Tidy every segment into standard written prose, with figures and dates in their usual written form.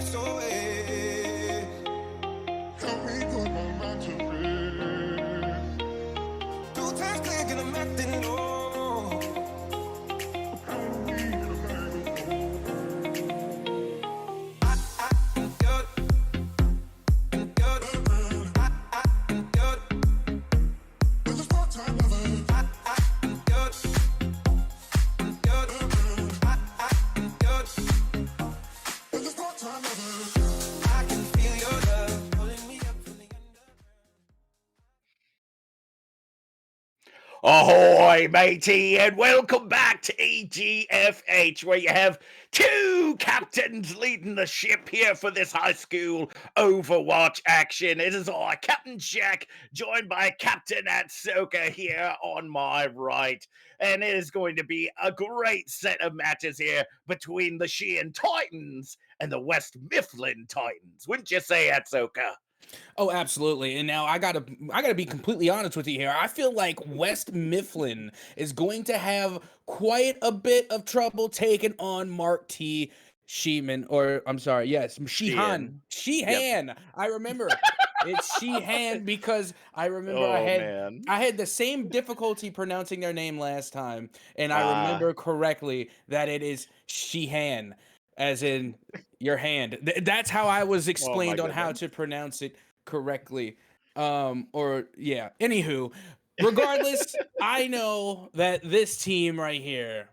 SOS. Help me put my mind to rest. 2 times clicking, I'm acting low. Ahoy, matey, and welcome back to EGFH, where you have 2 captains leading the ship here for this high school Overwatch action. It is I, Captain Jack, joined by Captain Atsoka here on my right. And it is going to be a great set of matches here between the Sheehan Titans and the West Mifflin Titans. Wouldn't you say, Atsoka? Oh, absolutely. And now I gotta be completely honest with you here. I feel like West Mifflin is going to have quite a bit of trouble taking on Mark T. Sheehan, or I'm sorry, yes, Sheehan. Sheehan. Yep. I remember it's Sheehan because I remember I had the same difficulty pronouncing their name last time, and I remember correctly that it is Sheehan, as in your hand. That's how I was explained on how to pronounce it correctly. Anywho, regardless, I know that this team right here,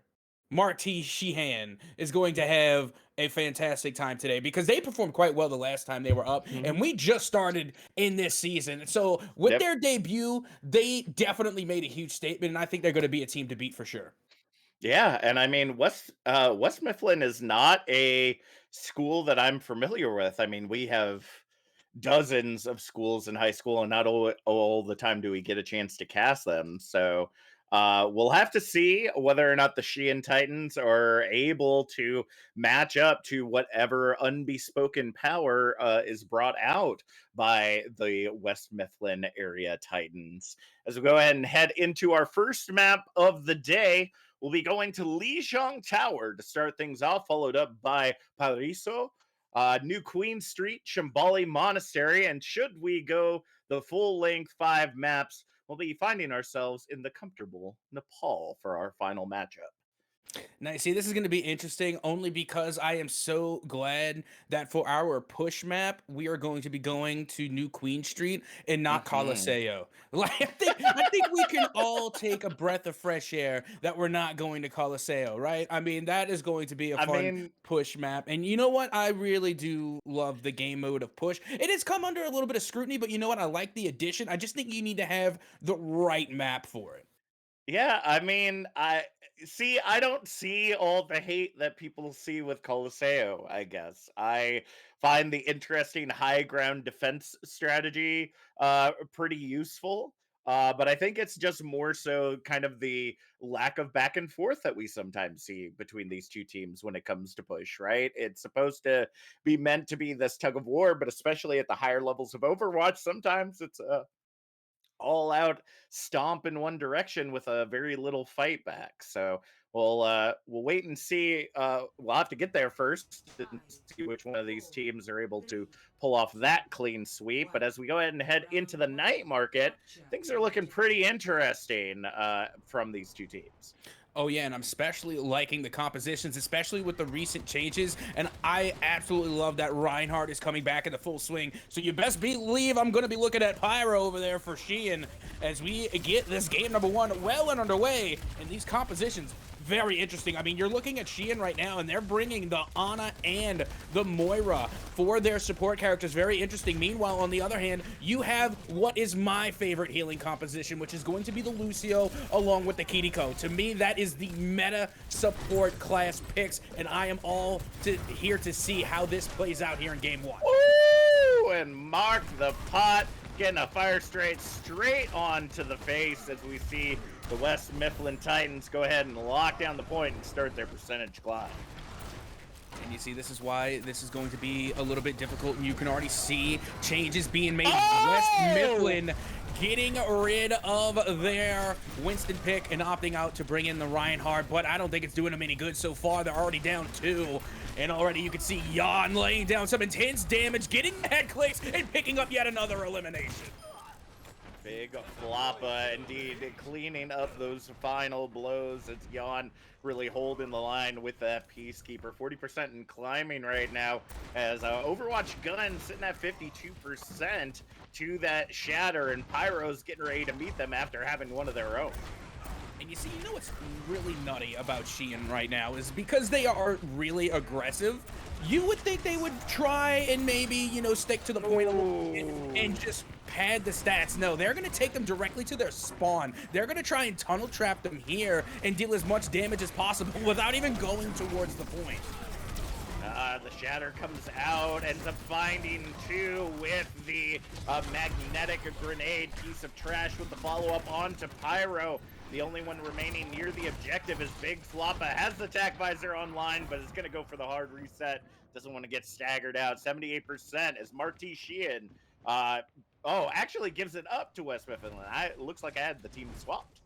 Mark T. Sheehan, is going to have a fantastic time today because they performed quite well the last time they were up, and we just started in this season. So with their debut, they definitely made a huge statement, and I think they're going to be a team to beat for sure. Yeah, and I mean West Mifflin is not a school that I'm familiar with. I mean, we have dozens of schools in high school, and not all the time do we get a chance to cast them. So we'll have to see whether or not the Sheehan Titans are able to match up to whatever unbespoken power is brought out by the West Mifflin area Titans. As we go ahead and head into our first map of the day, we'll be going to Lijiang Tower to start things off, followed up by Paraiso, New Queen Street, Shambali Monastery, and should we go the full length 5 maps, we'll be finding ourselves in the comfortable Nepal for our final matchup. Now, see, this is going to be interesting only because I am so glad that for our push map, we are going to be going to New Queen Street and not Coliseo. Like, I think we can all take a breath of fresh air that we're not going to Coliseo, right? I mean, that is going to be a fun push map. And you know what? I really do love the game mode of push. It has come under a little bit of scrutiny, but you know what? I like the addition. I just think you need to have the right map for it. Yeah, I mean, I don't see all the hate that people see with Coliseo, I guess. I find the interesting high ground defense strategy pretty useful. But I think it's just more so kind of the lack of back and forth that we sometimes see between these two teams when it comes to push, right? It's supposed to be meant to be this tug of war, but especially at the higher levels of Overwatch, sometimes it's all out stomp in one direction with a very little fight back. So we'll wait and see. We'll have to get there first and see which one of these teams are able to pull off that clean sweep. But as we go ahead and head into the night market, things are looking pretty interesting from these two teams. Oh, yeah, and I'm especially liking the compositions, especially with the recent changes, and I absolutely love that Reinhardt is coming back into full swing, so you best believe I'm going to be looking at Pyro over there for Sheehan as we get this game number 1 well and underway, and these compositions, very interesting. I mean, you're looking at Sheehan right now, and they're bringing the Ana and the Moira for their support characters. Very interesting. Meanwhile, on the other hand, you have what is my favorite healing composition, which is going to be the Lucio along with the Kiriko. To me, that is the meta support class picks, and I am all here to see how this plays out here in Game 1. Ooh, and Mark the Pot getting a fire straight on to the face as we see the West Mifflin Titans go ahead and lock down the point and start their percentage climb. And you see, this is why this is going to be a little bit difficult, and you can already see changes being made. West Mifflin getting rid of their Winston pick and opting out to bring in the Reinhardt, but I don't think it's doing them any good so far. They're already down 2, and already you can see Jan laying down some intense damage, getting head clicks, and picking up yet another elimination. Big Floppa, indeed, cleaning up those final blows. It's Jan really holding the line with that Peacekeeper. 40% and climbing right now as Overwatch Gun sitting at 52% to that Shatter, and Pyro's getting ready to meet them after having one of their own. And you see, you know what's really nutty about Sheehan right now is because they are really aggressive, you would think they would try and maybe, you know, stick to the point a little bit and just pad the stats. No, they're going to take them directly to their spawn. They're going to try and tunnel trap them here and deal as much damage as possible without even going towards the point. The Shatter comes out, ends up finding 2 with the magnetic grenade piece of trash with the follow-up onto Pyro. The only one remaining near the objective is Big Floppa. Has the attack visor online, but is going to go for the hard reset. Doesn't want to get staggered out. 78% as Marty Sheehan. Actually gives it up to West Mifflin. It looks like I had the team swapped.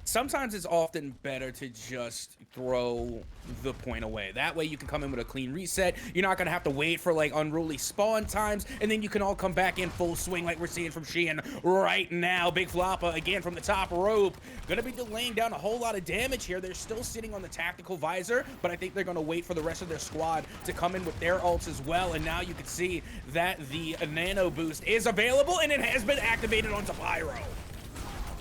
Sometimes it's often better to just throw the point away. That way you can come in with a clean reset. You're not going to have to wait for like unruly spawn times, and then you can all come back in full swing like we're seeing from Sheehan right now. Big Floppa again from the top rope. Going to be laying down a whole lot of damage here. They're still sitting on the tactical visor, but I think they're going to wait for the rest of their squad to come in with their ults as well. And now you can see that the nano boost is available, and it has been activated onto Pyro.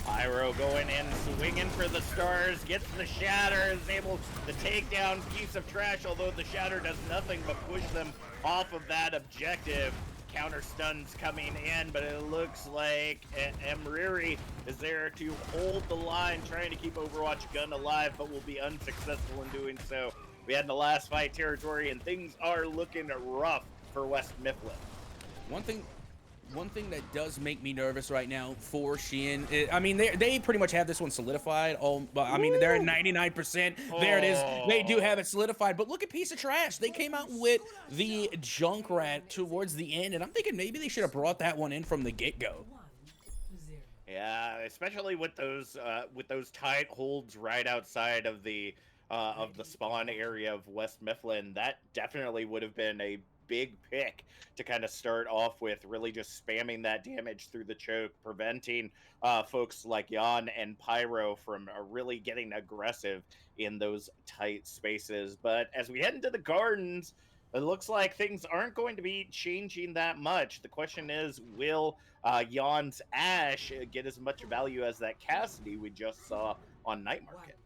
Pyro going in, swinging for the stars, gets the Shatter, is able to take down piece of trash, although the Shatter does nothing but push them off of that objective. Counter stuns coming in, but it looks like Emriri is there to hold the line, trying to keep Overwatch Gun alive, but will be unsuccessful in doing so. We had the last fight territory, and things are looking rough for West Mifflin. One thing that does make me nervous right now for Sheehan, I mean, they pretty much have this one solidified. I mean, they're at 99%. There it is. They do have it solidified. But look at Piece of Trash. They came out with the Junkrat towards the end, and I'm thinking maybe they should have brought that one in from the get-go. Yeah, especially with those tight holds right outside of the spawn area of West Mifflin. That definitely would have been a big pick to kind of start off with, really just spamming that damage through the choke, preventing folks like Jan and Pyro from really getting aggressive in those tight spaces. But as we head into the gardens, it looks like things aren't going to be changing that much. The question is, will Jan's Ash get as much value as that Cassidy we just saw on Night Market?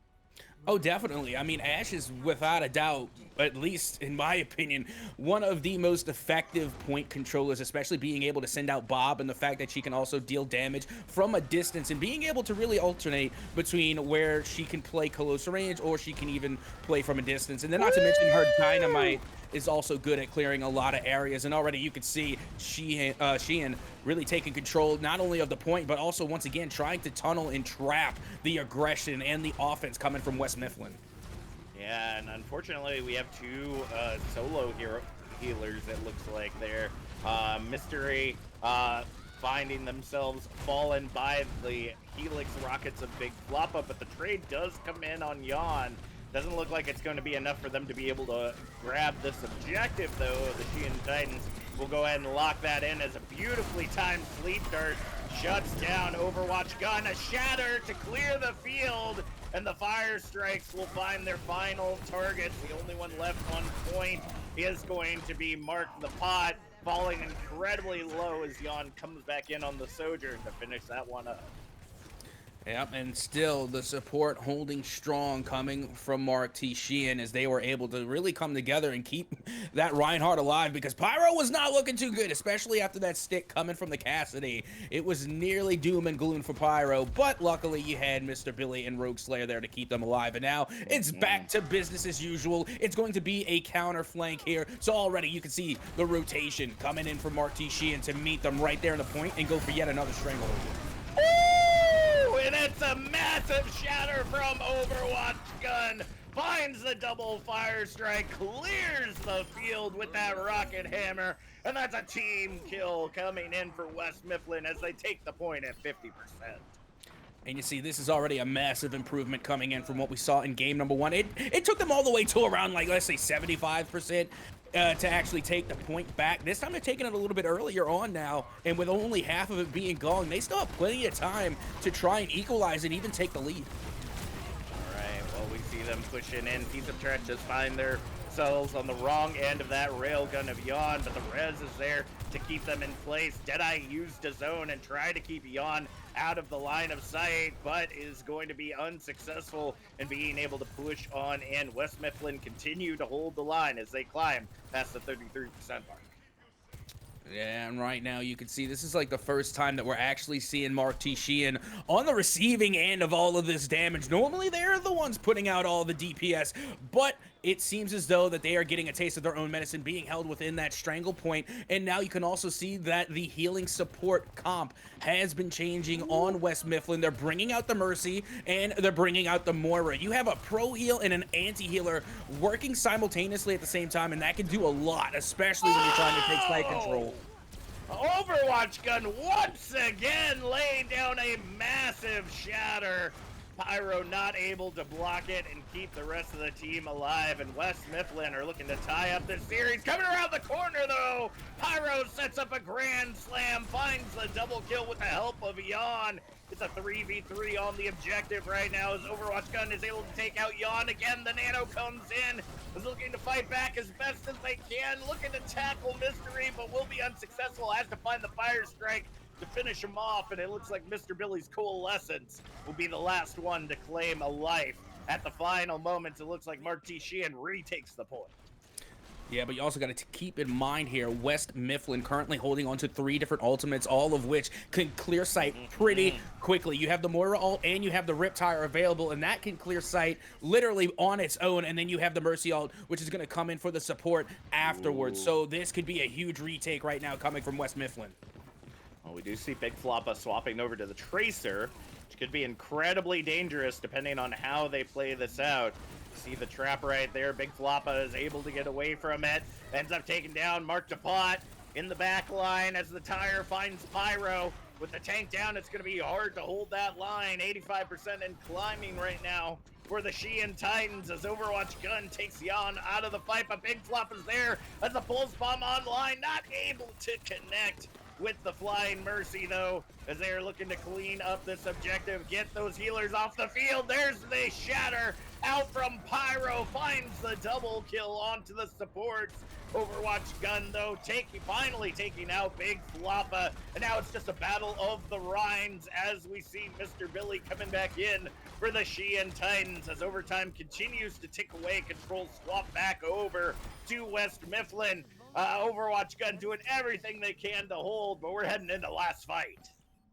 Oh, definitely. I mean, Ash is without a doubt, at least in my opinion, one of the most effective point controllers, especially being able to send out Bob, and the fact that she can also deal damage from a distance and being able to really alternate between where she can play close range or she can even play from a distance. And then not to mention her Dynamite is also good at clearing a lot of areas, and already you can see Sheehan really taking control not only of the point, but also once again trying to tunnel and trap the aggression and the offense coming from West Mifflin. Yeah, and unfortunately we have 2 solo healers, it looks like there. Mystery finding themselves fallen by the Helix rockets of Big Floppa, but the trade does come in on Jan. Doesn't look like it's going to be enough for them to be able to grab this objective, though. The Sheehan Titans will go ahead and lock that in as a beautifully timed sleep dart shuts down Overwatch Gun. A Shatter to clear the field, and the Fire Strikes will find their final targets. The only one left on point is going to be Mark the Pot, falling incredibly low as Jan comes back in on the Sojourn to finish that one up. Yep, and still the support holding strong coming from Mark T. Sheehan as they were able to really come together and keep that Reinhardt alive, because Pyro was not looking too good, especially after that stick coming from the Cassidy. It was nearly doom and gloom for Pyro, but luckily you had Mr. Billy and Rogue Slayer there to keep them alive, and now it's back to business as usual. It's going to be a counter flank here, so already you can see the rotation coming in from Mark T. Sheehan to meet them right there in the point and go for yet another stranglehold. And it's a massive Shatter from Overwatch Gun, finds the double fire strike, clears the field with that rocket hammer, and that's a team kill coming in for West Mifflin as they take the point at 50%. And you see, this is already a massive improvement coming in from what we saw in game number one. It took them all the way to around, like, let's say 75% to actually take the point back. This time they're taking it a little bit earlier on now, and with only half of it being gone, they still have plenty of time to try and equalize and even take the lead. All right, well, we see them pushing in. Piece of Trenches find themselves on the wrong end of that railgun of Yawn, but the res is there to keep them in place. Deadeye used a zone and tried to keep Yawn out of the line of sight, but is going to be unsuccessful in being able to push on in. West Mifflin continue to hold the line as they climb past the 33% mark. Yeah, and right now you can see this is like the first time that we're actually seeing Mark T. Sheehan on the receiving end of all of this damage. Normally they're the ones putting out all the DPS, but it seems as though that they are getting a taste of their own medicine, being held within that strangle point. And now you can also see that the healing support comp has been changing on West Mifflin. They're bringing out the Mercy and they're bringing out the Moira. You have a pro heal and an anti-healer working simultaneously at the same time, and that can do a lot, especially when you're trying to take side control. Overwatch gun once again laying down a massive shatter. Pyro not able to block it and keep the rest of the team alive, and West Mifflin are looking to tie up this series. Coming around the corner though, Pyro sets up a grand slam, finds the double kill with the help of Yawn. It's a 3v3 on the objective right now as Overwatch gun is able to take out Yawn again. The Nano comes in, is looking to fight back as best as they can, looking to tackle Mystery, but will be unsuccessful, has to find the fire strike to finish him off, and it looks like Mr. Billy's Coalescence will be the last one to claim a life. At the final moments, it looks like Mark T. Sheehan retakes the point. Yeah, but you also got to keep in mind here, West Mifflin currently holding on to 3 different ultimates, all of which can clear sight pretty quickly. You have the Moira ult and you have the Riptire available, and that can clear sight literally on its own, and then you have the Mercy ult, which is going to come in for the support afterwards. So this could be a huge retake right now coming from West Mifflin. Well, we do see Big Floppa swapping over to the Tracer, which could be incredibly dangerous depending on how they play this out. See the trap right there. Big Floppa is able to get away from it. Ends up taking down Mark DePot in the back line as the tire finds Pyro. With the tank down, it's going to be hard to hold that line. 85% and climbing right now for the Sheehan Titans as Overwatch gun takes Yawn out of the fight, but Big Flop is there as the Pulse Bomb online, not able to connect with the Flying Mercy though, as they are looking to clean up this objective, get those healers off the field. There's the shatter out from Pyro, finds the double kill onto the supports. Overwatch gun though finally taking out Big Floppa, and now it's just a battle of the Rhines as we see Mr. Billy coming back in for the Sheehan Titans as overtime continues to tick away. Control swap back over to West Mifflin. Overwatch gun doing everything they can to hold, but we're heading into last fight.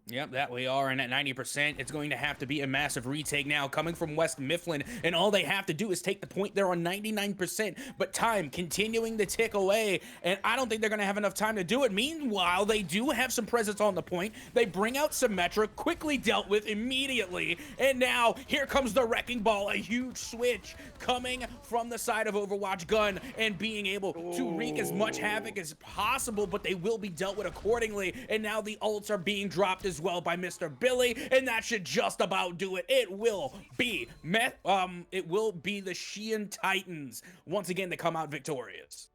Yep, that we are, and at 90%, it's going to have to be a massive retake now coming from West Mifflin, and all they have to do is take the point there on 99%, but time continuing to tick away, and I don't think they're going to have enough time to do it. Meanwhile, they do have some presence on the point. They bring out Symmetra, quickly dealt with immediately, and now here comes the Wrecking Ball, a huge switch coming from the side of Overwatch gun, and being able to wreak as much havoc as possible, but they will be dealt with accordingly, and now the ults are being dropped as well by Mr. Billy, and that should just about do it. It will be the Sheehan Titans once again to come out victorious.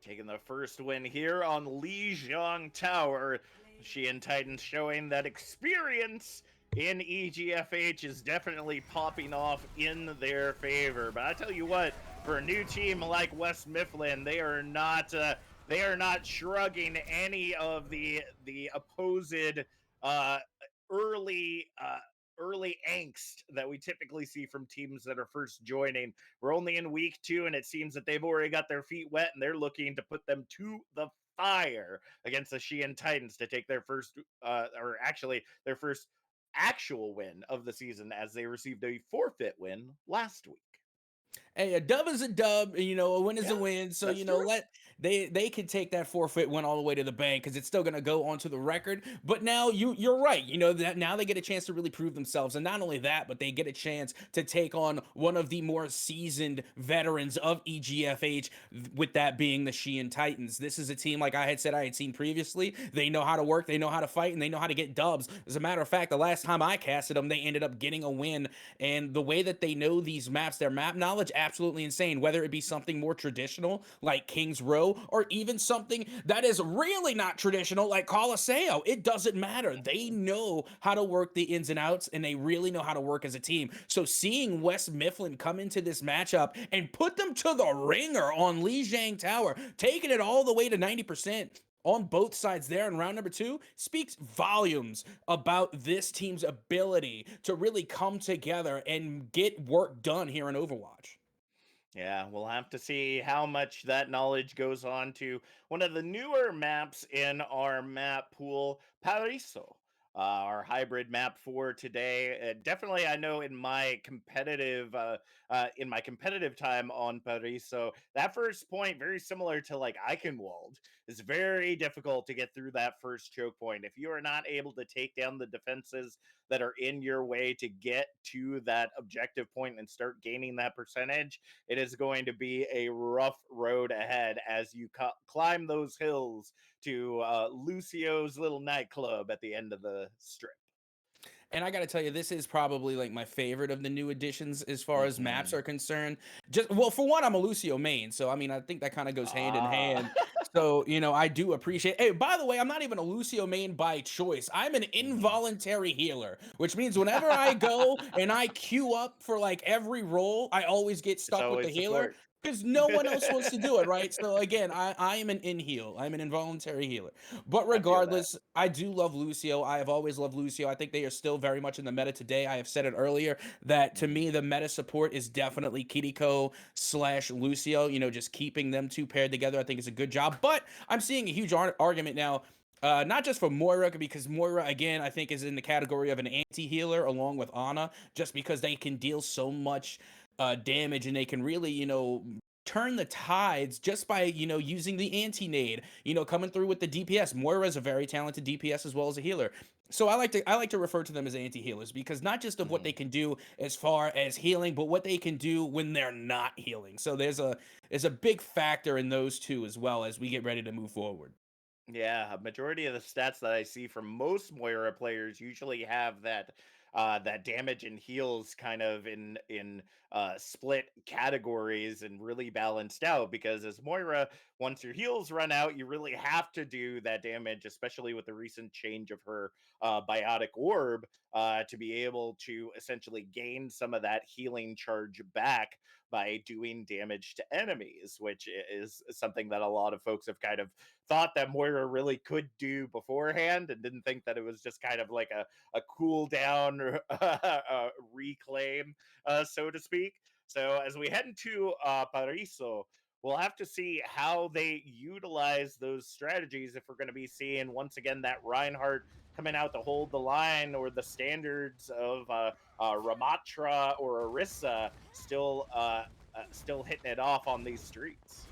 Taking the first win here on Lijiang Tower. Sheehan Titans showing that experience in EGFH is definitely popping off in their favor. But I tell you what, for a new team like West Mifflin, they are not shrugging any of the opposed early angst that we typically see from teams that are first joining. We're only in week 2, and it seems that they've already got their feet wet, and they're looking to put them to the fire against the Sheehan Titans to take their first, their first actual win of the season, as they received a forfeit win last week. Hey, a dub is a dub, you know, a win is a Yeah, win. So, that's you know, true. they can take that forfeit win all the way to the bank because it's still gonna go onto the record. But now you're right, you know, that now they get a chance to really prove themselves. And not only that, but they get a chance to take on one of the more seasoned veterans of EGFH, with that being the Sheehan Titans. This is a team, like I had said I had seen previously. They know how to work, they know how to fight, and they know how to get dubs. As a matter of fact, the last time I casted them, they ended up getting a win. And the way that they know these maps, their map knowledge, absolutely insane. Whether it be something more traditional like King's Row, or even something that is really not traditional like Colosseo, it doesn't matter. They know how to work the ins and outs, and they really know how to work as a team. So seeing West Mifflin come into this matchup and put them to the ringer on Lijiang Tower, taking it all the way to 90% on both sides there in round number two, speaks volumes about this team's ability to really come together and get work done here in Overwatch. Yeah, we'll have to see how much that knowledge goes on to one of the newer maps in our map pool, Paraiso. Our hybrid map for today. Definitely, I know in my competitive time on Paraiso, that first point, very similar to like Eichenwald, is very difficult to get through that first choke point. If you are not able to take down the defenses that are in your way to get to that objective point and start gaining that percentage, it is going to be a rough road ahead as you climb those hills to Lucio's little nightclub at the end of the strip. And I got to tell you, this is probably like my favorite of the new additions as far as maps Hmm. are concerned. Just well, for one, I'm a Lucio main, so I mean, I think that kind of goes hand in Ah. hand. So you know, I do appreciate. Hey, by the way, I'm not even a Lucio main by choice. I'm an Mhm. involuntary healer, which means whenever I go and I queue up for like every role, I always get It's stuck with the always healer support. because no one else wants to do it, right? So again, I am an in heal. I'm an involuntary healer. But I feel that. regardless, I do love Lucio. I have always loved Lucio. I think they are still very much in the meta today. I have said it earlier that to Mhm. me, the meta support is definitely Kiriko slash Lucio. You know, just keeping them two paired together, I think is a good job. But I'm seeing a huge argument now. Not just for Moira, because Moira, again, I think is in the category of an anti healer along with Ana, just because they can deal so much damage and they can really, you know, turn the tides just by, you know, using the anti-nade, you know, coming through with the DPS. Moira is a very talented DPS as well as a healer. So I like to refer to them as anti-healers because not just of what they Mhm. can do as far as healing, but what they can do when they're not healing. So there's a big factor in those two as well as we get ready to move forward. Yeah, a majority of the stats that I see from most Moira players usually have that damage and heals kind of in split categories and really balanced out, because as Moira, once your heals run out, you really have to do that damage, especially with the recent change of her biotic orb, to be able to essentially gain some of that healing charge back by doing damage to enemies, which is something that a lot of folks have kind of thought that Moira really could do beforehand and didn't think that it was just kind of like a cool down reclaim, so to speak. So as we head into Paraiso, we'll have to see how they utilize those strategies if we're going to be seeing once again that Reinhardt coming out to hold the line, or the standards of Ramatra or Orisa still hitting it off on these streets.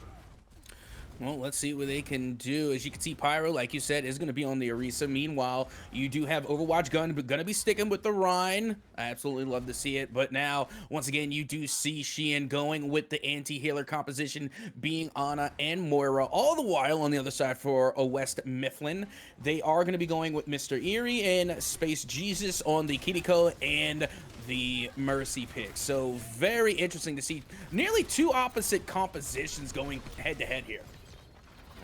Well, let's see what they can do. As you can see, Pyro, like you said, is going to be on the Orisa. Meanwhile, you do have Overwatch gun, but going to be sticking with the Rhine. I absolutely love to see it. But now, once again, you do see Sheehan going with the anti-healer composition, being Ana and Moira. All the while, on the other side for a West Mifflin, they are going to be going with Mr. Eerie and Space Jesus on the Kiriko and the Mercy pick. So very interesting to see nearly two opposite compositions going head-to-head here.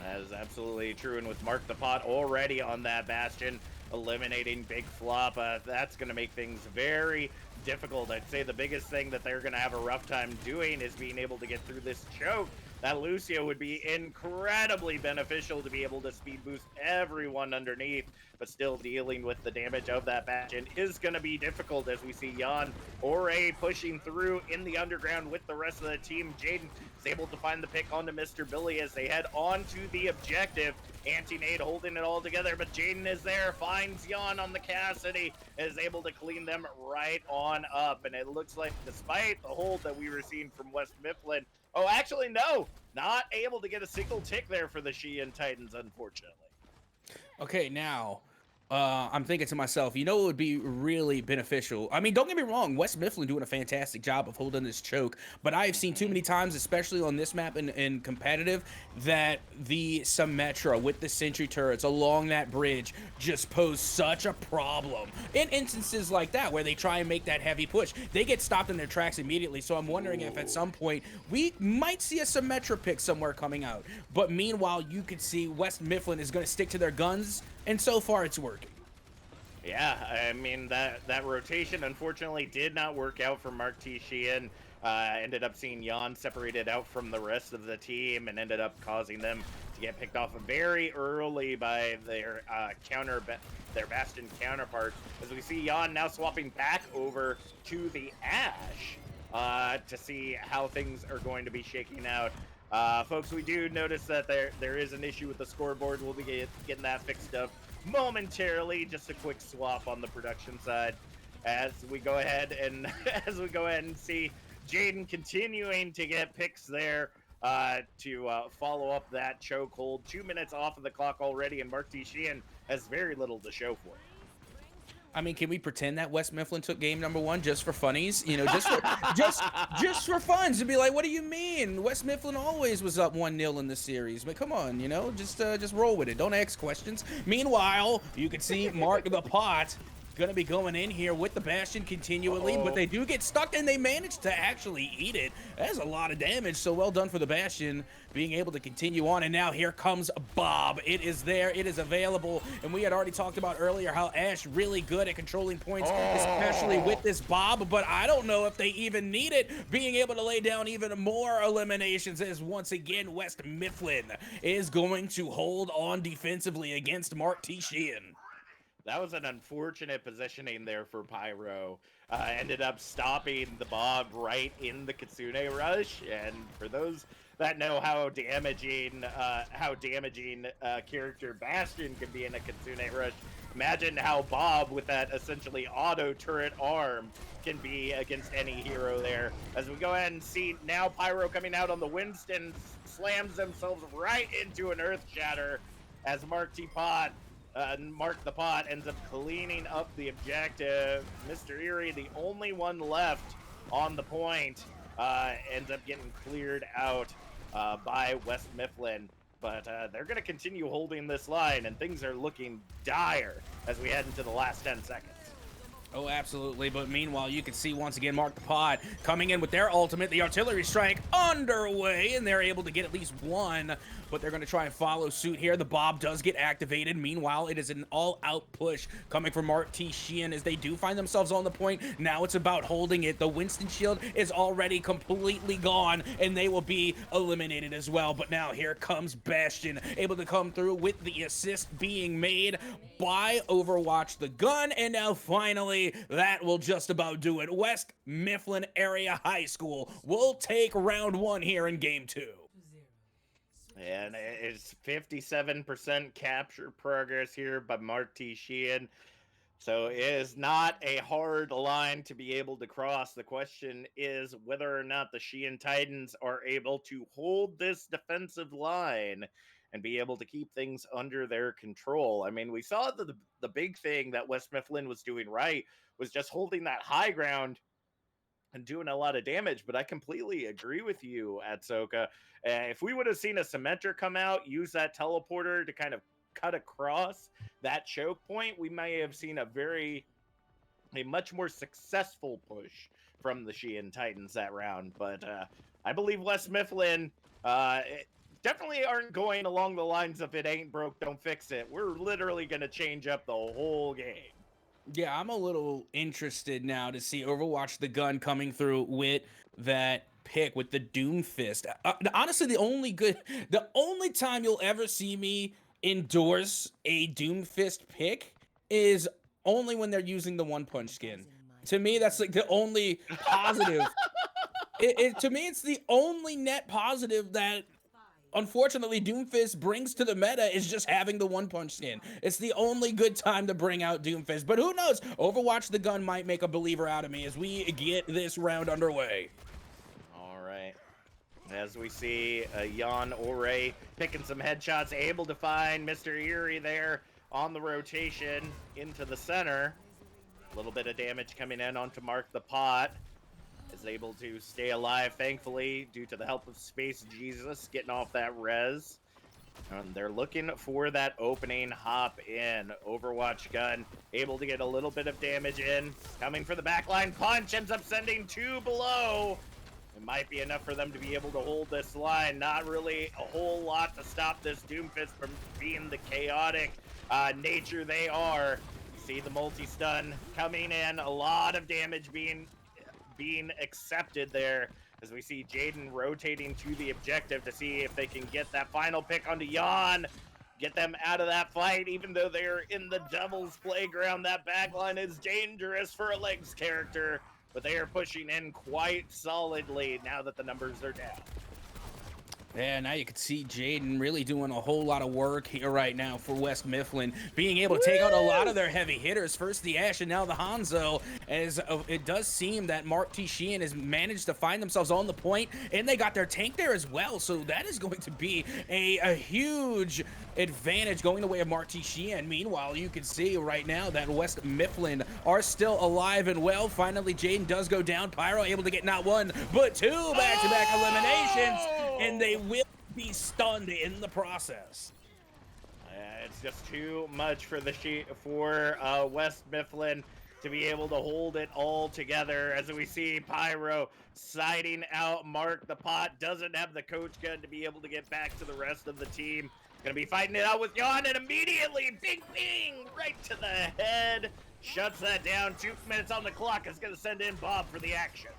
That is absolutely true. And with Mark the Pot already on that Bastion, eliminating Big Flop, that's going to make things very difficult. I'd say the biggest thing that they're going to have a rough time doing is being able to get through this choke. That Lucio would be incredibly beneficial to be able to speed boost everyone underneath, but still dealing with the damage of that Bastion is going to be difficult, as we see Jan Ore pushing through in the underground with the rest of the team. Jaden is able to find the pick onto Mr. Billy as they head on to the objective. Anti-nade holding it all together, but Jaden is there, finds Jan on the Cassidy, is able to clean them right on up. And it looks like despite the hold that we were seeing from West Mifflin, oh, actually, no, not able to get a single tick there for the Sheehan Titans, unfortunately. Okay, now, I'm thinking to myself, you know what would be really beneficial? I mean, don't get me wrong, West Mifflin doing a fantastic job of holding this choke, but I've seen too many times, especially on this map in competitive, that the Symmetra with the sentry turrets along that bridge just pose such a problem. In instances like that, where they try and make that heavy push, they get stopped in their tracks immediately, so I'm wondering if at some point we might see a Symmetra pick somewhere coming out. But meanwhile, you could see West Mifflin is going to stick to their guns, and so far it's working. Yeah, I mean, that rotation unfortunately did not work out for Mark T. Sheehan. Ended up seeing Jan separated out from the rest of the team and ended up causing them to get picked off very early by their their Bastion counterpart. As we see Jan now swapping back over to the Ash to see how things are going to be shaking out. Folks, we do notice that there is an issue with the scoreboard. We'll be getting that fixed up momentarily. Just a quick swap on the production side as we go ahead and see Jaden continuing to get picks there to follow up that chokehold. 2 minutes off of the clock already, and Mark T. Sheehan has very little to show for it. I mean, can we pretend that West Mifflin took game number 1 just for funnies? You know, just for, just for fun, to be like, what do you mean? West Mifflin always was up 1-0 in the series. But come on, you know, just roll with it. Don't ask questions. Meanwhile, you can see Mark the Pot gonna be going in here with the Bastion continually, but they do get stuck and they manage to actually eat it. That's a lot of damage, so well done for the Bastion being able to continue on. And now here comes Bob. It is there, it is available, and we had already talked about earlier how Ash really good at controlling points, especially with this Bob, but I don't know if they even need it, being able to lay down even more eliminations, as once again West Mifflin is going to hold on defensively against Mark T. Sheehan. That was an unfortunate positioning there for Pyro. Ended up stopping the Bob right in the Kitsune rush, and for those that know how damaging character Bastion can be in a Kitsune rush, imagine how Bob with that essentially auto turret arm can be against any hero there. As we go ahead and see now Pyro coming out on the Winston, slams themselves right into an Earth Shatter as Mark the Pot ends up cleaning up the objective. Mr. Erie, the only one left on the point, ends up getting cleared out by West Mifflin. But they're going to continue holding this line, and things are looking dire as we head into the last 10 seconds. Oh, absolutely. But meanwhile, you can see once again Mark the Pod coming in with their ultimate, the artillery strike underway, and they're able to get at least one, but they're going to try and follow suit here. The Bob does get activated. Meanwhile, it is an all-out push coming from Mark T. Sheehan as they do find themselves on the point. Now it's about holding it. The Winston shield is already completely gone, and they will be eliminated as well. But now here comes Bastion, able to come through with the assist being made by Overwatch the gun, and now finally that will just about do it. West Mifflin Area High School will take round 1 here in game 2. And it's 57% capture progress here by Mark T. Sheehan. So it is not a hard line to be able to cross. The question is whether or not the Sheehan Titans are able to hold this defensive line and be able to keep things under their control. I mean, we saw the big thing that West Mifflin was doing right was just holding that high ground and doing a lot of damage, but I completely agree with you, Atsoka. If we would have seen a Symmetra come out, use that teleporter to kind of cut across that choke point, we may have seen a much more successful push from the Sheehan Titans that round. But I believe West Mifflin definitely aren't going along the lines of "it ain't broke, don't fix it." We're literally going to change up the whole game. Yeah, I'm a little interested now to see Overwatch the gun coming through with that pick with the Doom Fist. Honestly, the only time you'll ever see me endorse a Doom Fist pick is only when they're using the One Punch skin. To me, that's like the only positive. To me, it's the only net positive that unfortunately Doomfist brings to the meta is just having the one punch skin. It's the only good time to bring out Doomfist, but who knows? Overwatch the gun might make a believer out of me as we get this round underway. All right. As we see Jan Ore picking some headshots, able to find Mr. Eerie there on the rotation into the center. A little bit of damage coming in onto Mark the Pot. Is able to stay alive, thankfully, due to the help of Space Jesus getting off that res. And they're looking for that opening hop in. Overwatch gun able to get a little bit of damage in. Coming for the backline punch, ends up sending 2 below. It might be enough for them to be able to hold this line. Not really a whole lot to stop this Doomfist from being the chaotic nature they are. See the multi-stun coming in. A lot of damage being accepted there as we see Jaden rotating to the objective to see if they can get that final pick onto Jan. Get them out of that fight, even though they're in the Devil's Playground. That backline is dangerous for a Legs character, but they are pushing in quite solidly now that the numbers are down. Yeah, now you can see Jaden really doing a whole lot of work here right now for West Mifflin, being able to take out a lot of their heavy hitters. First the Ashe and now the Hanzo, as it does seem that Mark T. Sheehan has managed to find themselves on the point, and they got their tank there as well, so that is going to be a huge advantage going the way of Mark T. Sheehan. Meanwhile, you can see right now that West Mifflin are still alive and well. Finally, Jaden does go down. Pyro able to get not one, but 2 back-to-back eliminations, and they will be stunned in the process. It's just too much for West Mifflin to be able to hold it all together. As we see Pyro siding out Mark the Pot, doesn't have the coach gun to be able to get back to the rest of the team. Gonna be fighting it out with Jan, and immediately big ping right to the head. Shuts that down. 2 minutes on the clock is gonna send in Bob for the action.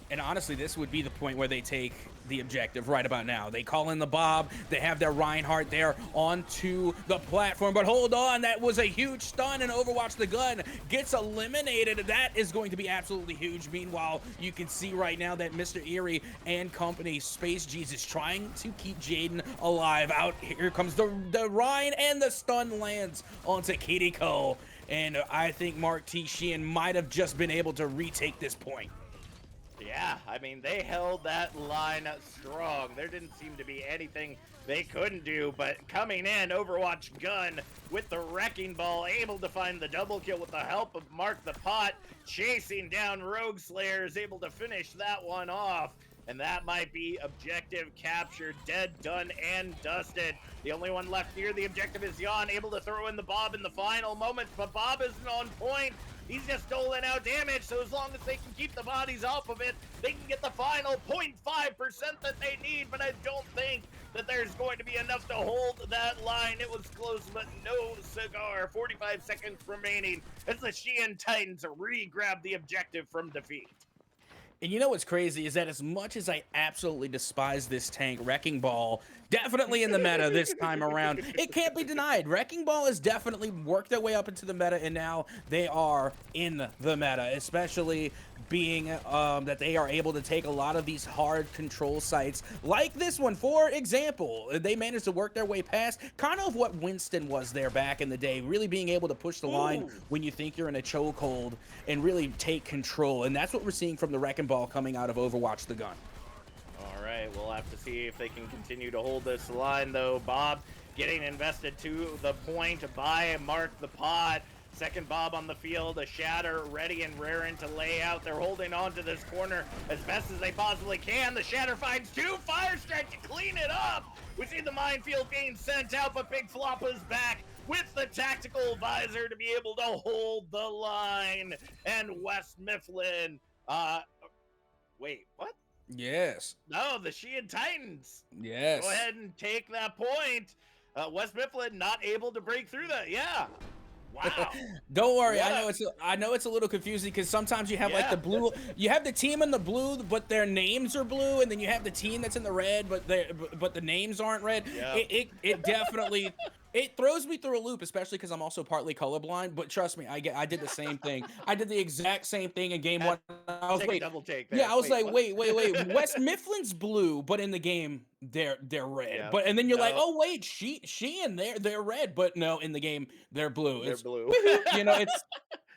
And honestly, this would be the point where they take the objective right about now. They call in the Bob. They have their Reinhardt there onto the platform. But hold on, that was a huge stun, and Overwatch the gun gets eliminated. That is going to be absolutely huge. Meanwhile, you can see right now that Mr. Eerie and company, Space Jesus, trying to keep Jaden alive. Out here comes the Ryan, and the stun lands onto Kiriko. And I think Mark T. Sheehan might have just been able to retake this point. Yeah, I mean, they held that line strong. There didn't seem to be anything they couldn't do, but coming in, Overwatch gun with the Wrecking Ball, able to find the double kill with the help of Mark the Pot, chasing down Rogue Slayer, is able to finish that one off. And that might be objective captured, dead, done, and dusted. The only one left near the objective is Jan, able to throw in the Bob in the final moments, but Bob isn't on point. He's just doling out damage, so as long as they can keep the bodies off of it, they can get the final 0.5% that they need, but I don't think that there's going to be enough to hold that line. It was close, but no cigar. 45 seconds remaining as the Sheehan Titans re-grab the objective from defeat. And you know what's crazy is that as much as I absolutely despise this tank, Wrecking Ball, definitely in the meta this time around. It can't be denied. Wrecking Ball has definitely worked their way up into the meta, and now they are in the meta, especially being that they are able to take a lot of these hard control sites, like this one, for example. They managed to work their way past kind of what Winston was there back in the day, really being able to push the line when you think you're in a chokehold and really take control. And that's what we're seeing from the Wrecking Ball coming out of Overwatch the gun. All right, we'll have to see if they can continue to hold this line, though. Bob getting invested to the point by Mark the Pot. Second Bob on the field, a Shatter ready and raring to lay out. They're holding on to this corner as best as they possibly can. The Shatter finds 2, Fire Strike to clean it up. We see the minefield being sent out, but Big Floppa's back with the tactical visor to be able to hold the line. And West Mifflin, wait, what? Yes. No, the Sheehan Titans. Yes. Go ahead and take that point. West Mifflin not able to break through that. Yeah. Wow. Don't worry. I know it's a little confusing because sometimes you have like the blue, you have the team in the blue, but their names are blue, and then you have the team that's in the red, but the names aren't red. Yeah. It definitely It throws me through a loop, especially because I'm also partly colorblind. But trust me, I did the same thing. I did the exact same thing in game one. I was Take a wait, double take yeah, there. I was Wait, like, what? wait. West Mifflin's blue, but in the game they're red. Yeah. But and then you're like, No, oh wait, she and they're red, but no, in the game they're blue. they're It's blue. woohoo,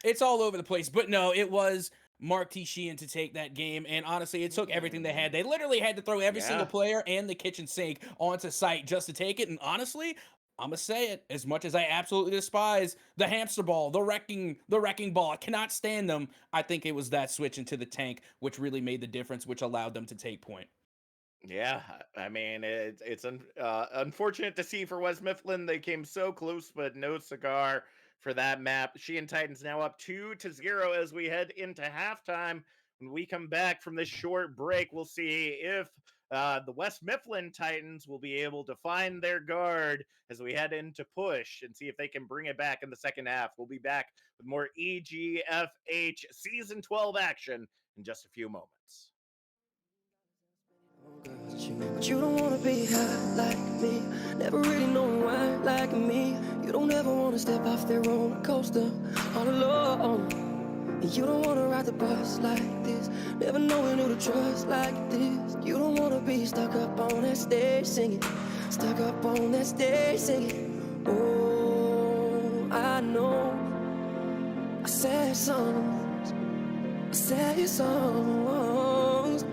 it's all over the place. But no, it was Mark T. Sheehan to take that game, and honestly, it took everything they had. They literally had to throw every single Yeah. player and the kitchen sink onto site just to take it. And honestly, I'm gonna say it. As much as I absolutely despise the hamster ball, the wrecking ball, I cannot stand them. I think it was that switch into the tank which really made the difference, which allowed them to take point. Yeah, I mean it's unfortunate to see for West Mifflin. They came so close, but no cigar for that map. Sheehan Titans now up 2-0 as we head into halftime. When we come back from this short break, we'll see if the West Mifflin Titans will be able to find their guard as we head into push and see if they can bring it back in the second half. We'll be back with more EGFH Season 12 action in just a few moments. But you don't wanna be high like me. Never really know why like me. You don't ever wanna step off their roller coaster all alone. And you don't wanna ride the bus like this. Never knowing who to trust like this. You don't wanna be stuck up on that stage singing. Stuck up on that stage singing. Oh, I know. I said songs. I said songs.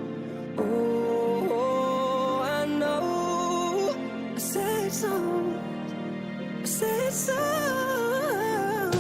Oh, I know. I said songs. I said songs.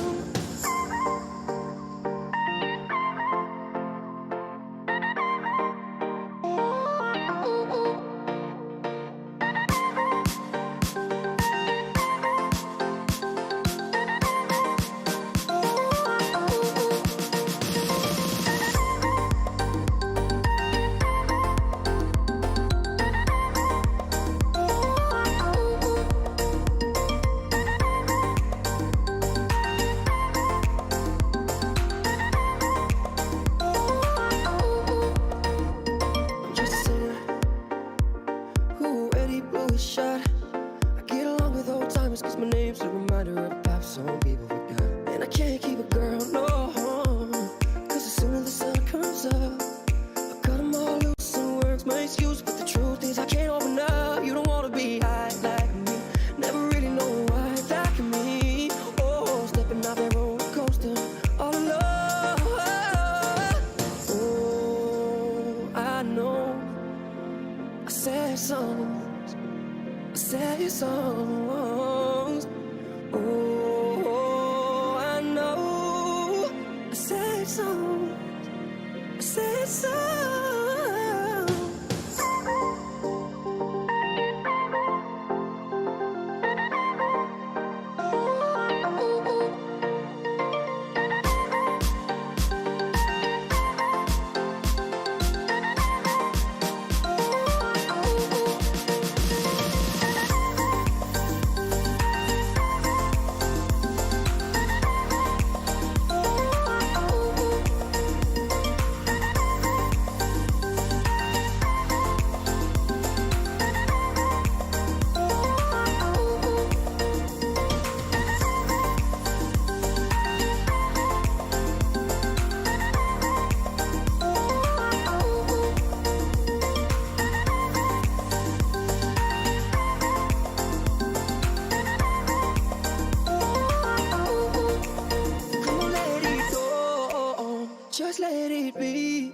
Just let it be.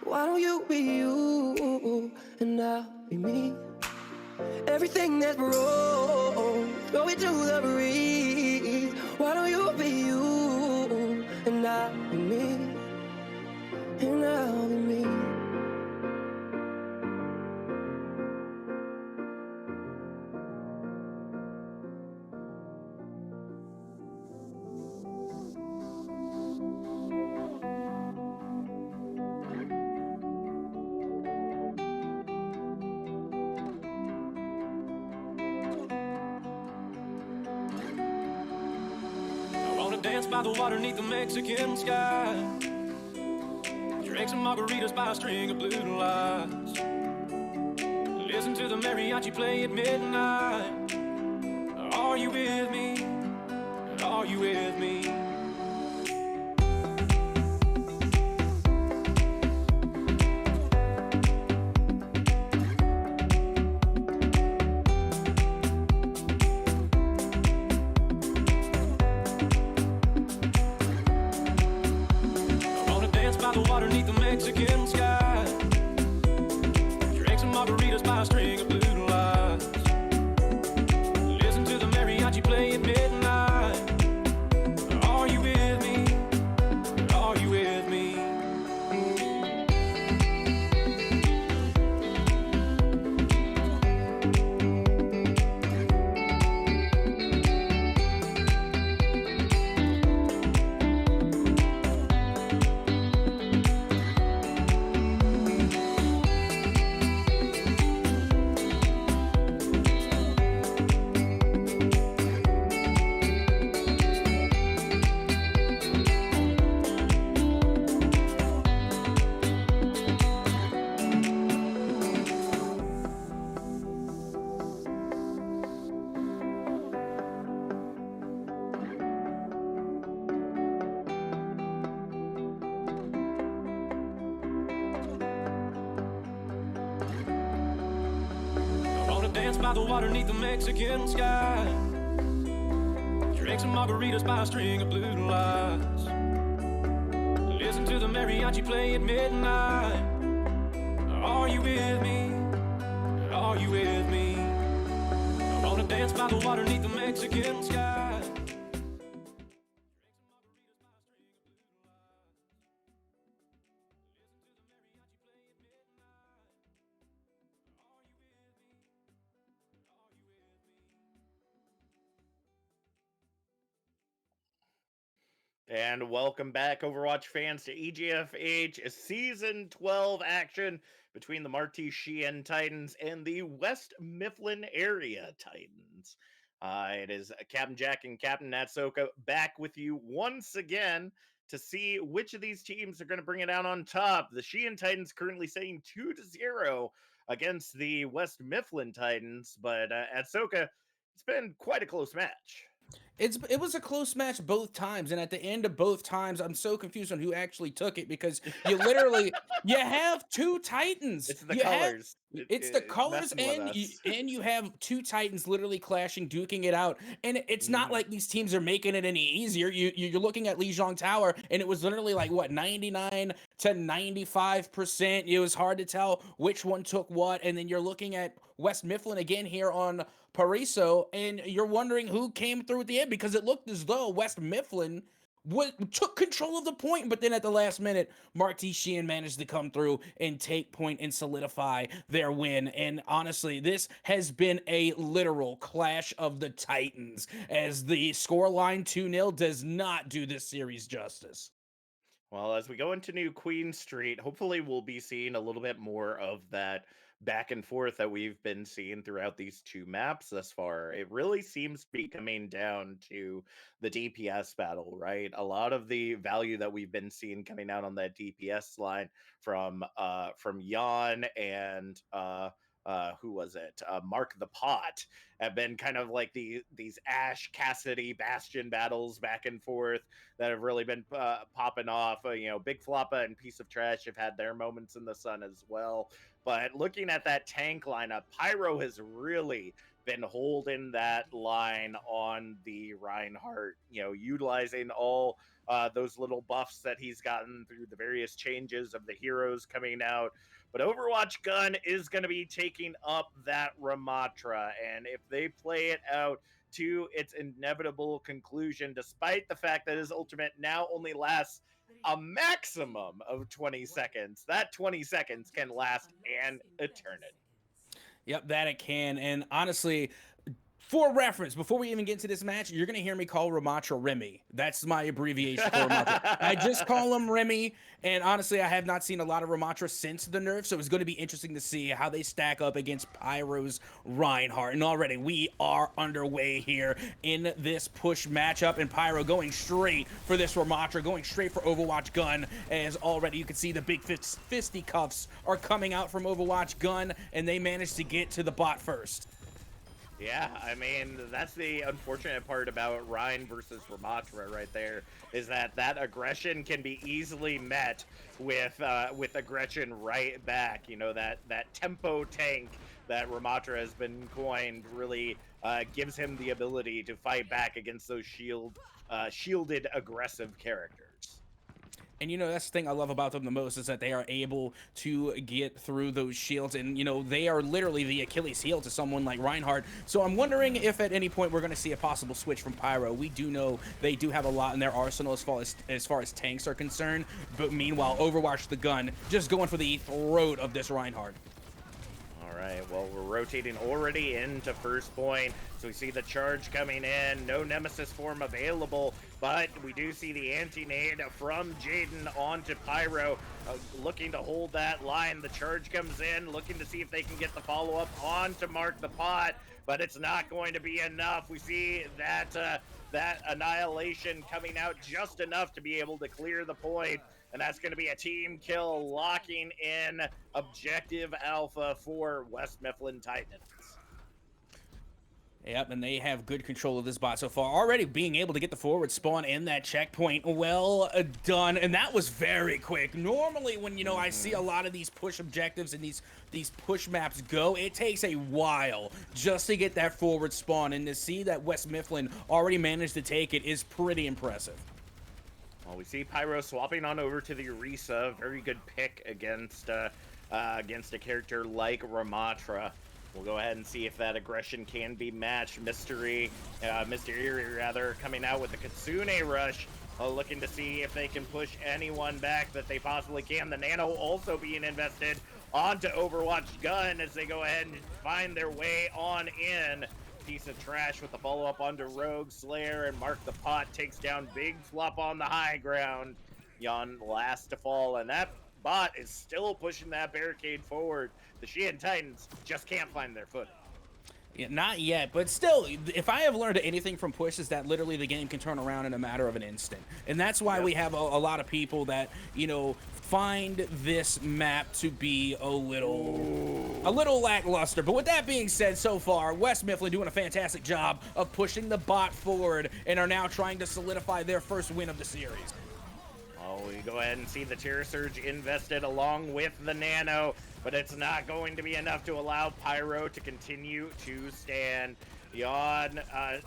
Why don't you be you and I'll be me? Everything that's wrong, throw it to the breeze. Why don't you be you and I'll be me? And I'll be me. Dance by the water beneath the Mexican sky. Drink some margaritas by a string of blue lights. Listen to the mariachi play at midnight. All Are you with me? Are you with me? I wanna dance by the water neath the Mexican sky. Drink some margaritas by a string of blue lights. Listen to the mariachi play at midnight. Are you with me? Are you with me? I wanna dance by the water neath the Mexican sky. Drink some margaritas by a string of blue lights. Listen to the mariachi play at midnight. Are you with me? Are you with me? I wanna dance by the water neath the Mexican sky. And welcome back, Overwatch fans, to EGFH Season 12 action between the Marty Sheehan Titans and the West Mifflin area Titans. It is Captain Jack and Captain Natsoka back with you once again to see which of these teams are going to bring it out on top. The Sheehan Titans currently saying 2-0 against the West Mifflin Titans, but Natsoka, it's been quite a close match. It was a close match both times, and at the end of both times, I'm so confused on who actually took it because you literally you have two Titans. It's the You have- colors. It's the colors, messing with and us. you have two Titans literally clashing, duking it out, and it's not like these teams are making it any easier. You're looking at Lijiang Tower, and it was literally like what 99 to 95%. It was hard to tell which one took what, and then you're looking at West Mifflin again here on Pariso, and you're wondering who came through at the end because it looked as though West Mifflin took control of the point, but then at the last minute, Marty Sheehan managed to come through and take point and solidify their win. And honestly, this has been a literal clash of the Titans, as the scoreline 2-0 does not do this series justice. Well, as we go into New Queen Street, hopefully we'll be seeing a little bit more of that back and forth that we've been seeing throughout these two maps thus far. It really seems to be coming down to the DPS battle, right? A lot of the value that we've been seeing coming out on that DPS line from Jan and who was it? Mark the Pot have been kind of like these Ash Cassidy Bastion battles back and forth that have really been popping off. Big Floppa and Piece of Trash have had their moments in the sun as well. But looking at that tank lineup, Pyro has really been holding that line on the Reinhardt, utilizing all those little buffs that he's gotten through the various changes of the heroes coming out. But Overwatch Gun is going to be taking up that Ramatra, and if they play it out to its inevitable conclusion, despite the fact that his ultimate now only lasts a maximum of 20 seconds, that 20 seconds can last an eternity. Yep, that it can. And honestly, for reference, before we even get into this match, you're going to hear me call Ramatra Remy. That's my abbreviation for Ramatra. I just call him Remy. And honestly, I have not seen a lot of Ramatra since the nerf, so it's going to be interesting to see how they stack up against Pyro's Reinhardt. And already we are underway here in this push matchup, and Pyro going straight for this Ramatra, going straight for Overwatch Gun, as already you can see the big fisticuffs are coming out from Overwatch Gun, and they managed to get to the bot first. Yeah, I mean, that's the unfortunate part about Ryan versus Ramatra right there, is that that aggression can be easily met with aggression right back. You know, that tempo tank that Ramatra has been coined really gives him the ability to fight back against those shielded aggressive characters. And that's the thing I love about them the most is that they are able to get through those shields, and they are literally the Achilles heel to someone like Reinhardt. So I'm wondering if at any point we're going to see a possible switch from Pyro. We do know they do have a lot in their arsenal as far as tanks are concerned, but meanwhile Overwatch the gun just going for the throat of this Reinhardt. All right, well, we're rotating already into first point, so we see the charge coming in. No Nemesis form available, but we do see the anti-nade from Jaden onto Pyro, looking to hold that line. The charge comes in, looking to see if they can get the follow-up onto Mark the Pot, but it's not going to be enough. We see that Annihilation coming out just enough to be able to clear the point, and that's going to be a team kill, locking in objective alpha for West Mifflin Titans. Yep, and they have good control of this bot so far. Already being able to get the forward spawn in that checkpoint. Well done. And that was very quick. Normally when, I see a lot of these push objectives and these push maps go, it takes a while just to get that forward spawn. And to see that West Mifflin already managed to take it is pretty impressive. Well, we see Pyro swapping on over to the Orisa. Very good pick against a character like Ramatra. We'll go ahead and see if that aggression can be matched. Mystery rather, coming out with the Kitsune rush, looking to see if they can push anyone back that they possibly can. The Nano also being invested onto Overwatch gun as they go ahead and find their way on in. Piece of trash with the follow-up onto Rogue Slayer, and Mark the Pot takes down Big Flop on the high ground. Yon last to fall, and that bot is still pushing that barricade forward. The Sheehan Titans just can't find their footing. Yeah, not yet, but still, if I have learned anything from Push is that literally the game can turn around in a matter of an instant. And that's why we have a lot of people that, find this map to be a little lackluster. But with that being said, so far, West Mifflin doing a fantastic job of pushing the bot forward and are now trying to solidify their first win of the series. Oh, we go ahead and see the Terror Surge invested along with the Nano, but it's not going to be enough to allow Pyro to continue to stand. Yon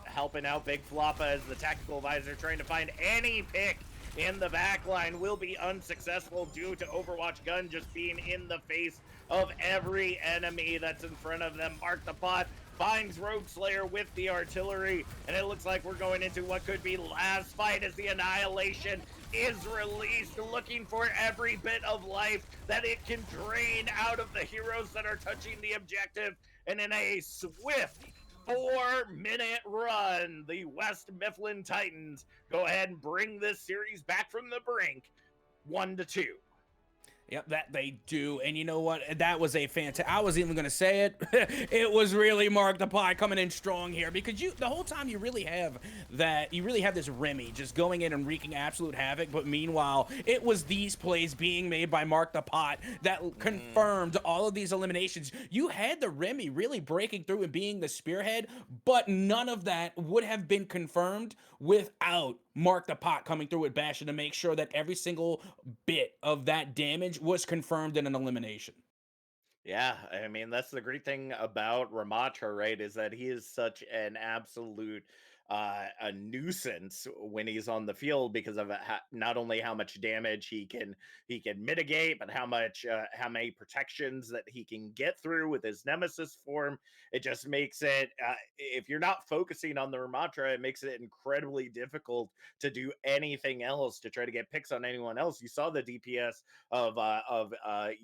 helping out Big Floppa as the tactical advisor, trying to find any pick in the backline, will be unsuccessful due to Overwatch gun just being in the face of every enemy that's in front of them. Mark the Pot finds Rogue Slayer with the artillery, and it looks like we're going into what could be last fight as the Annihilation is released, looking for every bit of life that it can drain out of the heroes that are touching the objective. And in a swift 4-minute run, the West Mifflin Titans go ahead and bring this series back from the brink, 1-2. Yep, that they do. And you know what? That was a fantastic. I was even going to say it. It was really Mark the Pie coming in strong here, because the whole time you really have this Remy just going in and wreaking absolute havoc. But meanwhile, it was these plays being made by Mark the Pot that confirmed all of these eliminations. You had the Remy really breaking through and being the spearhead, but none of that would have been confirmed without Mark the Pot coming through with Bastion to make sure that every single bit of that damage was confirmed in an elimination. Yeah, I mean, that's the great thing about Ramatra, right? Is that he is such an absolute a nuisance when he's on the field, because of not only how much damage he can mitigate, but how many protections that he can get through with his Nemesis form. It just makes it, if you're not focusing on the Ramatra, it makes it incredibly difficult to do anything else, to try to get picks on anyone else. You saw the DPS of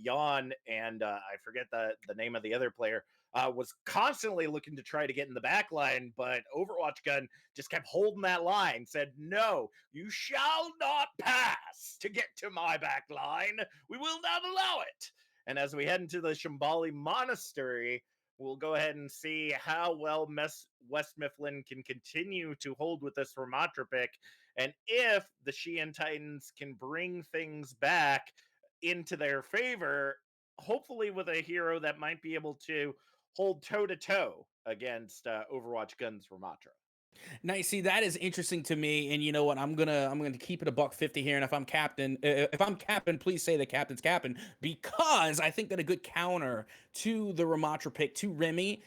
Jan and I forget the name of the other player, was constantly looking to try to get in the back line, but Overwatch gun just kept holding that line, said, "No, you shall not pass to get to my back line. We will not allow it." And as we head into the Shambali Monastery, we'll go ahead and see how well West Mifflin can continue to hold with this Ramatra pick, and if the Sheehan Titans can bring things back into their favor, hopefully with a hero that might be able to hold toe to toe against Overwatch Gun's Ramatra. Now, see, that is interesting to me, and you know what? I'm gonna keep it a buck 50 here. And if I'm captain, please say the captain's captain, because I think that a good counter to the Ramatra pick to Remy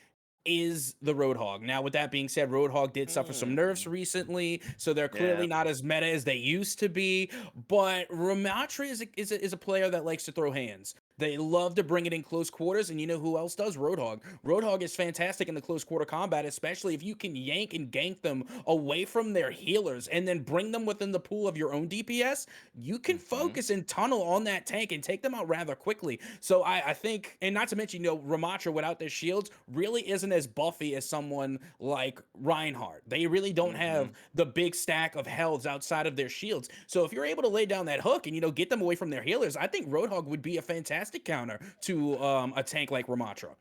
is the Roadhog. Now, with that being said, Roadhog did suffer some nerfs Mm, recently, so they're yeah. clearly not as meta as they used to be. But Ramatra is a player that likes to throw hands. They love to bring it in close quarters, and you know who else does? Roadhog. Roadhog is fantastic in the close quarter combat, especially if you can yank and gank them away from their healers and then bring them within the pool of your own DPS. You can Hmm. focus and tunnel on that tank and take them out rather quickly. So I think, and not to mention, Ramatra without their shields really isn't as buffy as someone like Reinhardt. They really don't have Hmm. the big stack of healths outside of their shields. So if you're able to lay down that hook and get them away from their healers, I think Roadhog would be a fantastic counter to a tank like Ramatra.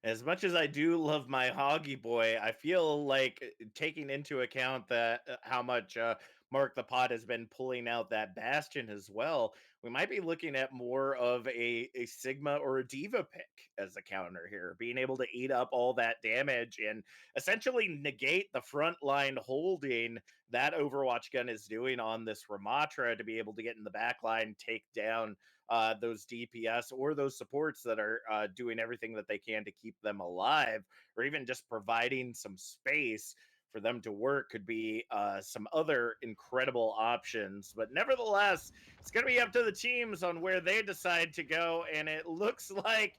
As much as I do love my Hoggy Boy, I feel like taking into account that how much Mark the Pot has been pulling out that Bastion as well, we might be looking at more of a Sigma or a Diva pick as a counter here, being able to eat up all that damage and essentially negate the front line holding that Overwatch gun is doing on this Ramatra to be able to get in the back line, take down those DPS or those supports that are doing everything that they can to keep them alive, or even just providing some space for them to work could be some other incredible options. But nevertheless, it's going to be up to the teams on where they decide to go. And it looks like,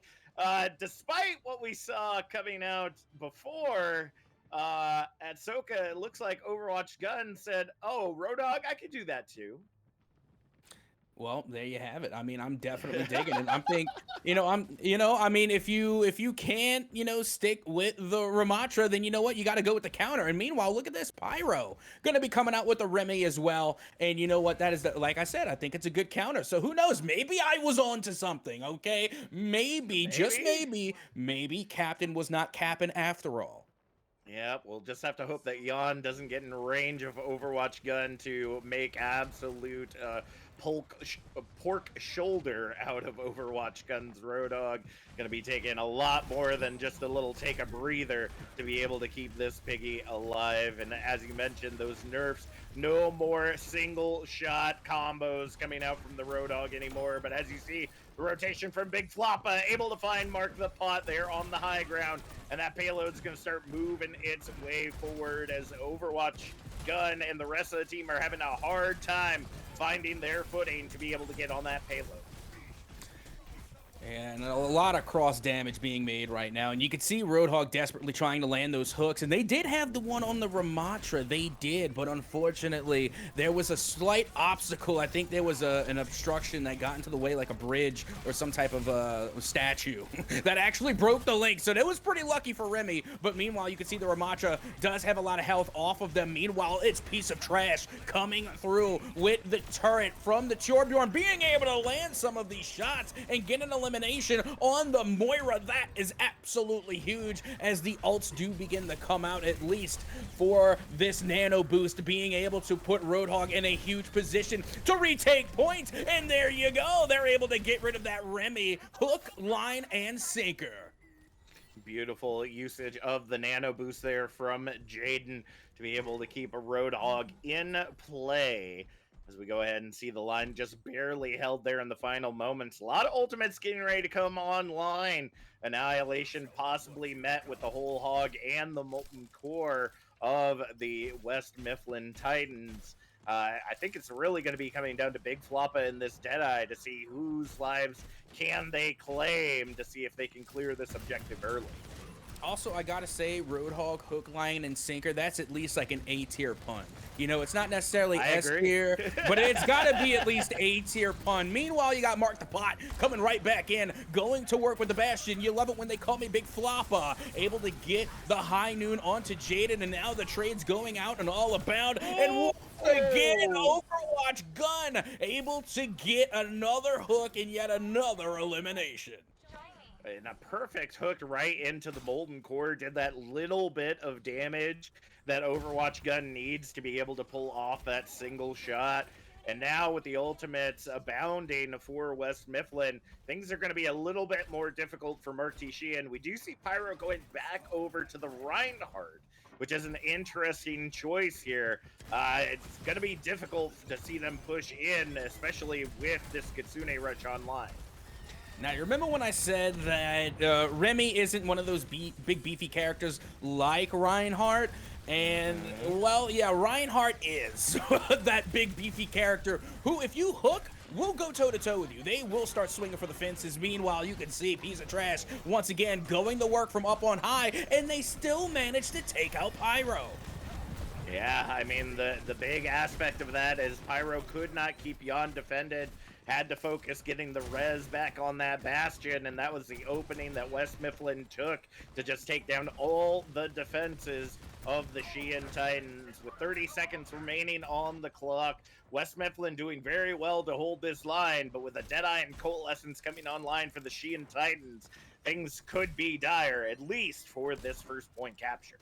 despite what we saw coming out before, at Soka, it looks like Overwatch Gun said, "Oh, Roadhog, I could do that too." Well, there you have it. I mean, I'm definitely digging it. I mean, if you can't, stick with the Ramatra, then you know what? You got to go with the counter. And meanwhile, look at this Pyro going to be coming out with the Remy as well. And you know what? That is like I said, I think it's a good counter. So who knows? Maybe I was on to something. Okay, maybe, just Maybe. maybe Captain was not capping after all. Yeah, we'll just have to hope that Jan doesn't get in range of Overwatch Gun to make absolute pork shoulder out of Overwatch Gun's Roadhog. Going to be taking a lot more than just a little take a breather to be able to keep this piggy alive. And as you mentioned, those nerfs, no more single shot combos coming out from the Roadhog anymore. But as you see, the rotation from Big Floppa, able to find Mark the Pot there on the high ground, and that payload's going to start moving its way forward as Overwatch Gun and the rest of the team are having a hard time finding their footing to be able to get on that payload. And a lot of cross damage being made right now. And you can see Roadhog desperately trying to land those hooks. And they did have the one on the Ramatra. They did. But unfortunately, there was a slight obstacle. I think there was an obstruction that got into the way, like a bridge or some type of statue that actually broke the link. So that was pretty lucky for Remy. But meanwhile, you can see the Ramatra does have a lot of health off of them. Meanwhile, it's piece of trash coming through with the turret from the Torbjorn, being able to land some of these shots and get an elimination on the Moira. That is absolutely huge as the ults do begin to come out, at least for this nano boost, being able to put Roadhog in a huge position to retake points. And there you go. They're able to get rid of that Remy hook, line, and sinker. Beautiful usage of the nano boost there from Jaden to be able to keep a Roadhog in play. As we go ahead and see the line just barely held there in the final moments. A lot of ultimates getting ready to come online. Annihilation possibly met with the whole hog and the molten core of the West Mifflin Titans. I think it's really going to be coming down to Big Floppa in this Deadeye to see whose lives can they claim to see if they can clear this objective early. Also, I gotta say, Roadhog, hook, line, and sinker, that's at least like an A-tier pun. It's not necessarily I agree. S-tier, but it's gotta be at least A-tier pun. Meanwhile, you got Mark the Pot coming right back in, going to work with the Bastion. You love it when they call me Big Floppa. Able to get the high noon onto Jaden, and now the trade's going out and all about. And once again, Overwatch Gun able to get another hook and yet another elimination. And a perfect hook right into the molten core, did that little bit of damage that Overwatch Gun needs to be able to pull off that single shot. And now with the ultimates abounding for West Mifflin, things are going to be a little bit more difficult for Mark T. Sheehan. We do see Pyro going back over to the Reinhardt, which is an interesting choice here. It's going to be difficult to see them push in, especially with this Kitsune Rush online. Now, you remember when I said that Remy isn't one of those big beefy characters like Reinhardt? And, well, yeah, Reinhardt is that big beefy character who, if you hook, will go toe-to-toe with you. They will start swinging for the fences. Meanwhile, you can see Piece of Trash once again going to work from up on high, and they still manage to take out Pyro. Yeah, I mean, the big aspect of that is Pyro could not keep Yon defended, had to focus getting the res back on that Bastion, and that was the opening that West Mifflin took to just take down all the defenses of the Sheehan Titans. With 30 seconds remaining on the clock, West Mifflin doing very well to hold this line, but with a Deadeye and Coalescence coming online for the Sheehan Titans, things could be dire, at least for this first point capture.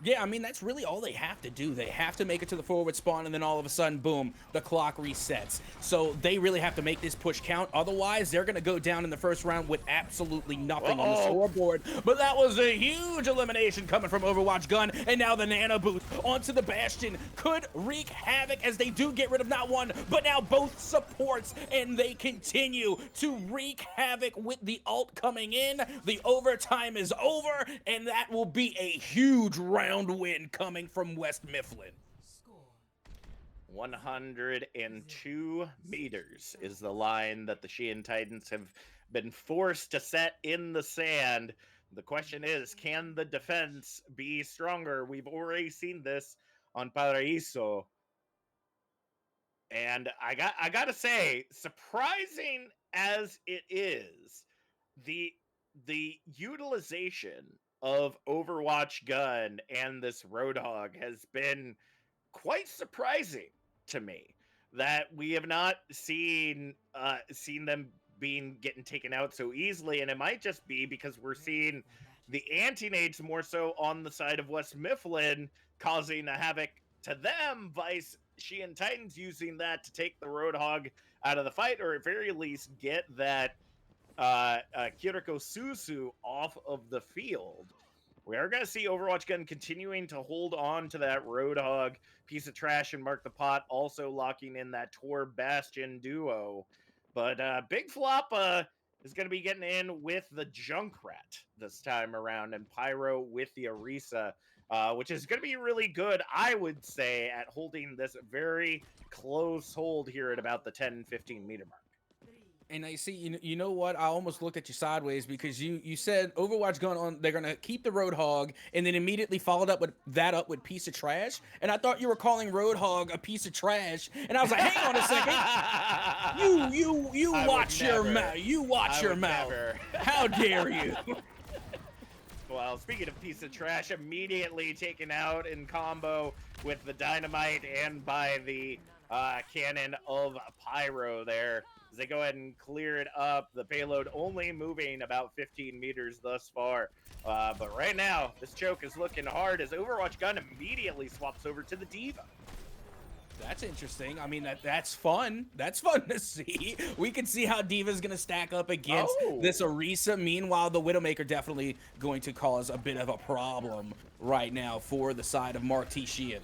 Yeah, I mean, that's really all they have to do. They have to make it to the forward spawn, and then all of a sudden, boom, the clock resets. So they really have to make this push count. Otherwise, they're going to go down in the first round with absolutely nothing on the scoreboard. But that was a huge elimination coming from Overwatch Gun, and now the Nano Boost onto the Bastion could wreak havoc as they do get rid of not one, but now both supports, and they continue to wreak havoc with the ult coming in. The overtime is over, and that will be a huge round win coming from West Mifflin. 102 meters is the line that the Sheehan Titans have been forced to set in the sand. The question is, can the defense be stronger? We've already seen this on Paraíso. And I gotta say, surprising as it is, the utilization of Overwatch Gun and this Roadhog has been quite surprising to me, that we have not seen them getting taken out so easily. And it might just be because we're seeing the anti-nades more so on the side of West Mifflin, causing a havoc to them, vice Sheehan Titans using that to take the Roadhog out of the fight, or at very least get that Kiriko Susu off of the field. We are going to see Overwatch Gun continuing to hold on to that Roadhog, Piece of Trash, and Mark the Pot also locking in that Tor Bastion duo. But Big Flop is going to be getting in with the Junkrat this time around, and Pyro with the Orisa, which is going to be really good, I would say, at holding this very close hold here at about the 10-15 meter mark. And I see, you know what? I almost looked at you sideways because you said Overwatch Gun on. They're gonna keep the Roadhog, and then immediately followed up with Piece of Trash. And I thought you were calling Roadhog a piece of trash. And I was like, hang on a second. You watch your mouth. You watch your mouth. How dare you? Well, speaking of Piece of Trash, immediately taken out in combo with the Dynamite and by the cannon of Pyro there. They go ahead and clear it up. The payload only moving about 15 meters thus far. But right now, this choke is looking hard as Overwatch Gun immediately swaps over to the Diva. That's interesting. I mean, that's fun. That's fun to see. We can see how Diva's going to stack up against this Orisa. Meanwhile, the Widowmaker definitely going to cause a bit of a problem right now for the side of Mark T. Sheehan.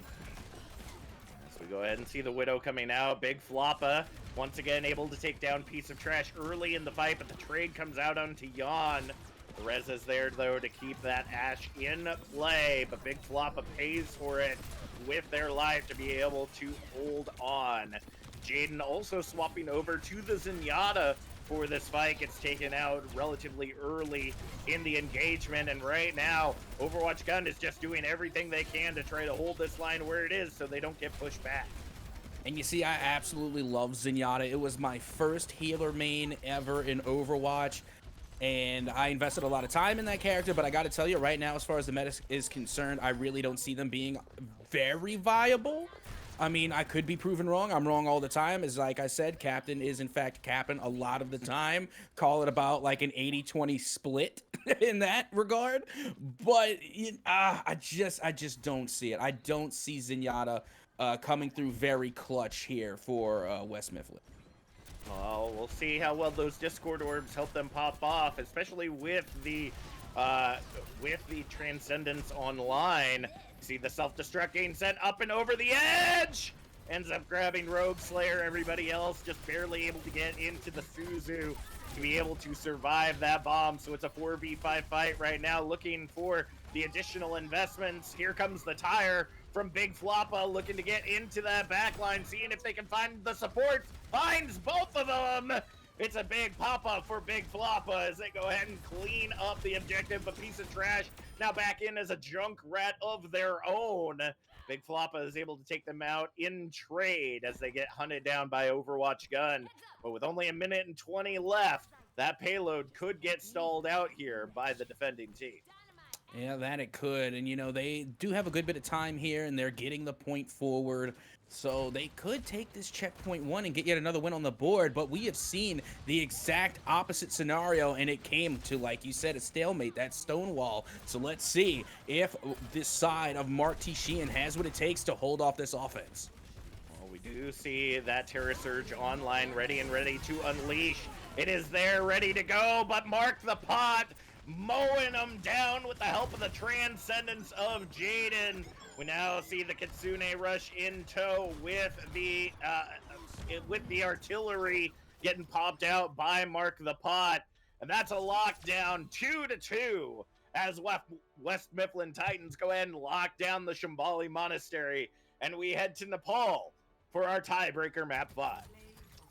So we go ahead and see the Widow coming out. Big Floppa once again able to take down Piece of Trash early in the fight, but the trade comes out onto Yon. The res is there, though, to keep that Ashe in play, but Big Floppa pays for it with their life to be able to hold on. Jaden also swapping over to the Zenyatta for this fight, gets taken out relatively early in the engagement, and right now, Overwatch Gun is just doing everything they can to try to hold this line where it is so they don't get pushed back. And you see, I absolutely love Zenyatta. It was my first healer main ever in Overwatch, and I invested a lot of time in that character, but I got to tell you, right now, as far as the meta is concerned, I really don't see them being very viable. I mean, I could be proven wrong. I'm wrong all the time. As like I said, Captain is, in fact, capping a lot of the time. Call it about like an 80-20 split in that regard. But I just don't see it. I don't see Zenyatta coming through very clutch here for West Mifflin. Well, we'll see how well those Discord orbs help them pop off, especially with the Transcendence online. See the self-destruct getting sent up and over the edge! Ends up grabbing Rogue Slayer. Everybody else just barely able to get into the Suzu to be able to survive that bomb. So it's a 4v5 fight right now, looking for the additional investments. Here comes the tire from Big Floppa, looking to get into that backline, seeing if they can find the supports. Finds both of them. It's a big pop-up for Big Floppa as they go ahead and clean up the objective. A piece of trash now back in as a junk rat of their own. Big Floppa is able to take them out in trade as they get hunted down by Overwatch Gun. But with only a minute and 20 left, that payload could get stalled out here by the defending team. Yeah, that it could. And, you know, they do have a good bit of time here, and they're getting the point forward. So they could take this checkpoint 1 and get yet another win on the board. But we have seen the exact opposite scenario, and it came to, like you said, a stalemate, that Stonewall. So let's see if this side of Mark T. Sheehan has what it takes to hold off this offense. Well, we do see that Terra Surge online, ready to unleash. It is there, ready to go, but Mark the Pot mowing them down with the help of the Transcendence of Jaden. We now see the Kitsune rush in tow with the artillery getting popped out by Mark the Pot, and that's a lockdown 2-2 as West Mifflin Titans go ahead and lock down the Shambali Monastery, and we head to Nepal for our tiebreaker map 5.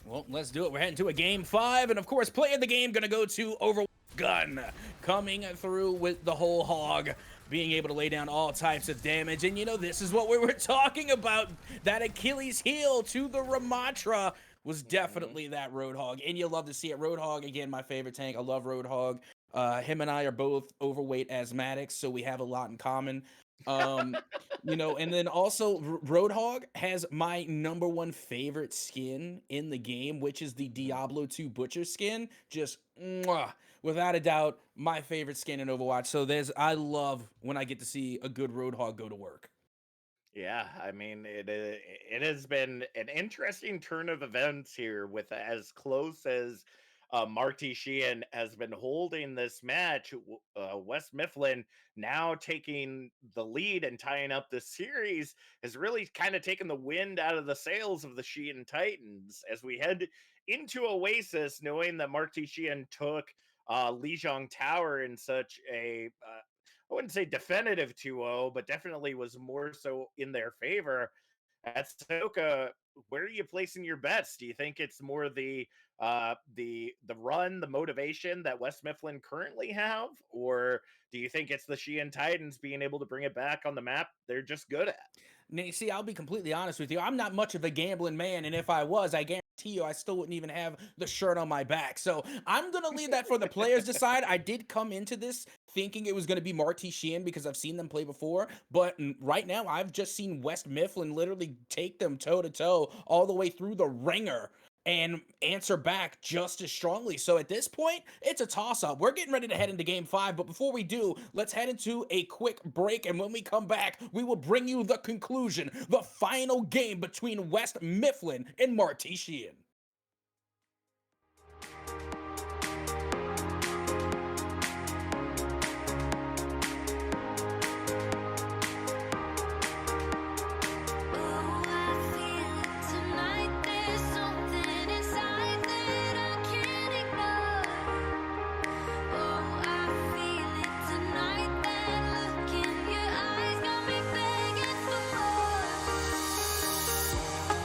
Well, let's do it. We're heading to a game 5, and of course, play of the game gonna go to Overwatch Gun, coming through with the whole hog, being able to lay down all types of damage. And you know, this is what we were talking about. That Achilles heel to the Ramatra was definitely that Roadhog, and you love to see it. Roadhog, again, my favorite tank. I love Roadhog. Him and I are both overweight asthmatics, so we have a lot in common. You know, and then also Roadhog has my #1 favorite skin in the game, which is the Diablo 2 Butcher skin. Just mwah, without a doubt, my favorite skin in Overwatch. So I love when I get to see a good Roadhog go to work. Yeah, I mean, it has been an interesting turn of events here with as close as Mark T. Sheehan has been holding this match. West Mifflin now taking the lead and tying up this series has really kind of taken the wind out of the sails of the Sheehan Titans as we head into Oasis, knowing that Mark T. Sheehan took Lijiang Tower in such a I wouldn't say definitive 2-0, but definitely was more so in their favor. At Soka, where are you placing your bets? Do you think it's more the run, the motivation that West Mifflin currently have, or do you think it's the Sheehan Titans being able to bring it back on the map they're just good at? Now, see, I'll be completely honest with you. I'm not much of a gambling man, and if I was, I guarantee you I still wouldn't even have the shirt on my back. So I'm going to leave that for the players to decide. I did come into this thinking it was going to be Mark T. Sheehan because I've seen them play before, but right now I've just seen West Mifflin literally take them toe-to-toe all the way through the ringer and answer back just as strongly. So at this point, it's a toss-up. We're getting ready to head into game 5, but before we do, let's head into a quick break, and when we come back, we will bring you the conclusion, the final game between West Mifflin and Mark T. Sheehan.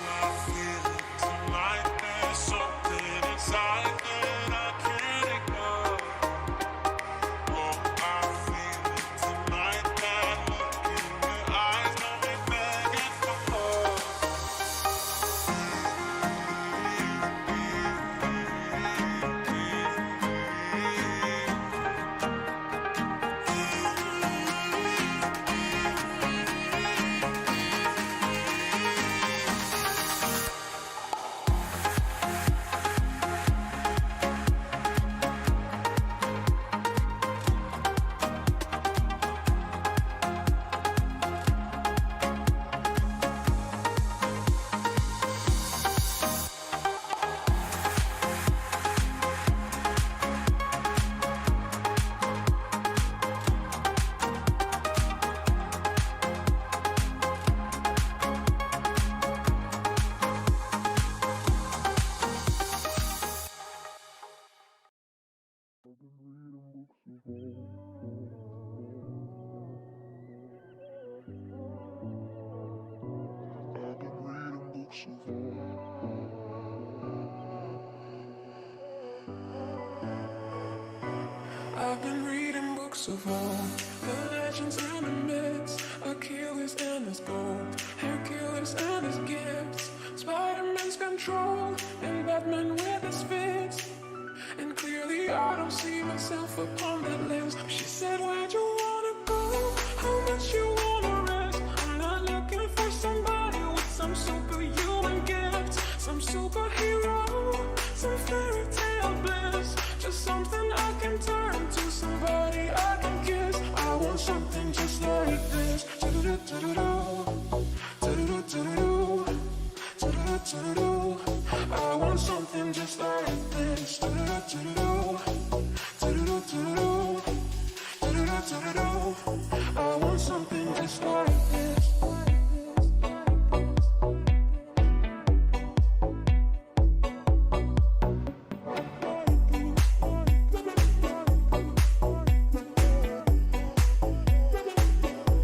I feel it tonight. I've been reading books of I've been reading books of old, the legends and the myths, Achilles and his gold, Hercules and his gifts, Spider-Man's control, and Batman with his fists. And clearly I don't see myself upon that list. She said, where'd you wanna go? How much you wanna rest? I'm not looking for somebody with some superhuman gifts, some superhero, some fairy tale bliss. Just something I can turn to, somebody I can kiss. I want something just like this. I want something just like this. I want something just like this.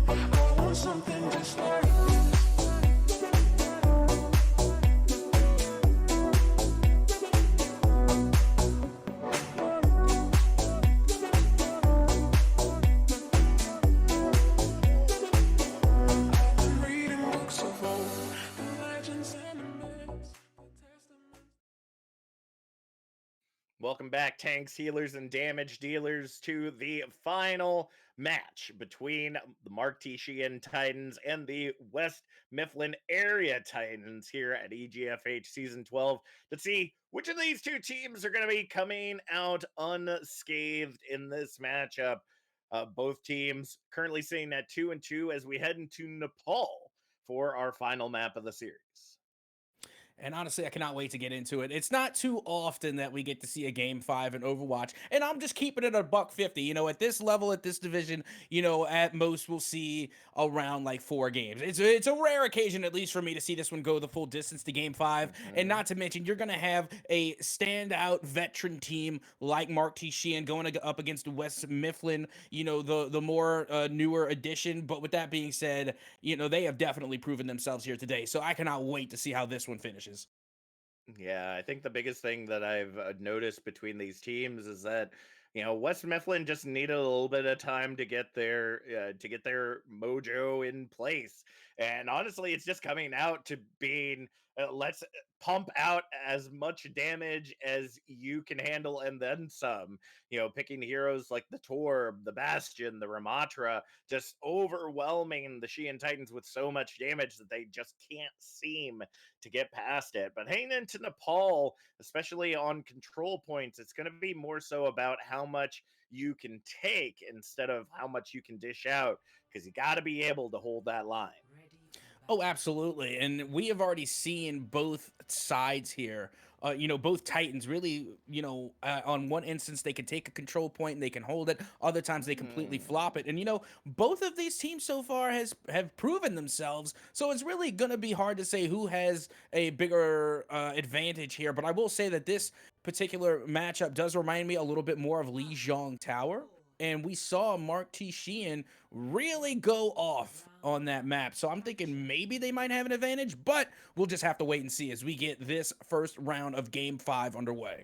I want something just like this. Welcome back, tanks, healers, and damage dealers, to the final match between the Mark T. Sheehan Titans and the West Mifflin area Titans here at EGFH Season 12 to see which of these two teams are going to be coming out unscathed in this matchup. Both teams currently sitting at 2-2 as we head into Nepal for our final map of the series. And honestly, I cannot wait to get into it. It's not too often that we get to see a Game 5 in Overwatch, and I'm just keeping it at $150. You know, at this level, at this division, you know, at most we'll see around like 4 games. It's a rare occasion, at least for me, to see this one go the full distance to Game 5. And not to mention, you're going to have a standout veteran team like Mark T. Sheehan going up against West Mifflin, you know, the more newer addition. But with that being said, you know, they have definitely proven themselves here today. So I cannot wait to see how this one finishes. Yeah, I think the biggest thing that I've noticed between these teams is that, you know, West Mifflin just needed a little bit of time to get their mojo in place, and honestly, it's just coming out to being let's pump out as much damage as you can handle and then some. You know, picking heroes like the Torb, the Bastion, the Ramatra, just overwhelming the Sheehan Titans with so much damage that they just can't seem to get past it. But heading into Nepal, especially on control points, it's going to be more so about how much you can take instead of how much you can dish out, because you got to be able to hold that line. Oh, absolutely. And we have already seen both sides here. You know, both Titans really, you know, on one instance, they can take a control point and they can hold it. Other times they completely flop it. And, you know, both of these teams so far have proven themselves. So it's really going to be hard to say who has a bigger advantage here. But I will say that this particular matchup does remind me a little bit more of Lijiang Tower. And we saw Mark T. Sheehan really go off on that map. So I'm thinking maybe they might have an advantage, but we'll just have to wait and see as we get this first round of Game 5 underway.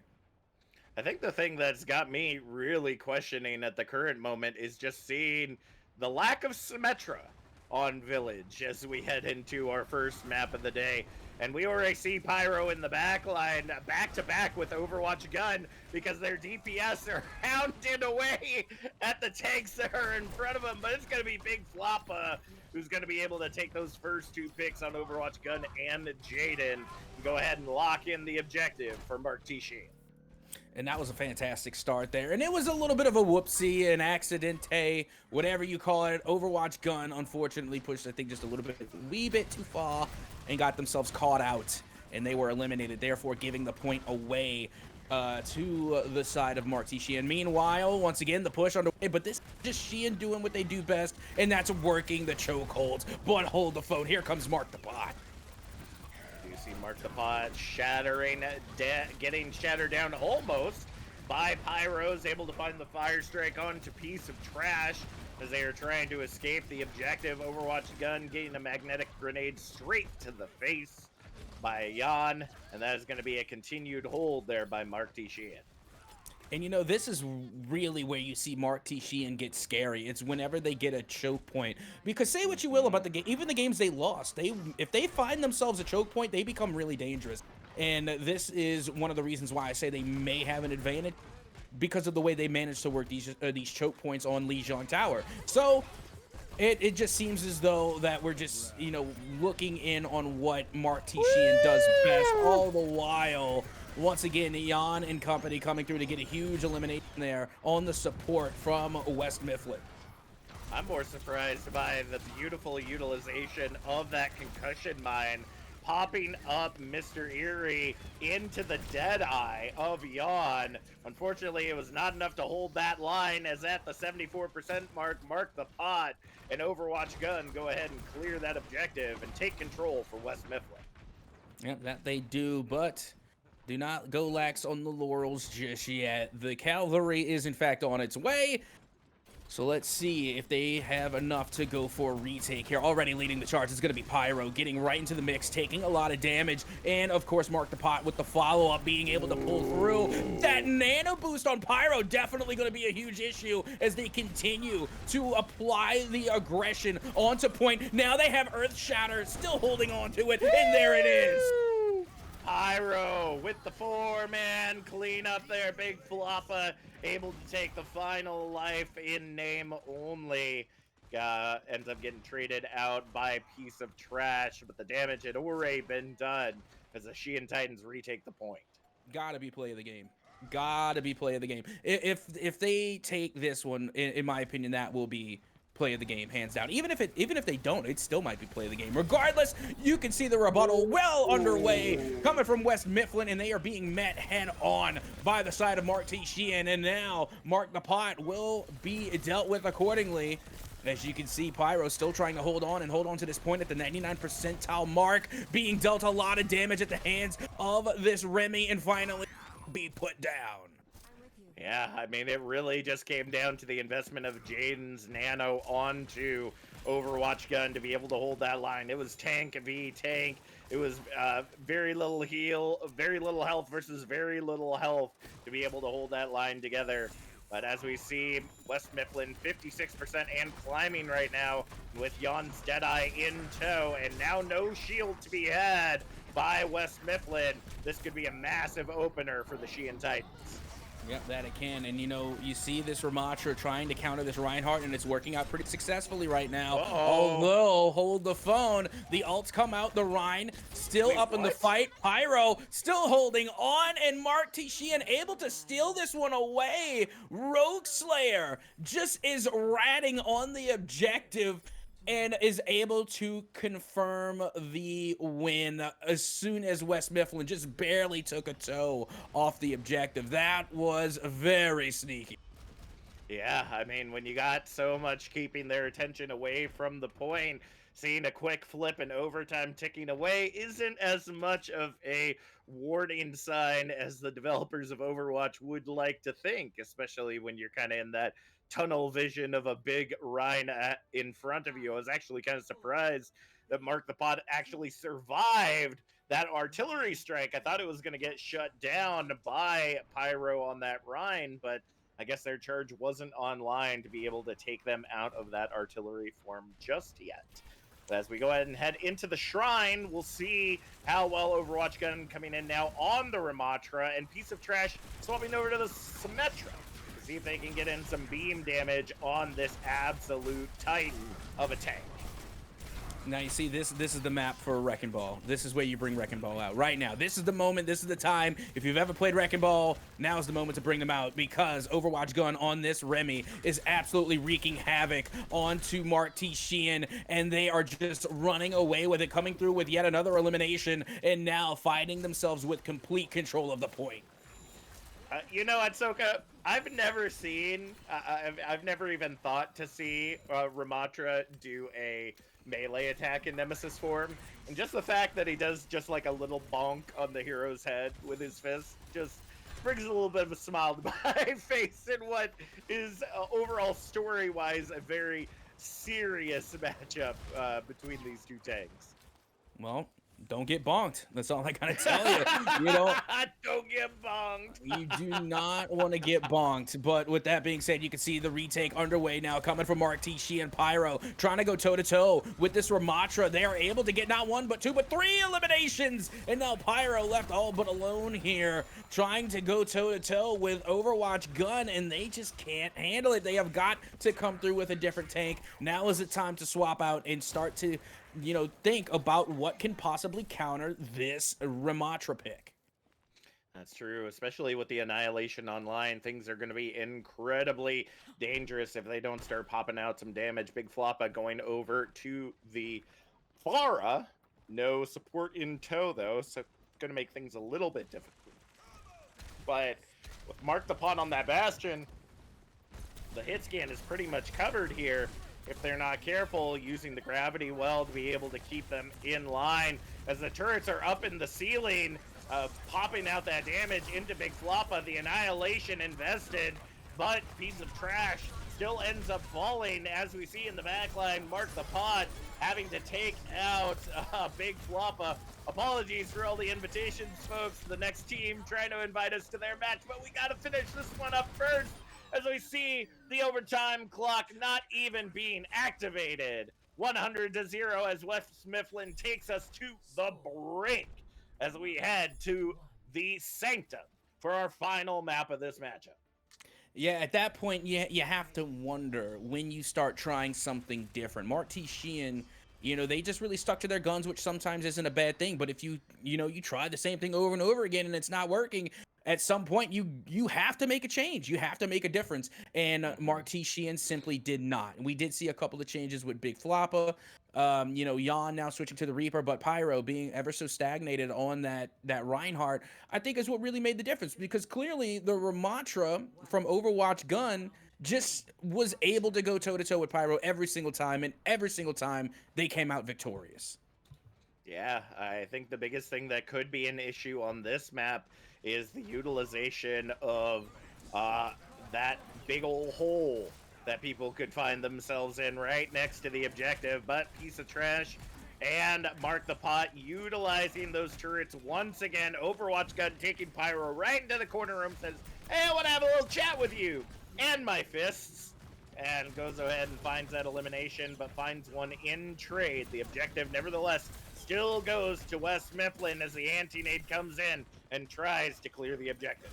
I think the thing that's got me really questioning at the current moment is just seeing the lack of Symmetra on Village as we head into our first map of the day. And we already see Pyro in the back line back-to-back with Overwatch Gun because their DPS are hounded away at the tanks that are in front of them. But it's going to be Big Floppa who's going to be able to take those first 2 picks on Overwatch Gun and Jaden and go ahead and lock in the objective for Mark T. Sheehan. And that was a fantastic start there. And it was a little bit of a whoopsie, an accidente, whatever you call it. Overwatch Gun, unfortunately, pushed, I think, just a wee bit too far and got themselves caught out. And they were eliminated, therefore giving the point away to the side of Mark T. Sheehan. Meanwhile, once again, the push underway. But this is just Sheehan doing what they do best, and that's working the chokeholds. But hold the phone. Here comes Mark the Bot. Mark the Pot shattering, getting shattered down almost by Pyros, able to find the fire strike onto Piece of Trash as they are trying to escape the objective. Overwatch Gun getting a magnetic grenade straight to the face by Jan, and that is going to be a continued hold there by Mark T. Sheehan. And you know, this is really where you see Mark T. Sheehan get scary. It's whenever they get a choke point. Because say what you will about the game, even the games they lost, if they find themselves a choke point, they become really dangerous. And this is one of the reasons why I say they may have an advantage, because of the way they managed to work these choke points on Lijiang Tower. So it just seems as though that we're just, you know, looking in on what Mark T. Sheehan does best, all the while. Once again, Jan and company coming through to get a huge elimination there on the support from West Mifflin. I'm more surprised by the beautiful utilization of that concussion mine, popping up Mr. Eerie into the dead eye of Jan. Unfortunately, it was not enough to hold that line, as at the 74% mark, Mark the Pot and Overwatch Gun go ahead and clear that objective and take control for West Mifflin. Yep, that they do, but do not go lax on the laurels just yet. The cavalry is in fact on its way. So let's see if they have enough to go for a retake here. Already leading the charge is going to be Pyro, getting right into the mix, taking a lot of damage. And of course, Mark the Pot with the follow-up, being able to pull through. That nano boost on Pyro definitely going to be a huge issue as they continue to apply the aggression onto point. Now they have Earth Shatter still holding on to it, and there it is. Pyro with the 4-man cleanup there. Big Floppa able to take the final life in name only. Ends up getting traded out by a Piece of Trash, but the damage had already been done as the Sheehan Titans retake the point. Gotta be play of the game. Gotta be play of the game. If they take this one, in my opinion, that will be play of the game, hands down. Even if they don't, it still might be play of the game. Regardless, you can see the rebuttal well underway coming from West Mifflin, and they are being met head on by the side of Mark T. Sheehan, and now Mark the Pot will be dealt with accordingly. As you can see, Pyro still trying to hold on to this point at the 99th percentile mark, being dealt a lot of damage at the hands of this Remy, and finally be put down. Yeah, I mean, it really just came down to the investment of Jaden's nano onto Overwatch Gun to be able to hold that line. It was tank v tank. It was very little health versus very little health to be able to hold that line together. But as we see, West Mifflin 56% and climbing right now with Jan's Deadeye in tow, and now no shield to be had by West Mifflin. This could be a massive opener for the Sheehan Titans. Yep, that it can. And, you know, you see this Ramatra trying to counter this Reinhardt, and it's working out pretty successfully right now. Although, hold the phone, the ults come out, the Rein still up in the fight. Pyro still holding on, and Mark T. Sheehan able to steal this one away. Rogue Slayer just is ratting on the objective and is able to confirm the win as soon as West Mifflin just barely took a toe off the objective. That was very sneaky. Yeah, I mean, when you got so much keeping their attention away from the point, seeing a quick flip and overtime ticking away isn't as much of a warning sign as the developers of Overwatch would like to think, especially when you're kind of in that tunnel vision of a big Rhine in front of you. I was actually kind of surprised that Mark the Pot actually survived that artillery strike. I thought it was going to get shut down by Pyro on that Rhine, but I guess their charge wasn't online to be able to take them out of that artillery form just yet. But as we go ahead and head into the Shrine, we'll see how well Overwatch Gun coming in now on the Ramatra, and Piece of Trash swapping over to the Symmetra. See if they can get in some beam damage on this absolute titan of a tank. Now you see this is the map for Wrecking Ball. This is where you bring Wrecking Ball out right now. This is the moment, this is the time. If you've ever played Wrecking Ball, now is the moment to bring them out, because Overwatch Gun on this Remy is absolutely wreaking havoc onto Mark T. Sheehan, and they are just running away with it, coming through with yet another elimination, and now finding themselves with complete control of the point. You know, Atsoka, I've never seen, I've never even thought to see Ramatra do a melee attack in Nemesis form. And just the fact that he does just like a little bonk on the hero's head with his fist just brings a little bit of a smile to my face in what is overall story-wise a very serious matchup between these two tanks. Well, don't get bonked. That's all I gotta tell you. You know, don't get bonked. you do not want to get bonked. But with that being said, you can see the retake underway now, coming from Mark T, Sheehan, Pyro, trying to go toe-to-toe with this Ramatra. They are able to get not one, but two, but three eliminations. And now Pyro left all but alone here, trying to go toe-to-toe with Overwatch Gun, and they just can't handle it. They have got to come through with a different tank. Now is the time to swap out and start to, you know, think about what can possibly counter this Ramatra pick. That's true, especially with the Annihilation online. Things are going to be incredibly dangerous if they don't start popping out some damage. Big Floppa going over to the Pharah. No support in tow, though, so it's going to make things a little bit difficult. But with Mark the Pot on that Bastion, the hit scan is pretty much covered here. If they're not careful, using the gravity well to be able to keep them in line. As the turrets are up in the ceiling, popping out that damage into Big Floppa, the Annihilation invested, but piece of trash still ends up falling, as we see in the backline. Mark the Pot having to take out Big Floppa. Apologies for all the invitations, folks. The next team trying to invite us to their match, but we got to finish this one up first, as we see the overtime clock not even being activated. 100-0 as West Mifflin takes us to the break as we head to the Sanctum for our final map of this matchup. Yeah, at that point, you have to wonder when you start trying something different. Mark T, Sheehan, you know, they just really stuck to their guns, which sometimes isn't a bad thing. But if you try the same thing over and over again and it's not working, at some point you have to make a change. You have to make a difference. And Mark T, Sheehan simply did not. And we did see a couple of changes with Big Floppa. You know, Jan now switching to the Reaper, but Pyro being ever so stagnated on that Reinhardt, I think is what really made the difference, because clearly the Ramatra from Overwatch Gun just was able to go toe-to-toe with Pyro every single time, and every single time they came out victorious. Yeah, I think the biggest thing that could be an issue on this map is the utilization of that big old hole that people could find themselves in right next to the objective. But piece of trash, and Mark the Pot utilizing those turrets once again. Overwatch Gun taking Pyro right into the corner room, says, hey, I want to have a little chat with you and my fists, and goes ahead and finds that elimination, but finds one in trade. The objective nevertheless still goes to West Mifflin as the anti-nade comes in and tries to clear the objective.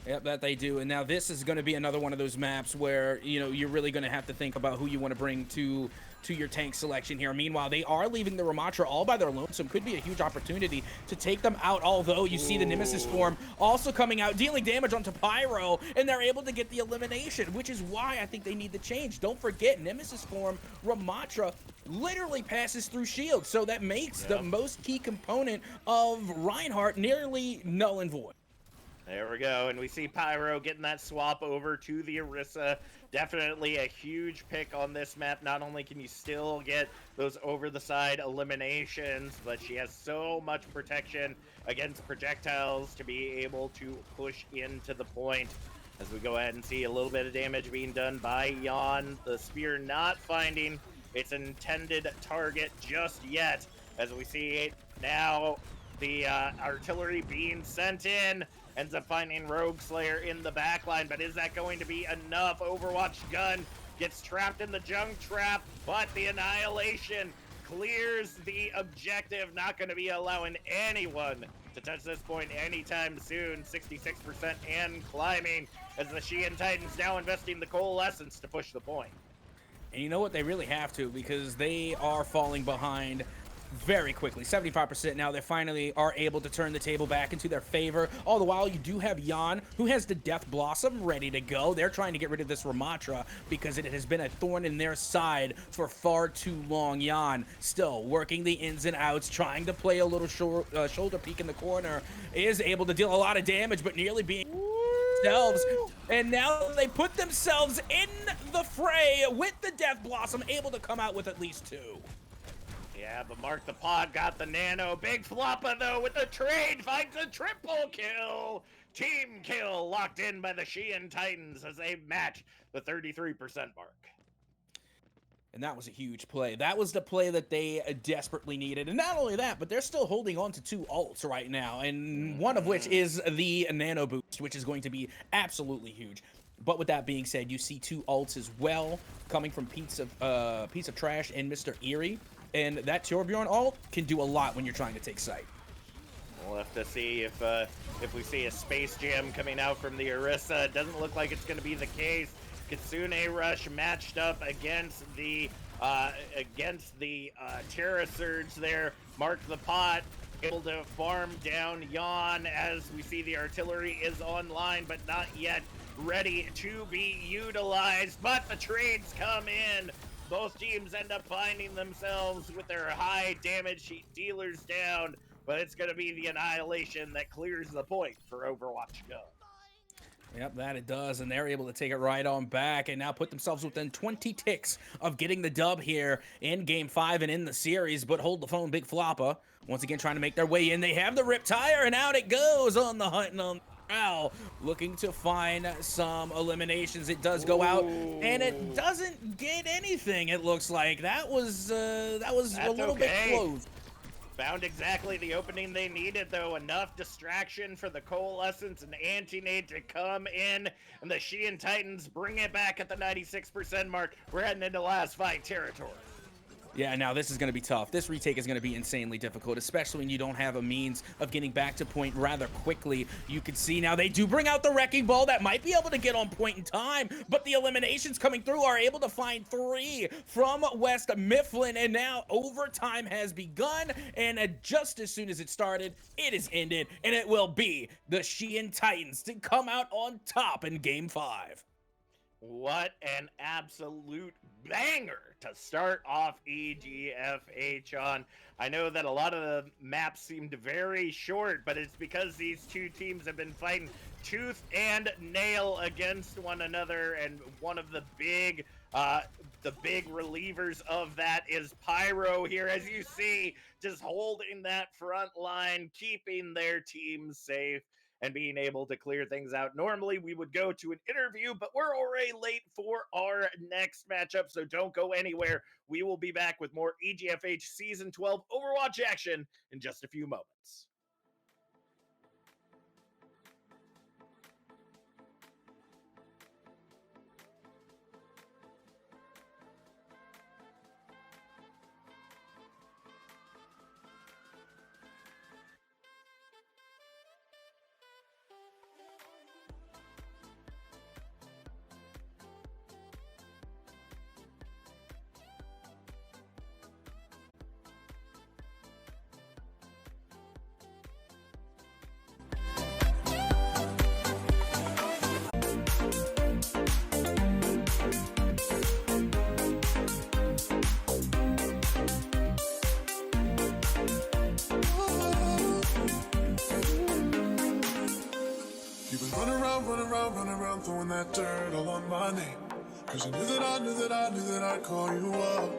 Yep, that they do. And now this is going to be another one of those maps where, you know, you're really going to have to think about who you want to bring to your tank selection here. Meanwhile, they are leaving the Ramatra all by their lonesome. Could be a huge opportunity to take them out, although you see the Nemesis form also coming out, dealing damage onto Pyro, and they're able to get the elimination, which is why I think they need the change. Don't forget, Nemesis form, Ramatra, literally passes through shield, so that makes the most key component of Reinhardt nearly null and void. There we go, and we see Pyro getting that swap over to the Orisa. Definitely a huge pick on this map. Not only can you still get those over-the-side eliminations, but she has so much protection against projectiles to be able to push into the point. As we go ahead and see a little bit of damage being done by Jan. The spear not finding its intended target just yet. As we see now the artillery being sent in. Ends up finding Rogue Slayer in the backline, but is that going to be enough? Overwatch Gun gets trapped in the junk trap, but the Annihilation clears the objective. Not going to be allowing anyone to touch this point anytime soon. 66% and climbing as the Sheehan Titans now investing the Coalescence to push the point. And you know what? They really have to, because they are falling behind very quickly. 75% now. They finally are able to turn the table back into their favor. All the while, you do have Jan, who has the Death Blossom ready to go. They're trying to get rid of this Ramatra because it has been a thorn in their side for far too long. Jan still working the ins and outs, trying to play a little shoulder peek in the corner, is able to deal a lot of damage, but nearly being themselves. And now they put themselves in the fray with the Death Blossom, able to come out with at least 2. Yeah, but Mark the Pod got the nano. Big Floppa, though, with the trade, finds a triple kill Team kill locked in by the Sheehan Titans as they match the 33% mark. And that was a huge play. That was the play that they desperately needed. And not only that, but they're still holding on to 2 ults right now, and one of which is the Nano Boost, which is going to be absolutely huge. But with that being said, you see 2 ults as well coming from Piece of Trash and Mr. Eerie. And that Torbjorn ult can do a lot when you're trying to take site. We'll have to see if we see a Space Jam coming out from the Orisa. It doesn't look like it's going to be the case. Kitsune Rush matched up against the Terra Surge there. Mark the Pot able to farm down Yawn as we see the artillery is online, but not yet ready to be utilized. But the trades come in. Both teams end up finding themselves with their high damage dealers down, but it's going to be the Annihilation that clears the point for Overwatch Go. Yep, that it does, and they're able to take it right on back and now put themselves within 20 ticks of getting the dub here in Game 5 and in the series. But hold the phone, Big Floppa, once again trying to make their way in. They have the Rip Tire, and out it goes on the hunt and on the prowl, looking to find some eliminations. It does go out, and it doesn't get anything, it looks like. That was a little bit close. Found exactly the opening they needed, though. Enough distraction for the Coalescence and Anti-Nade to come in, and the Sheehan Titans bring it back at the 96% mark. We're heading into last fight territory. Yeah, now this is going to be tough. This retake is going to be insanely difficult, especially when you don't have a means of getting back to point rather quickly. You can see now they do bring out the Wrecking Ball that might be able to get on point in time, but the eliminations coming through are able to find 3 from West Mifflin, and now overtime has begun, and just as soon as it started, it is ended, and it will be the Sheehan Titans to come out on top in Game 5. What an absolute banger to start off EGFH on. I know that a lot of the maps seemed very short, but it's because these two teams have been fighting tooth and nail against one another, and one of the big relievers of that is Pyro here, as you see, just holding that front line, keeping their team safe and being able to clear things out. Normally, we would go to an interview, but we're already late for our next matchup, so don't go anywhere. We will be back with more EGFH Season 12 Overwatch action in just a few moments. Run around, throwing that dirt all on my name. Cause you knew that I'd call you up.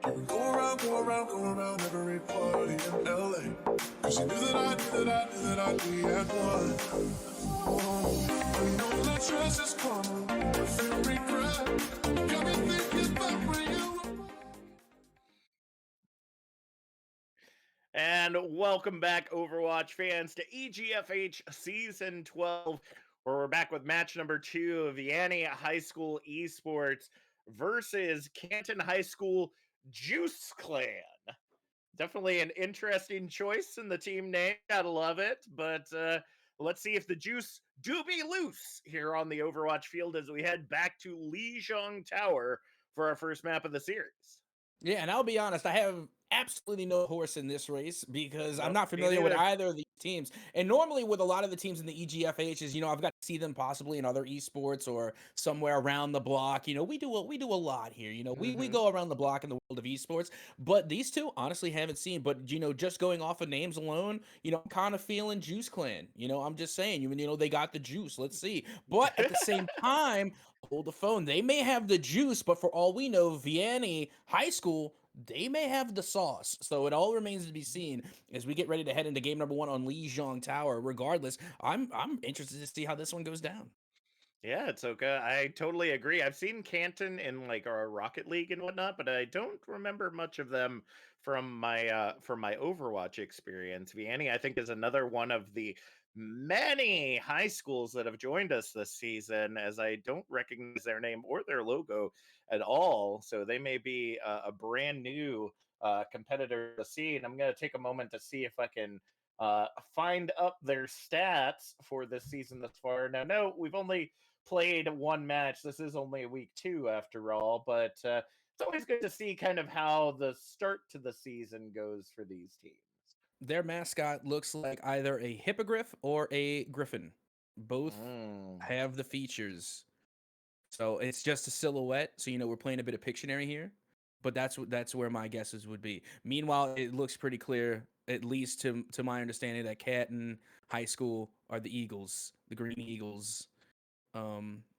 You would go around every party in LA. Cause you knew that I'd be at one. Oh, you know that trust is coming, I feel regret. Got me thinking back when you were. And welcome back, Overwatch fans, to EGFH Season 12, where we're back with match number 2 of Vianney High School Esports versus Canton High School Juice Clan. Definitely an interesting choice in the team name. Gotta love it. But let's see if the Juice do be loose here on the Overwatch field as we head back to Lijiang Tower for our first map of the series. Yeah, and I'll be honest, I have absolutely no horse in this race because I'm not me familiar with neither. either of these teams. And normally with a lot of the teams in the EGFHs, you know, I've got to see them possibly in other esports or somewhere around the block. You know, we do a lot here. You know, we go around the block in the world of esports, but these two honestly haven't seen. But you know, just going off of names alone, you know, I'm kind of feeling Juice Clan. You know, I'm just saying, you know, they got the juice. Let's see. But at the same time, hold the phone. They may have the juice, but for all we know, Vianney High School they may have the sauce. So it all remains to be seen as we get ready to head into game number 1 on Lijiang Tower. Regardless, I'm interested to see how this one goes down. Yeah, it's okay. I totally agree. I've seen Canton in like our Rocket League and whatnot, but I don't remember much of them from my Overwatch experience. Vianney, I think, is another one of the many high schools that have joined us this season, as I don't recognize their name or their logo at all. So they may be a brand new competitor to the scene. I'm going to take a moment to see if I can find up their stats for this season thus far. Now, no, we've only played one match. This is only week 2 after all, but it's always good to see kind of how the start to the season goes for these teams. Their mascot looks like either a hippogriff or a griffin. Both Mm. have the features. So it's just a silhouette. So we're playing a bit of Pictionary here, but that's where my guesses would be. Meanwhile, it looks pretty clear, at least to my understanding, that Canton High School are the Eagles, the Green Eagles.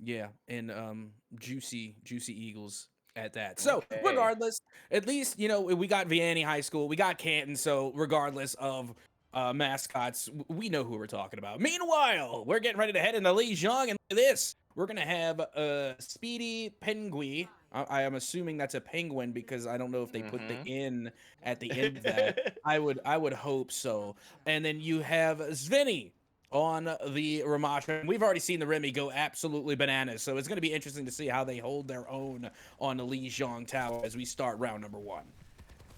Yeah, and juicy Eagles at that. So Okay. regardless, at least we got Vianney High School, we got Canton. So regardless of mascots, we know who we're talking about. Meanwhile, we're getting ready to head into Lijiang, and look at this. We're gonna have Speedy Penguin. I am assuming that's a penguin because I don't know if they put the in at the end of that. I would hope so. And then you have Svenny on the Ramatra. We've already seen the Remy go absolutely bananas, so it's going to be interesting to see how they hold their own on the Lijiang Tower as we start round number 1.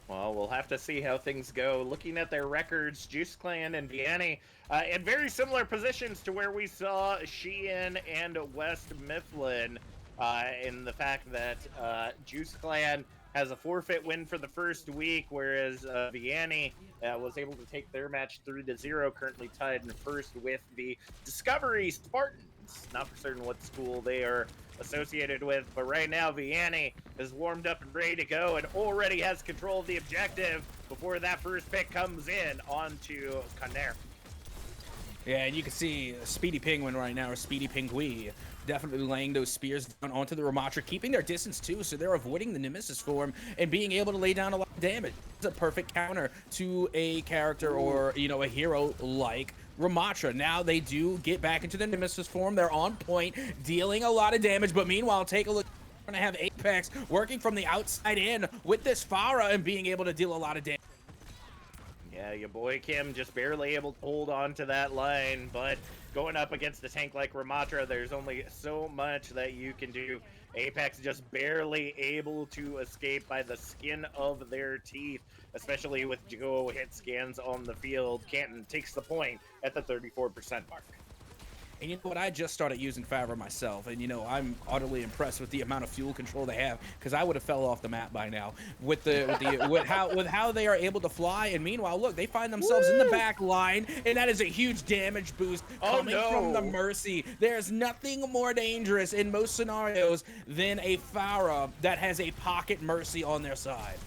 Well, we'll have to see how things go. Looking at their records, Juice Clan and Vianney in very similar positions to where we saw Sheehan and West Mifflin, in the fact that Juice Clan has a forfeit win for the first week, whereas Vianney was able to take their match 3-0, currently tied in first with the Discovery Spartans. Not for certain what school they are associated with, but right now Vianney is warmed up and ready to go and already has control of the objective before that first pick comes in onto Conner. Yeah, and you can see Speedy Penguin right now, or Speedy Penguin, definitely laying those spears down onto the Ramatra, keeping their distance too, so they're avoiding the Nemesis form and being able to lay down a lot of damage. It's a perfect counter to a character or, a hero like Ramatra. Now they do get back into the Nemesis form. They're on point, dealing a lot of damage, but meanwhile, take a look. We're going to have Apex working from the outside in with this Farah and being able to deal a lot of damage. Yeah, your boy Kim just barely able to hold on to that line, but going up against a tank like Ramatra, there's only so much that you can do. Apex just barely able to escape by the skin of their teeth, especially with duo hit scans on the field. Canton takes the point at the 34% mark. And you know what? I just started using Favre myself, and I'm utterly impressed with the amount of fuel control they have, because I would have fell off the map by now with how they are able to fly. And meanwhile, look, they find themselves in the back line, and that is a huge damage boost coming from the Mercy. There's nothing more dangerous in most scenarios than a Farah that has a pocket Mercy on their side.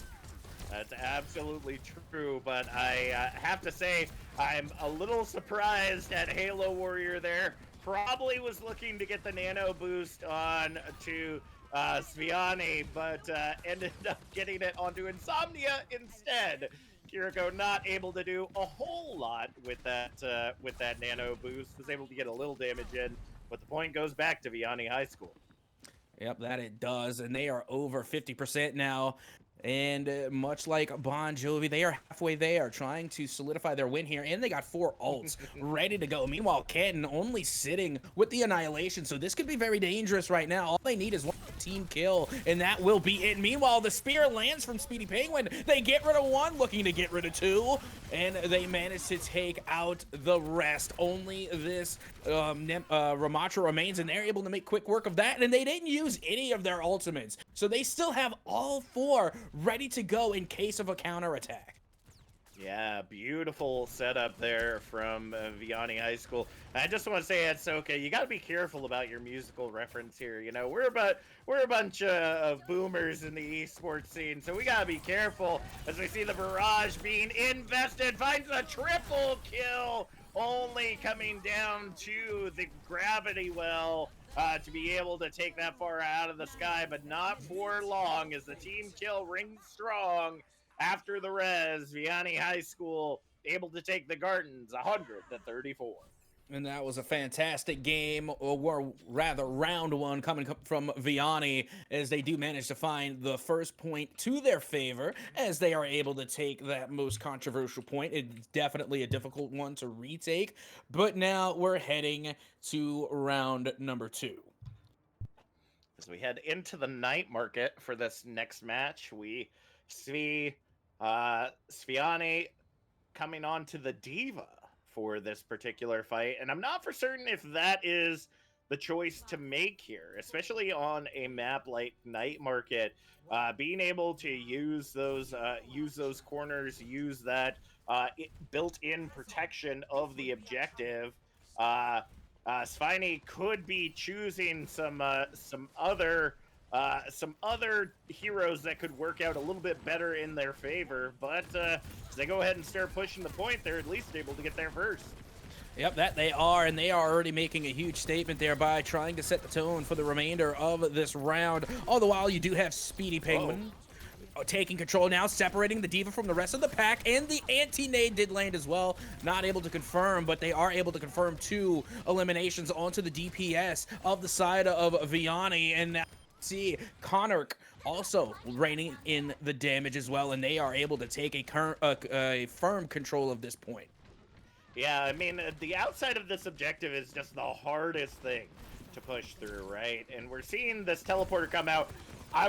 That's absolutely true, but I have to say I'm a little surprised at Halo Warrior there. Probably was looking to get the nano boost on to Vianney, but ended up getting it onto Insomnia instead. Kiriko not able to do a whole lot with that nano boost. Was able to get a little damage in, but the point goes back to Vianney High School. Yep, that it does, and they are over 50% now. And much like Bon Jovi, they are halfway there, trying to solidify their win here. And they got 4 ults ready to go. Meanwhile, Canton only sitting with the Annihilation. So this could be very dangerous right now. All they need is one team kill, and that will be it. Meanwhile, the spear lands from Speedy Penguin. They get rid of 1, looking to get rid of 2. And they manage to take out the rest. Only this Ramatra remains, and they're able to make quick work of that. And they didn't use any of their ultimates. So they still have all 4 ready to go in case of a counterattack. Yeah, beautiful setup there from Vianney High School. I just want to say, Ahsoka, you got to be careful about your musical reference here. We're a bunch of boomers in the esports scene, so we got to be careful as we see the barrage being invested. Finds a triple kill, only coming down to the gravity well to be able to take that far out of the sky, but not for long as the team kill rings strong after the res. Vianney High School able to take the Gardens 100-34. And that was a fantastic game, or rather round one, coming from Vianney, as they do manage to find the first point to their favor, as they are able to take that most controversial point. It's definitely a difficult one to retake, but now we're heading to round number 2. As we head into the night market for this next match, we see Sviani coming on to the Diva for this particular fight, and I'm not for certain if that is the choice to make here, especially on a map like Night Market. Being able to use those corners, use that built-in protection of the objective. Sviney could be choosing some other heroes that could work out a little bit better in their favor, but as they go ahead and start pushing the point, they're at least able to get there first. Yep, that they are, and they are already making a huge statement there by trying to set the tone for the remainder of this round. All the while, you do have Speedy Penguin taking control now, separating the Diva from the rest of the pack, and the anti-nade did land as well. Not able to confirm, but they are able to confirm 2 eliminations onto the DPS of the side of Vianney, and now see Connor also reigning in the damage as well, and they are able to take a firm control of this point. Yeah, I mean, the outside of this objective is just the hardest thing to push through, right? And we're seeing this teleporter come out. I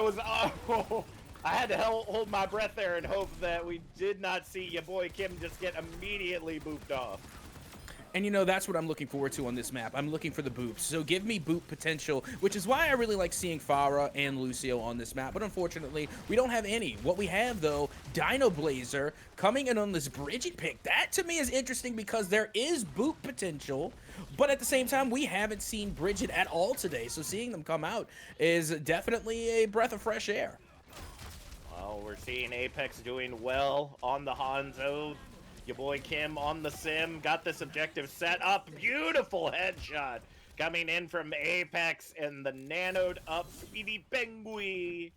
had to hold my breath there and hope that we did not see your boy Kim just get immediately booped off. And, you know, that's what I'm looking forward to on this map. I'm looking for the boops. So give me boop potential, which is why I really like seeing Farah and Lucio on this map. But unfortunately, we don't have any. What we have, though, Dino Blazer coming in on this Bridget pick. That, to me, is interesting because there is boop potential. But at the same time, we haven't seen Bridget at all today. So seeing them come out is definitely a breath of fresh air. Well, we're seeing Apex doing well on the Hanzo. Your boy Kim on the sim, got this objective set up. Beautiful headshot coming in from Apex, and the nanoed up Speedy Penguin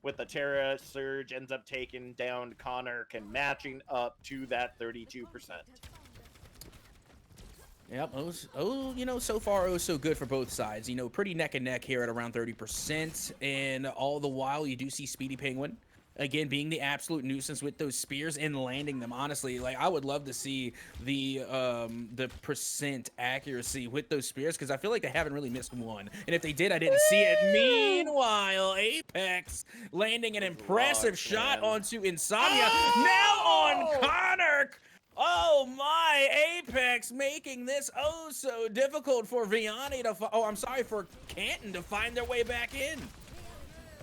with the Terra Surge ends up taking down Connor and matching up to that 32%. Yep, you know, so far, so good for both sides. You know, pretty neck and neck here at around 30%, and all the while, you do see Speedy Penguin again being the absolute nuisance with those spears and landing them. Honestly, like, I would love to see the percent accuracy with those spears, because I feel like they haven't really missed one, and if they did, I didn't see it. Meanwhile, Apex landing an impressive shot onto Insomnia. Now on Connor. Oh my, Apex making this oh so difficult for Vianney to for Canton to find their way back in.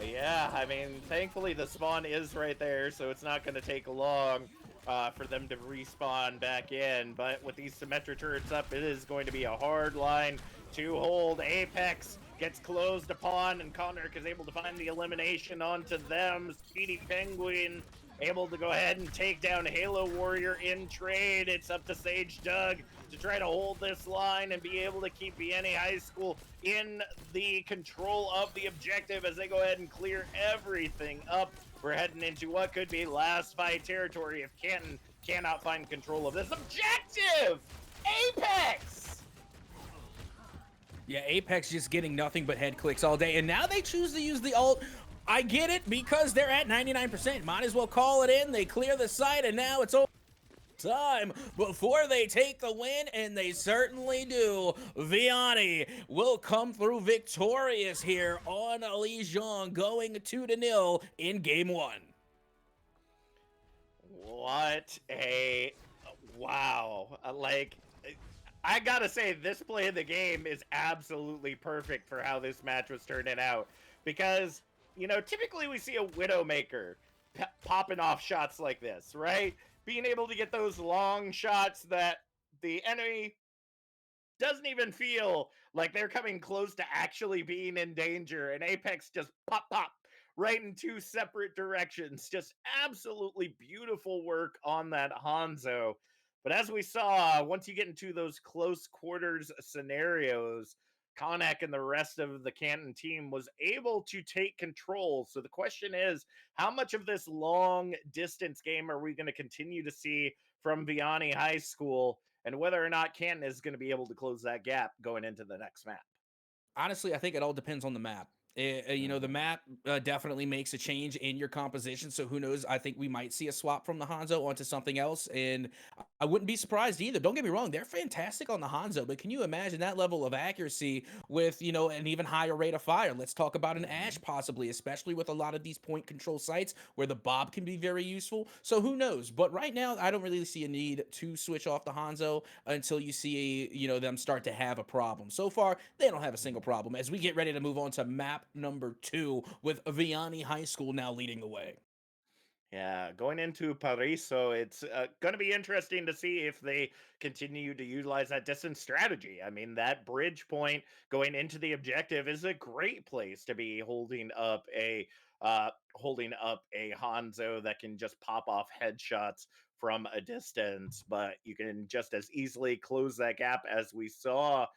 Yeah, I mean, thankfully the spawn is right there, so it's not going to take long for them to respawn back in. But with these Symmetra turrets up, it is going to be a hard line to hold. Apex gets closed upon, and Connor is able to find the elimination onto them. Speedy Penguin able to go ahead and take down Halo Warrior in trade. It's up to Sage Doug to try to hold this line and be able to keep Vianney High School in the control of the objective as they go ahead and clear everything up. We're heading into what could be last fight territory if Canton cannot find control of this objective. Apex! Yeah, Apex just getting nothing but head clicks all day, and now they choose to use the ult. I get it, because they're at 99%. Might as well call it in. They clear the site, and now it's over time before they take the win, and they certainly do. Vianney will come through victorious here on Legion, going 2-0 in game 1. What a wow. Like, I gotta say, this play of the game is absolutely perfect for how this match was turning out, because, you know, typically we see a Widowmaker popping off shots like this, right? Being able to get those long shots that the enemy doesn't even feel like they're coming close to actually being in danger, and Apex just pop right in 2 separate directions. Just absolutely beautiful work on that Hanzo. But as we saw, once you get into those close quarters scenarios, Connacht and the rest of the Canton team was able to take control. So the question is, how much of this long distance game are we going to continue to see from Vianney High School, and whether or not Canton is going to be able to close that gap going into the next map? Honestly, I think it all depends on the map. You know, the Mhm. map definitely makes a change in your composition. So who knows? I think we might see a swap from the Hanzo onto something else, and I wouldn't be surprised either. Don't get me wrong; they're fantastic on the Hanzo, but can you imagine that level of accuracy with an even higher rate of fire? Let's talk about an Ash Mhm. possibly, especially with a lot of these point control sites where the Bob can be very useful. So who knows? But right now, I don't really see a need to switch off the Hanzo until you see them start to have a problem. So far, they don't have a single problem. As we get ready to move on to map number 2 with Vianney High School now leading the way. Yeah, going into Pariso, it's going to be interesting to see if they continue to utilize that distance strategy. I mean, that bridge point going into the objective is a great place to be holding up a Hanzo that can just pop off headshots from a distance, but you can just as easily close that gap as we saw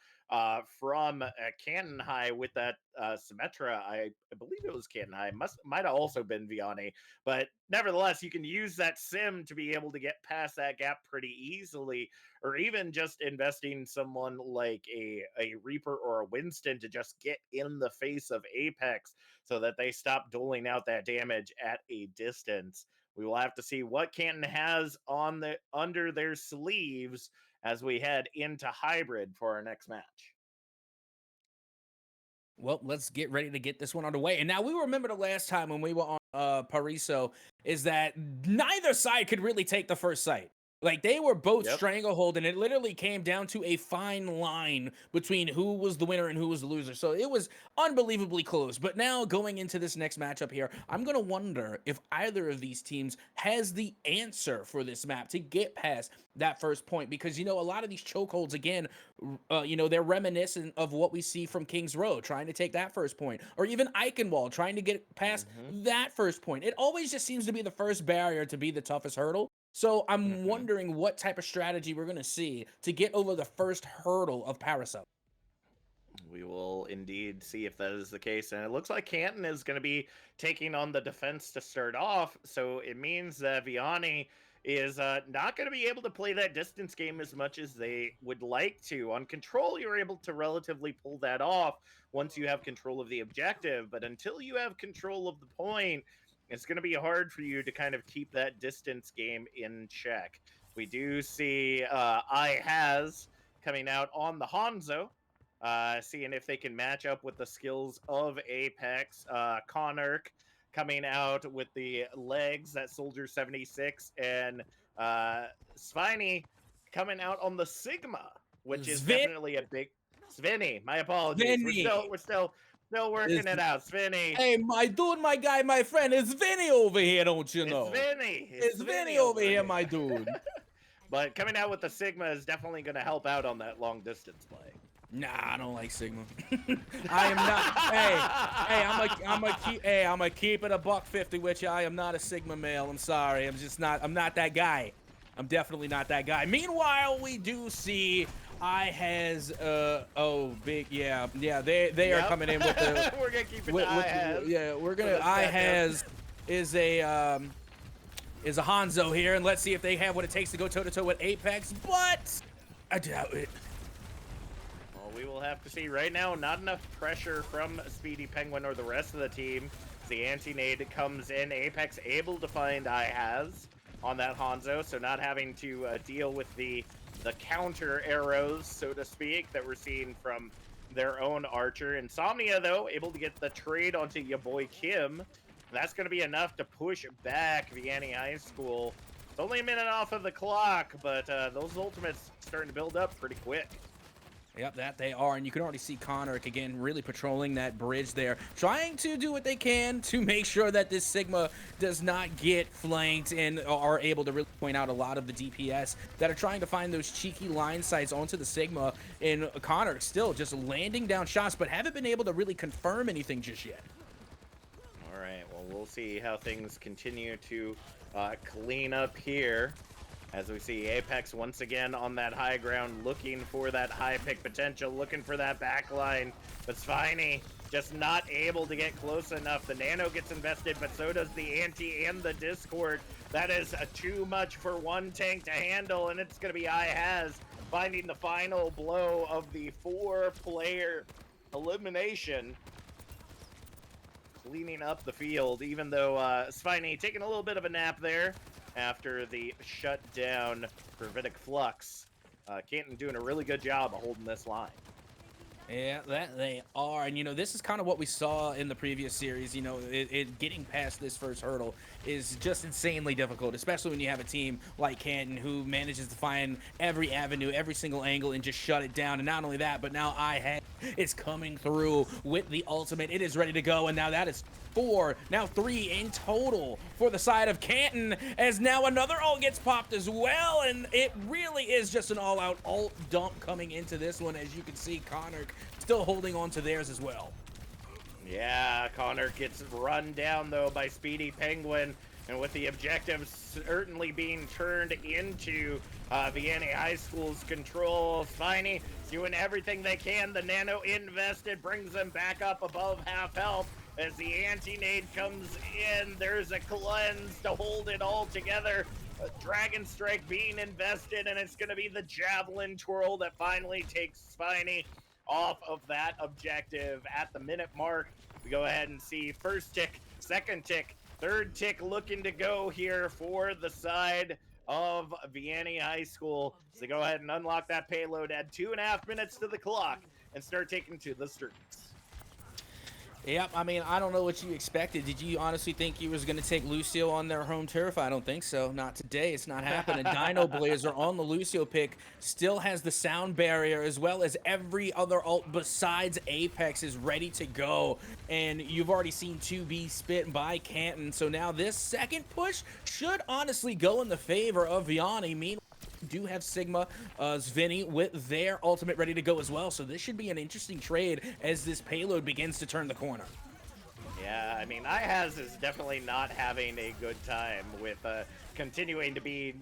from Canton High with that Symmetra. I believe it was Canton High. Might have also been Vianney, but nevertheless, you can use that sim to be able to get past that gap pretty easily, or even just investing someone like a Reaper or a Winston to just get in the face of Apex so that they stop doling out that damage at a distance. We will have to see what Canton has on the under their sleeves as we head into hybrid for our next match. Well, let's get ready to get this one underway. And now we remember the last time when we were on Pariso is that neither side could really take the first site. Like they were both Yep. stranglehold, and it literally came down to a fine line between who was the winner and who was the loser. So it was unbelievably close. But now going into this next matchup here, I'm gonna wonder if either of these teams has the answer for this map to get past that first point, because a lot of these chokeholds again, they're reminiscent of what we see from Kings Row trying to take that first point, or even Eichenwald trying to get past Hmm. that first point. It always just seems to be the first barrier to be the toughest hurdle. So I'm Hmm. wondering what type of strategy we're going to see to get over the first hurdle of Parasite. We will indeed see if that is the case. And it looks like Canton is going to be taking on the defense to start off. So it means that Vianney is not going to be able to play that distance game as much as they would like to. On control, you're able to relatively pull that off once you have control of the objective. But until you have control of the point, it's going to be hard for you to kind of keep that distance game in check. We do see I has coming out on the Hanzo, seeing if they can match up with the skills of Apex. Connacht coming out with the legs, that Soldier 76, and Sviney coming out on the Sigma, which is definitely a big Svinny. My apologies. We're Vinny. still working it out. Svinny. Hey, my dude, my guy, my friend, it's Vinny over here, don't you It's know? Vinny. It's Vinny over here, my dude. But coming out with the Sigma is definitely going to help out on that long distance play. Nah, I don't like Sigma. I am not. I'm a keep it a $150 with you. I am not a Sigma male. I'm sorry. I'm not that guy. I'm definitely not that guy. Meanwhile, we do see big, yeah. They are coming in with the. We're gonna keep it to I-Has. Yeah, we're gonna. I-Has is a Hanzo here, and let's see if they have what it takes to go toe to toe with Apex. But I doubt it. We will have to see. Right now, not enough pressure from Speedy Penguin or the rest of the team. The anti-nade comes in. Apex able to find I-Has on that Hanzo, so not having to deal with the counter arrows, so to speak, that we're seeing from their own Archer. Insomnia, though, able to get the trade onto your boy Kim. That's going to be enough to push back Vianney High School. It's only a minute off of the clock, but those ultimates starting to build up pretty quick. Yep, that they are, and you can already see Connacht again really patrolling that bridge there, trying to do what they can to make sure that this Sigma does not get flanked, and are able to really point out a lot of the DPS that are trying to find those cheeky line sights onto the Sigma, and Connacht still just landing down shots, but haven't been able to really confirm anything just yet. All right, well, we'll see how things continue to clean up here. as we see Apex once again on that high ground, looking for that high pick potential, looking for that backline. But Sviney just not able to get close enough. The Nano gets invested, but so does the Anti and the Discord. That is too much for one tank to handle, and it's going to be IHaz finding the final blow of the 4-player elimination, cleaning up the field, even though Sviney taking a little bit of a nap there after the shutdown Gravitic Flux. Canton doing a really good job of holding this line. Yeah, that they are. And, you know, this is kind of what we saw in the previous series. You know, getting past this first hurdle is just insanely difficult, especially when you have a team like Canton who manages to find every avenue, every single angle, and just shut it down. And not only that, but now IHaz is coming through with the ultimate. It is ready to go, and now that is 4, now 3 in total for the side of Canton, as now another ult gets popped as well, and it really is just an all-out ult dump coming into this one. As you can see, Connor still holding on to theirs as well. Yeah, Connor gets run down though by Speedy Penguin, and with the objective certainly being turned into Vianney High School's control, Sviney doing everything they can. The Nano invested brings them back up above half health. As the anti-nade comes in, there's a cleanse to hold it all together. Dragon Strike being invested, and it's going to be the Javelin twirl that finally takes Sviney off of that objective. At the minute mark, we go ahead and see first tick, second tick, third tick looking to go here for the side of Vianney High School. So go ahead and unlock that payload, add 2.5 minutes to the clock, and start taking to the streets. Yep, I mean, I don't know what you expected. Did you honestly think you was going to take Lucio on their home turf? I don't think so. Not today. It's not happening. Dino Blazer on the Lucio pick still has the sound barrier, as well as every other ult besides Apex is ready to go. And you've already seen 2B spit by Canton. So now this second push should honestly go in the favor of Vianney. Meanwhile, do have Sigma Svinny with their ultimate ready to go as well, so this should be an interesting trade as this payload begins to turn the corner. Yeah, I mean, IHaz is definitely not having a good time with continuing to be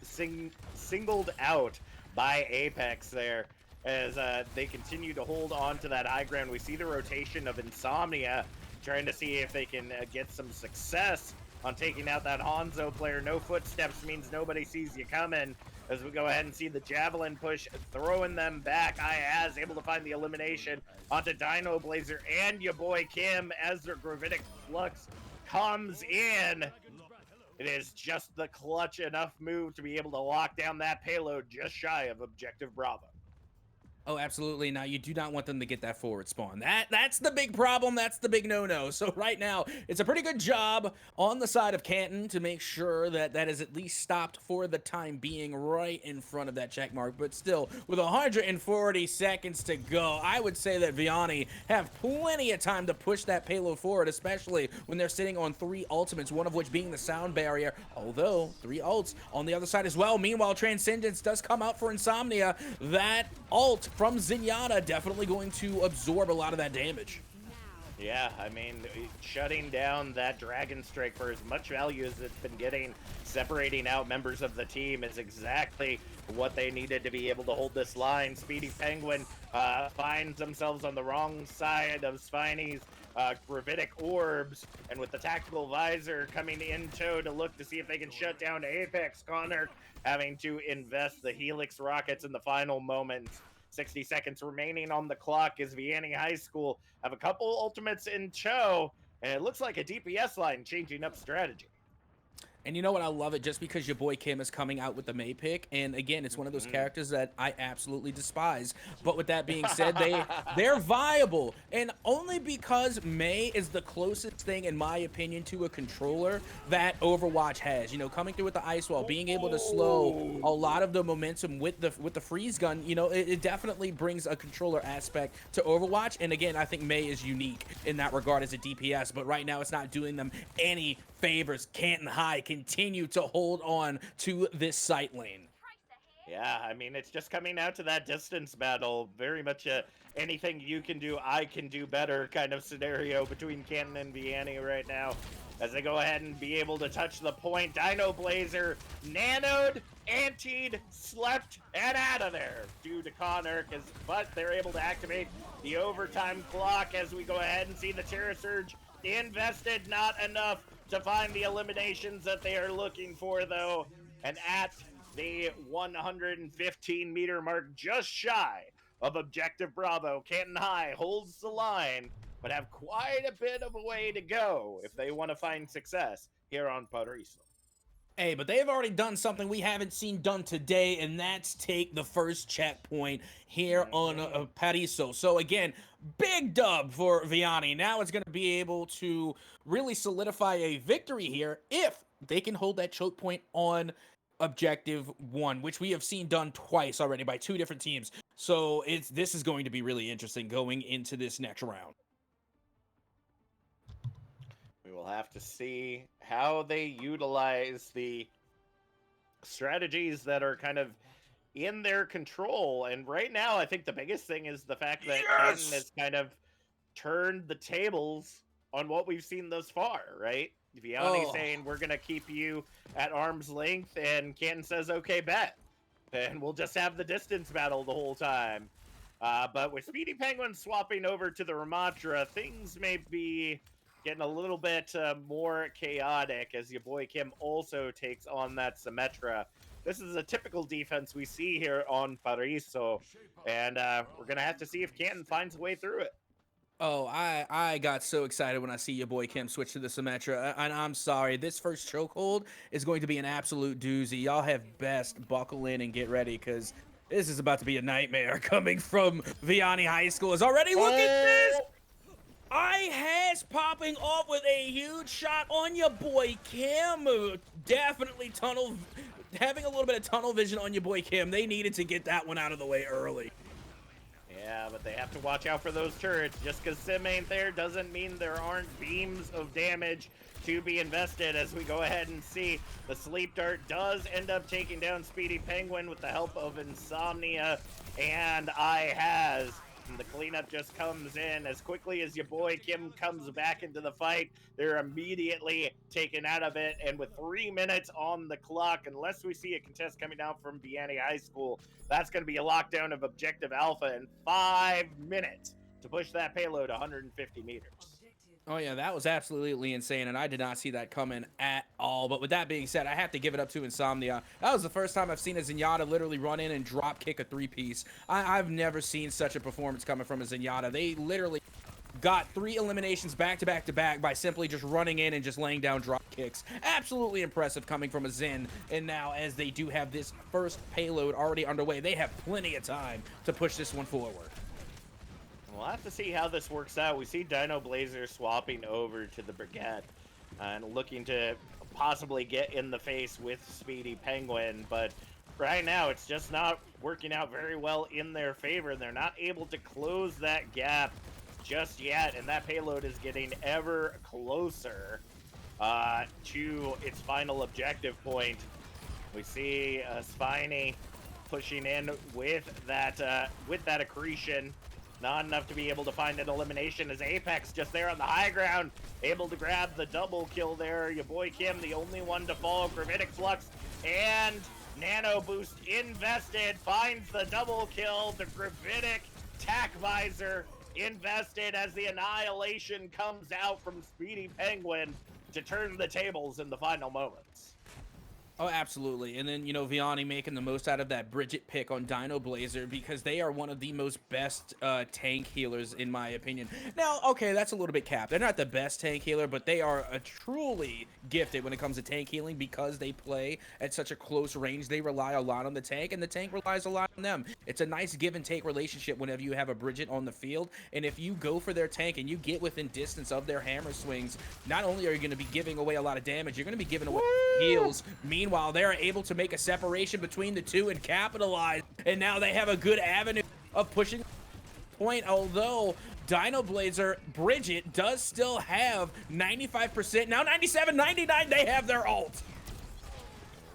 singled out by Apex there, as they continue to hold on to that high ground. We see the rotation of Insomnia trying to see if they can get some success on taking out that Hanzo player. No footsteps means nobody sees you coming, as we go ahead and see the Javelin push, throwing them back. IHaz able to find the elimination onto Dino Blazer and your boy Kim as their Gravitic Flux comes in. It is just the clutch enough move to be able to lock down that payload just shy of Objective Bravo. Oh, absolutely. Now, you do not want them to get that forward spawn. That's the big problem. That's the big no-no. So right now, it's a pretty good job on the side of Canton to make sure that that is at least stopped for the time being right in front of that check mark. But still, with 140 seconds to go, I would say that Vianney have plenty of time to push that payload forward, especially when they're sitting on 3 ultimates, one of which being the sound barrier, although 3 ults on the other side as well. Meanwhile, Transcendence does come out for Insomnia. That ult from Zenyatta definitely going to absorb a lot of that damage. Yeah, I mean, shutting down that Dragon Strike for as much value as it's been getting, separating out members of the team is exactly what they needed to be able to hold this line. Speedy Penguin finds themselves on the wrong side of Sviney's Gravitic Orbs, and with the Tactical Visor coming in tow to look to see if they can shut down Apex, Connor having to invest the Helix rockets in the final moments. 60 seconds remaining on the clock as Vianney High School have a couple ultimates in tow, and it looks like a DPS line changing up strategy. And you know what? I love it just because your boy Kim is coming out with the May pick. And again, it's one of those characters that I absolutely despise. But with that being said, they're viable. And only because May is the closest thing, in my opinion, to a controller that Overwatch has. You know, coming through with the ice wall, being able to slow a lot of the momentum with the freeze gun, you know, it definitely brings a controller aspect to Overwatch. And again, I think May is unique in that regard as a DPS. But right now, it's not doing them any favors. Canton High continue to hold on to this site lane. Yeah, I mean, it's just coming out to that distance battle. Very much a anything you can do, I can do better kind of scenario between Canton and Vianney right now. As they go ahead and be able to touch the point. Dino Blazer nanoed, antied, slept, and out of there due to Connor, but they're able to activate the overtime clock as we go ahead and see the Terra Surge invested. Not enough to find the eliminations that they are looking for, though. And at the 115-meter mark, just shy of Objective Bravo, Canton High holds the line, but have quite a bit of a way to go if they want to find success here on Paraiso. Hey, but they've already done something we haven't seen done today, and that's take the first checkpoint here on Paraiso. So again, big dub for Vianney. Now it's going to be able to really solidify a victory here if they can hold that choke point on Objective 1, which we have seen done twice already by two different teams. So this is going to be really interesting going into this next round. We will have to see how they utilize the strategies that are kind of in their control. And right now, I think the biggest thing is the fact that Canton has kind of turned the tables on what we've seen thus far, right? Vianney saying, we're going to keep you at arm's length, and Canton says, okay, bet. And we'll just have the distance battle the whole time. But with Speedy Penguin swapping over to the Ramatra, things may be getting a little bit more chaotic as your boy Kim also takes on that Symmetra. This is a typical defense we see here on Paraiso, and we're going to have to see if Canton finds a way through it. Oh, I got so excited when I see your boy Kim switch to the Symmetra, and I'm sorry, this first chokehold is going to be an absolute doozy. Y'all have best buckle in and get ready, because this is about to be a nightmare coming from Vianney High School. Is already look at this! I has popping off with a huge shot on your boy Kim. Definitely having a little bit of tunnel vision on your boy Kim. They needed to get that one out of the way early. Yeah, but they have to watch out for those turrets. Just because Sim ain't there doesn't mean there aren't beams of damage to be invested. As we go ahead and see, the Sleep Dart does end up taking down Speedy Penguin with the help of Insomnia and IHAS. And the cleanup just comes in as quickly as your boy Kim comes back into the fight. They're immediately taken out of it. And with 3 minutes on the clock, unless we see a contest coming down from Vianney High School, that's going to be a lockdown of Objective Alpha in 5 minutes to push that payload 150 meters. Oh, yeah, that was absolutely insane, and I did not see that coming at all. But with that being said, I have to give it up to Insomnia. That was the first time I've seen a Zenyatta literally run in and drop kick a three-piece. I've never seen such a performance coming from a Zenyatta. They literally got 3 eliminations back-to-back-to-back by simply just running in and just laying down drop kicks. Absolutely impressive coming from a Zen. And now, as they do have this first payload already underway, they have plenty of time to push this one forward. We'll have to see how this works out. We see Dino Blazer swapping over to the Brigade and looking to possibly get in the face with Speedy Penguin, but right now it's just not working out very well in their favor. They're not able to close that gap just yet, and that payload is getting ever closer to its final objective point. We see Spiny pushing in with that accretion. Not enough to be able to find an elimination as Apex just there on the high ground, able to grab the double kill there. Your boy Kim, the only one to fall. Gravitic Flux and Nano Boost invested, finds the double kill. The Gravitic Tac Visor invested as the Annihilation comes out from Speedy Penguin to turn the tables in the final moments. Oh, absolutely. And then, you know, Vianney making the most out of that Bridget pick on Dino Blazer because they are one of the most best tank healers, in my opinion. Now, okay, that's a little bit capped. They're not the best tank healer, but they are truly gifted when it comes to tank healing because they play at such a close range. They rely a lot on the tank, and the tank relies a lot on them. It's a nice give-and-take relationship whenever you have a Bridget on the field, and if you go for their tank and you get within distance of their hammer swings, not only are you going to be giving away a lot of damage, you're going to be giving away heals. Meanwhile, they're able to make a separation between the two and capitalize, and now they have a good avenue of pushing point, although Dino Blazer Bridget does still have 95%, now 97, 99, they have their ult.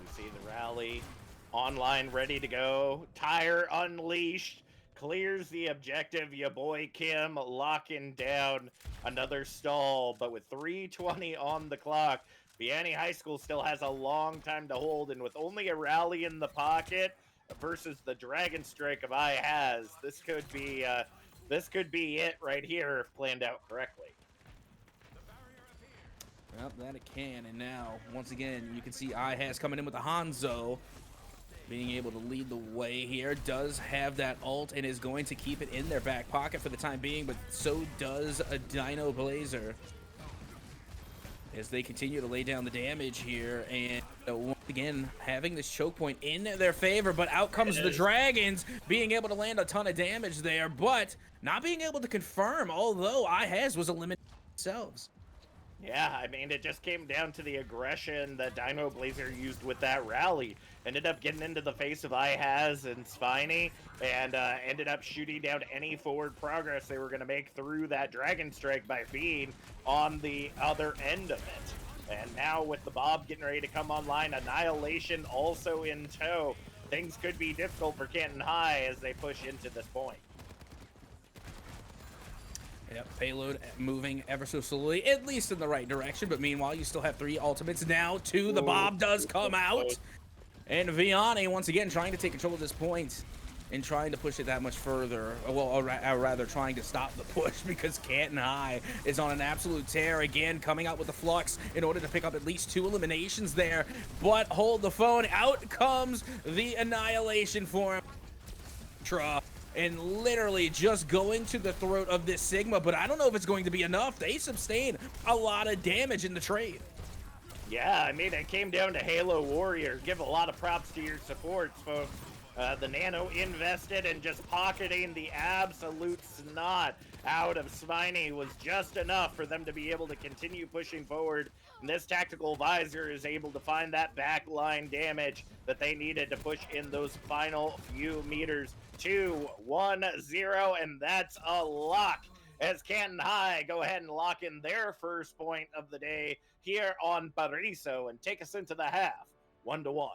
We see the rally Online, ready to go. Tire unleashed. Clears the objective. Ya boy Kim locking down another stall. But with 3:20 on the clock, Vianney High School still has a long time to hold. And with only a rally in the pocket versus the Dragon Strike of has, this could be it right here if planned out correctly. Well, that it can, and now, once again, you can see has coming in with the Hanzo, being able to lead the way here, does have that ult and is going to keep it in their back pocket for the time being, but so does a Dino Blazer. As they continue to lay down the damage here, and once again, having this choke point in their favor, but out comes the Dragons, being able to land a ton of damage there, but not being able to confirm, although has was eliminated themselves. Yeah, I mean, it just came down to the aggression that Dino Blazer used with that rally. Ended up getting into the face of has and Spiny, and ended up shooting down any forward progress they were going to make through that Dragon Strike by being on the other end of it. And now with the Bob getting ready to come online, Annihilation also in tow, things could be difficult for Canton High as they push into this point. Yep, payload moving ever so slowly, at least in the right direction, but meanwhile, you still have 3 ultimates. Now, 2, the Bob does come out, and Vianney, once again, trying to take control of this point and trying to push it that much further. Well, or rather, trying to stop the push, because Canton High is on an absolute tear, again, coming out with the Flux in order to pick up at least 2 eliminations there, but hold the phone. Out comes the Annihilation for him. And literally just going to the throat of this Sigma, but I don't know if it's going to be enough. They sustain a lot of damage in the trade. Yeah, I mean, it came down to Halo Warrior. Give a lot of props to your supports, folks. The Nano invested in just pocketing the absolute snot out of Spiny was just enough for them to be able to continue pushing forward. And this Tactical Visor is able to find that backline damage that they needed to push in those final few meters. 2-1-0, and that's a lock as Canton High go ahead and lock in their first point of the day here on Paraiso and take us into the half, 1-1.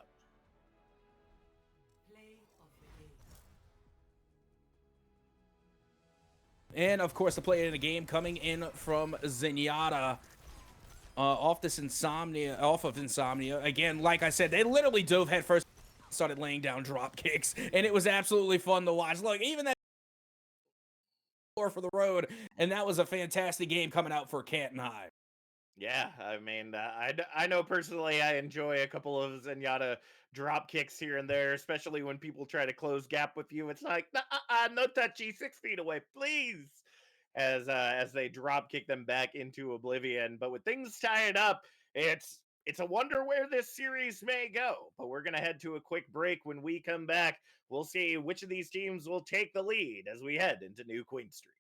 And of course, the play in the game coming in from Zenyatta. Off of Insomnia. Again, like I said, they literally dove headfirst, started laying down drop kicks, and it was absolutely fun to watch. Look, even that for the road, and that was a fantastic game coming out for Canton High. Yeah, I mean, I know personally I enjoy a couple of Zenyatta drop kicks here and there, especially when people try to close gap with you. It's like, no touchy, 6 feet away, please. As they drop kick them back into oblivion. But with things tied up, it's a wonder where this series may go. But we're gonna head to a quick break. When we come back, we'll see which of these teams will take the lead as we head into New Queen Street.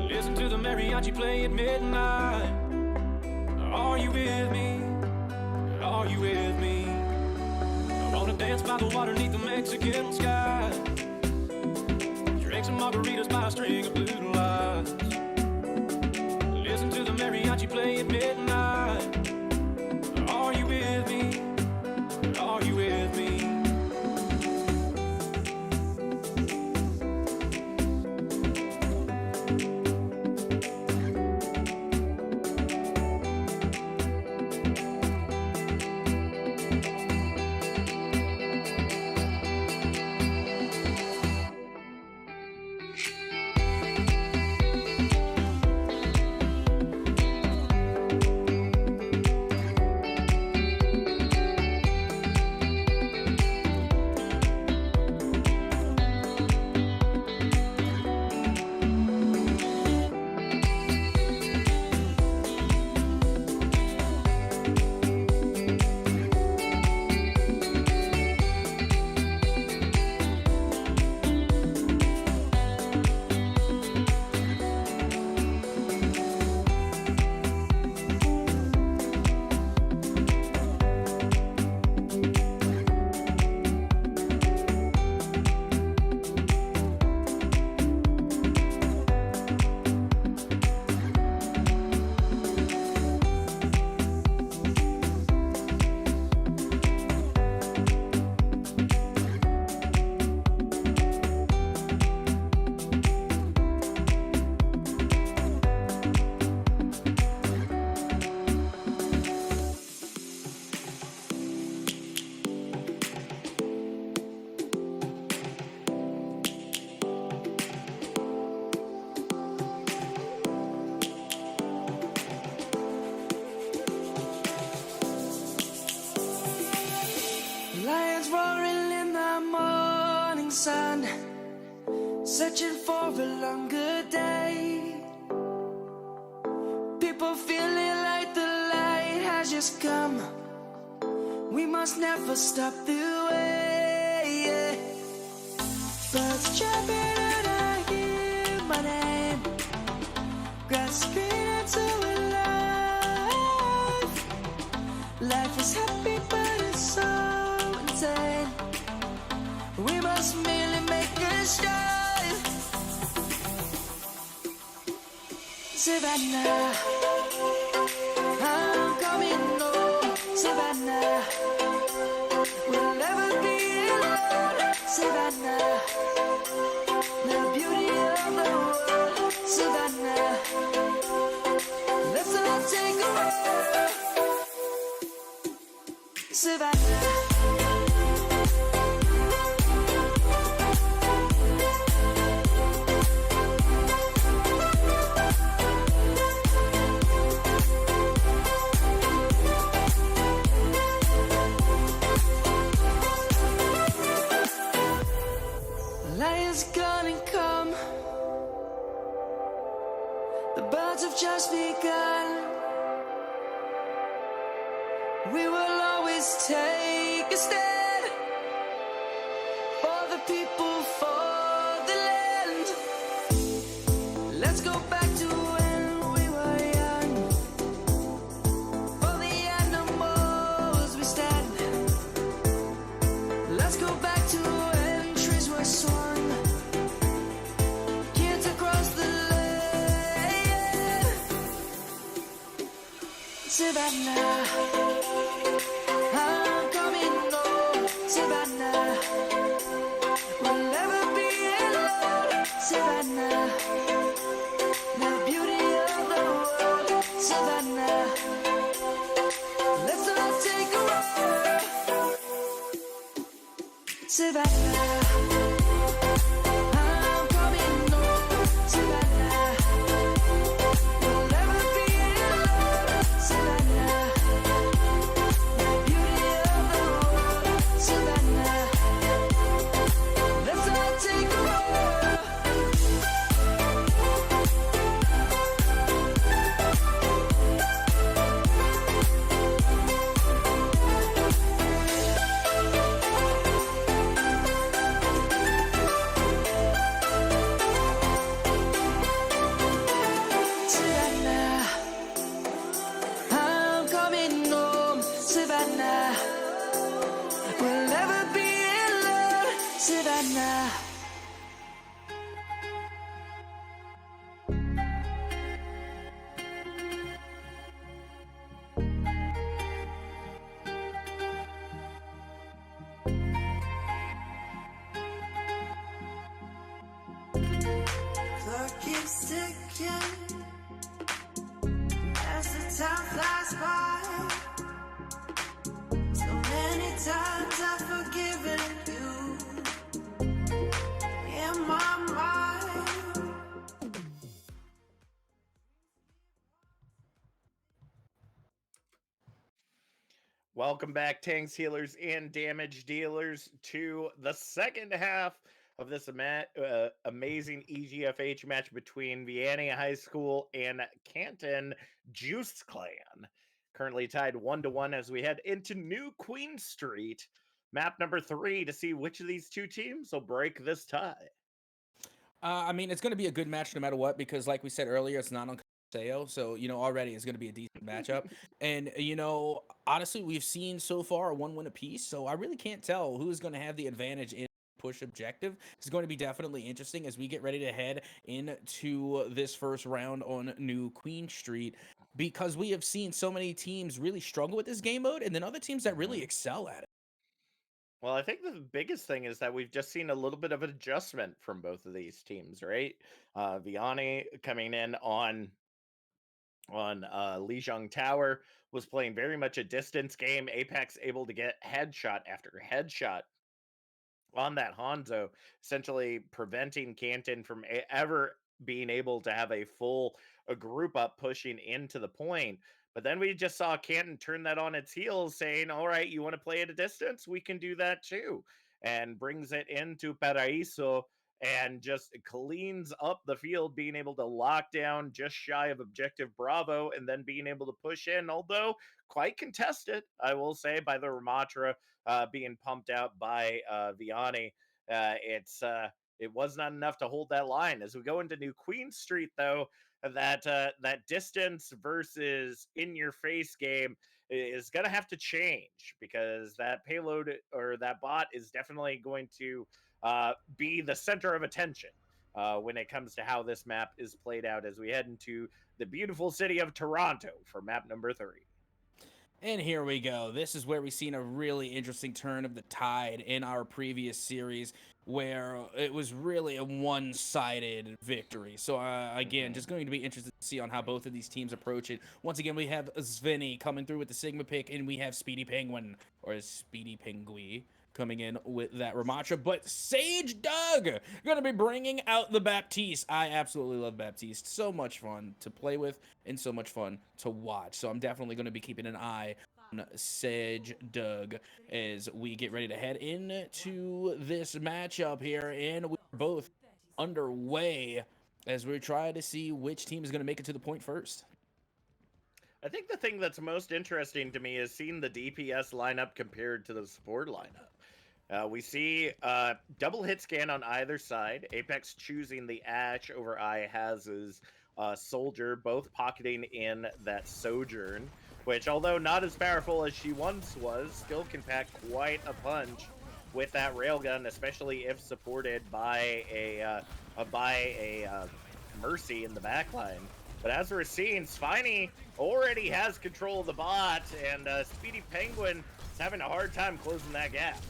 Listen to the mariachi play at midnight. Are you with me? Are you with me? I wanna dance by the water beneath the Mexican sky. Drink some margaritas by a string of blue lights. Listen to the mariachi play at midnight. Are you with me? Are you with me? Lions roaring in the morning sun, searching for a longer day. People feeling like the light has just come. We must never stop the way. Birds chirping and I hear my name, grasping into a life. Life is happy but it's so insane. We must merely make a start. Savannah, I'm coming home. Savannah, we'll never be alone. Savannah, the beauty of the world. Savannah, let's all take a walk. Savannah. Lion's gonna come. The birds have just begun. We will always take a stand for the people, for the land. Let's go back to when we were young. For the animals we stand. Let's go back to when trees were swung. Kids across the land. Savannah, I'm coming home. Savannah, we'll never be alone. Savannah, the beauty of the world. Savannah, let's all take a walk. Savannah, I'm coming home. Savannah, we'll never be alone. Savannah, the beauty of the world. Savannah, let's all take a walk. now. Clock keeps ticking as the time flies by. So many times I've forgiven you in my mind. Welcome back, tanks, healers, and damage dealers, to the second half of this amazing EGFH match between Vianney High School and Canton Juice Clan. Currently tied 1-1 as we head into New Queen Street, map number 3, to see which of these two teams will break this tie. I mean, it's going to be a good match no matter what, because like we said earlier, it's not on Colosseo, so, you know, already it's going to be a decent matchup. And, you know, honestly, we've seen so far a 1 win apiece, so I really can't tell who is going to have the advantage in push objective. It's going to be definitely interesting as we get ready to head into this first round on New Queen Street, because we have seen so many teams really struggle with this game mode, and then other teams that really excel at it. Well, I think the biggest thing is that we've just seen a little bit of an adjustment from both of these teams, right? Vianney coming in on Lijiang Tower was playing very much a distance game. Apex able to get headshot after headshot on that Hanzo, essentially preventing Canton from ever being able to have a full group up pushing into the point. But then we just saw Canton turn that on its heels, saying, all right, you want to play at a distance? We can do that too. And brings it into Paraíso and just cleans up the field, being able to lock down just shy of objective Bravo and then being able to push in, although quite contested, I will say, by the Ramatra being pumped out by Vianney. It was not enough to hold that line. As we go into New Queen Street, though, that distance versus in your face game is going to have to change, because that payload or that bot is definitely going to be the center of attention when it comes to how this map is played out as we head into the beautiful city of Toronto for map number 3. And here we go. This is where we've seen a really interesting turn of the tide in our previous series, where it was really a one-sided victory. So again, just going to be interested to see on how both of these teams approach it. Once again, we have Vianney coming through with the Sigma pick, and we have Speedy Penguin, or Speedy Pengui, coming in with that Ramatra. But Sage Doug going to be bringing out the Baptiste. I absolutely love Baptiste. So much fun to play with and so much fun to watch. So I'm definitely going to be keeping an eye on Sage Doug as we get ready to head into this matchup here. And we're both underway as we try to see which team is going to make it to the point first. I think the thing that's most interesting to me is seeing the DPS lineup compared to the support lineup. We see double hit scan on either side. Apex choosing the Ash over iHaz's Soldier, both pocketing in that Sojourn, which, although not as powerful as she once was, still can pack quite a punch with that railgun, especially if supported by a Mercy in the backline. But as we're seeing, Spiny already has control of the bot, and Speedy Penguin is having a hard time closing that gap.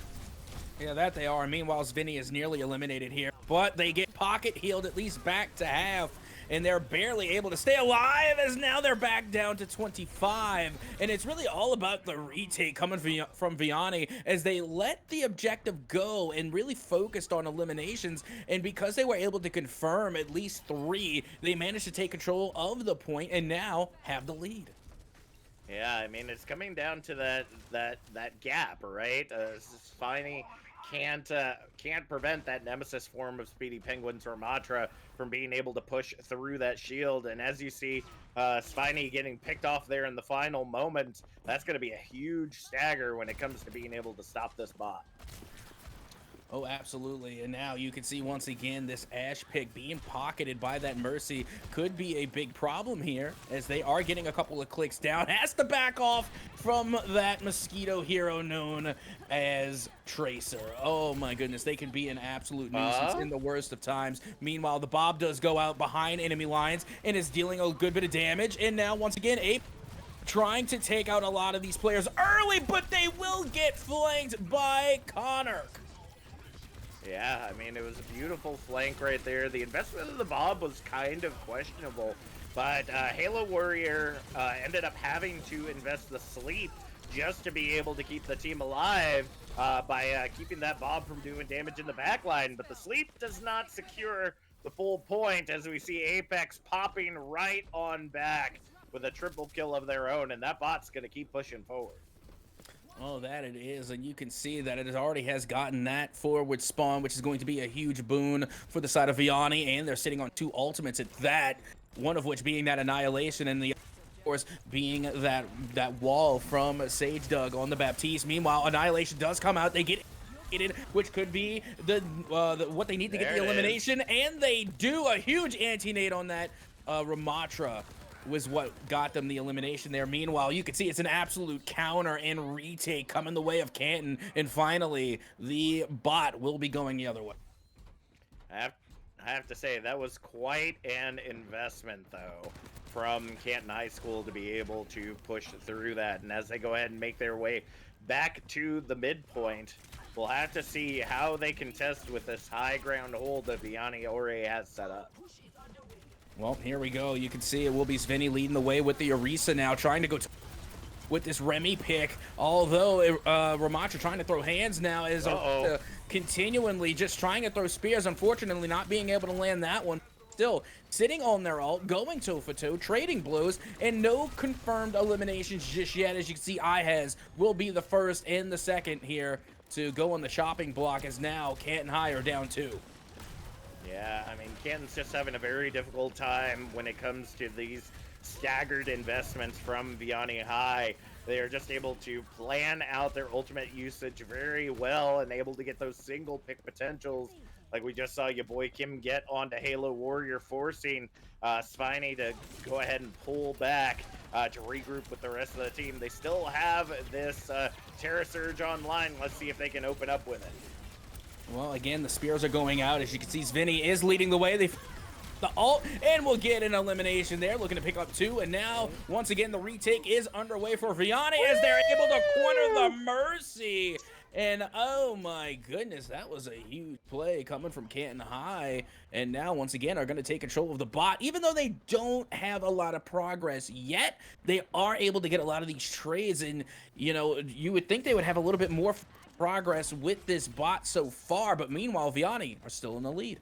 Yeah, that they are. Meanwhile, Vianney is nearly eliminated here, but they get pocket healed at least back to half, and they're barely able to stay alive as now they're back down to 25. And it's really all about the retake coming from Vianney as they let the objective go and really focused on eliminations. And because they were able to confirm at least 3, they managed to take control of the point and now have the lead. Yeah, I mean, it's coming down to that gap, right? Spiny can't prevent that nemesis form of Speedy Penguin's Ramatra from being able to push through that shield. And as you see, Spiny getting picked off there in the final moment, that's going to be a huge stagger when it comes to being able to stop this bot. Oh, absolutely. And now you can see once again this Ash pick being pocketed by that Mercy could be a big problem here, as they are getting a couple of clicks down. Has to back off from that Mosquito hero known as Tracer. Oh my goodness, they can be an absolute nuisance in the worst of times. Meanwhile, the Bob does go out behind enemy lines and is dealing a good bit of damage. And now once again, Ape trying to take out a lot of these players early, but they will get flanked by Connor. Yeah, I mean, it was a beautiful flank right there. The investment of the Bob was kind of questionable, but Halo Warrior ended up having to invest the sleep just to be able to keep the team alive by keeping that Bob from doing damage in the backline. But the sleep does not secure the full point, as we see Apex popping right on back with a triple kill of their own, and that bot's going to keep pushing forward. Oh, that it is, and you can see that it already has gotten that forward spawn, which is going to be a huge boon for the side of Vianney, and they're sitting on 2 ultimates at that, one of which being that Annihilation, and the of course being that wall from Sage Doug on the Baptiste. Meanwhile, Annihilation does come out, they get it, which could be the what they need to get the elimination, and they do a huge anti-nade on that Ramatra. Was what got them the elimination there. Meanwhile, you can see it's an absolute counter and retake coming the way of Canton, and finally the bot will be going the other way. I have to say, that was quite an investment, though, from Canton High School to be able to push through that. And as they go ahead and make their way back to the midpoint, we'll have to see how they contest with this high ground hold that Vianney already has set up. Well, here we go. You can see it will be Svenny leading the way with the Orisa now, trying to go with this Remy pick. Although Ramatra trying to throw hands now is continually just trying to throw spears. Unfortunately, not being able to land that one. Still sitting on their ult, going toe for toe, trading blows, and no confirmed eliminations just yet. As you can see, IHES will be the first and the second here to go on the chopping block, as now Canton High are down 2. Yeah, I mean, Canton's just having a very difficult time when it comes to these staggered investments from Vianney High. They are just able to plan out their ultimate usage very well and able to get those single pick potentials, like we just saw your boy Kim get onto Halo Warrior, forcing Sviney to go ahead and pull back to regroup with the rest of the team. They still have this Terra Surge online. Let's see if they can open up with it. Well, again, the spears are going out. As you can see, Svenny is leading the way. The ult, and we'll get an elimination there, looking to pick up 2. And now, once again, the retake is underway for Vianney as they're able to corner the Mercy. And oh my goodness, that was a huge play coming from Canton High. And now, once again, are going to take control of the bot. Even though they don't have a lot of progress yet, they are able to get a lot of these trades. And, you know, you would think they would have a little bit more progress with this bot so far, but meanwhile Vianney are still in the lead.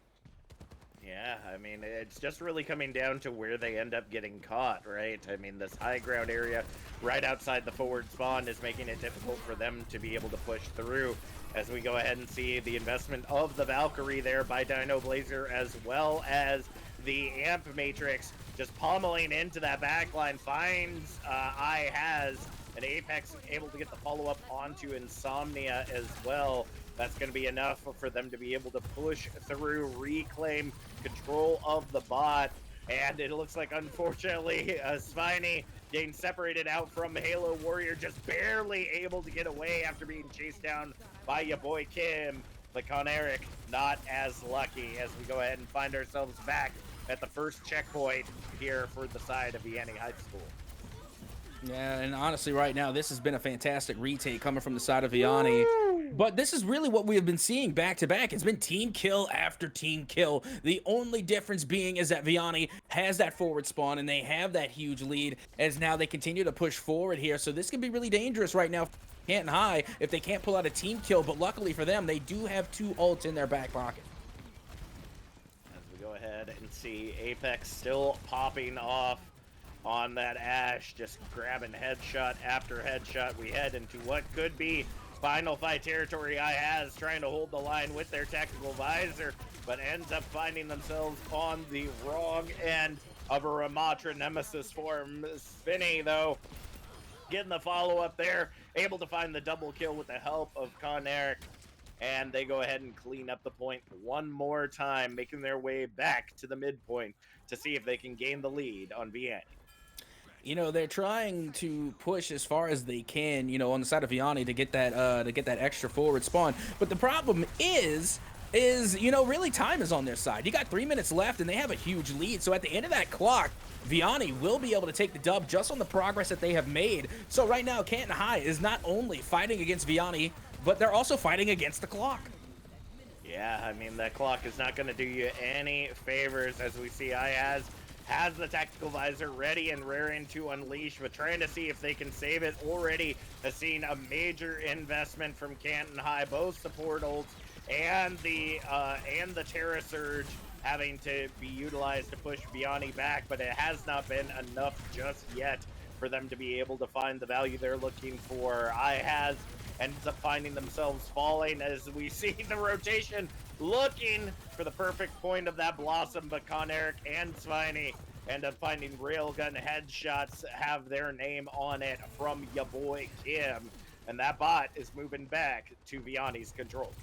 Yeah, I mean, it's just really coming down to where they end up getting caught, right? I mean, this high ground area right outside the forward spawn is making it difficult for them to be able to push through, as we go ahead and see the investment of the Valkyrie there by Dino Blazer, as well as the Amp Matrix just pummeling into that backline. Finds IHES, and Apex able to get the follow-up onto Insomnia as well. That's going to be enough for them to be able to push through, reclaim control of the bot. And it looks like, unfortunately, Sviney getting separated out from Halo Warrior, just barely able to get away after being chased down by your boy Kim. But Coneric not as lucky, as we go ahead and find ourselves back at the first checkpoint here for the side of Vianney High School. Yeah, and honestly, right now, this has been a fantastic retake coming from the side of Vianney. But this is really what we have been seeing back-to-back. It's been team kill after team kill. The only difference being is that Vianney has that forward spawn, and they have that huge lead, as now they continue to push forward here. So this can be really dangerous right now for Canton High if they can't pull out a team kill. But luckily for them, they do have 2 ults in their back pocket. As we go ahead and see Apex still popping off on that Ash, just grabbing headshot after headshot. We head into what could be final fight territory. IHES trying to hold the line with their tactical visor, but ends up finding themselves on the wrong end of a Ramatra Nemesis form. Svenny, though, getting the follow-up there, able to find the double kill with the help of Coneric. and they go ahead and clean up the point one more time, making their way back to the midpoint to see if they can gain the lead on Vianney. You know, they're trying to push as far as they can, you know, on the side of Vianney to get that extra forward spawn. But the problem is, you know, really time is on their side. You got 3 minutes left and they have a huge lead. So at the end of that clock, Vianney will be able to take the dub just on the progress that they have made. So right now, Canton High is not only fighting against Vianney, but they're also fighting against the clock. Yeah, I mean, that clock is not going to do you any favors, as we see IAZ has the tactical visor ready and raring to unleash, but trying to see if they can save it. Already has seen a major investment from Canton High, both support ults and the Terra Surge having to be utilized to push Vianney back, but it has not been enough just yet for them to be able to find the value they're looking for. IHAZ ends up finding themselves falling as we see the rotation looking for the perfect point of that Blossom, but Con-Eric and Sviney end up finding railgun headshots, have their name on it from ya boy Kim, and that bot is moving back to Vianney's control.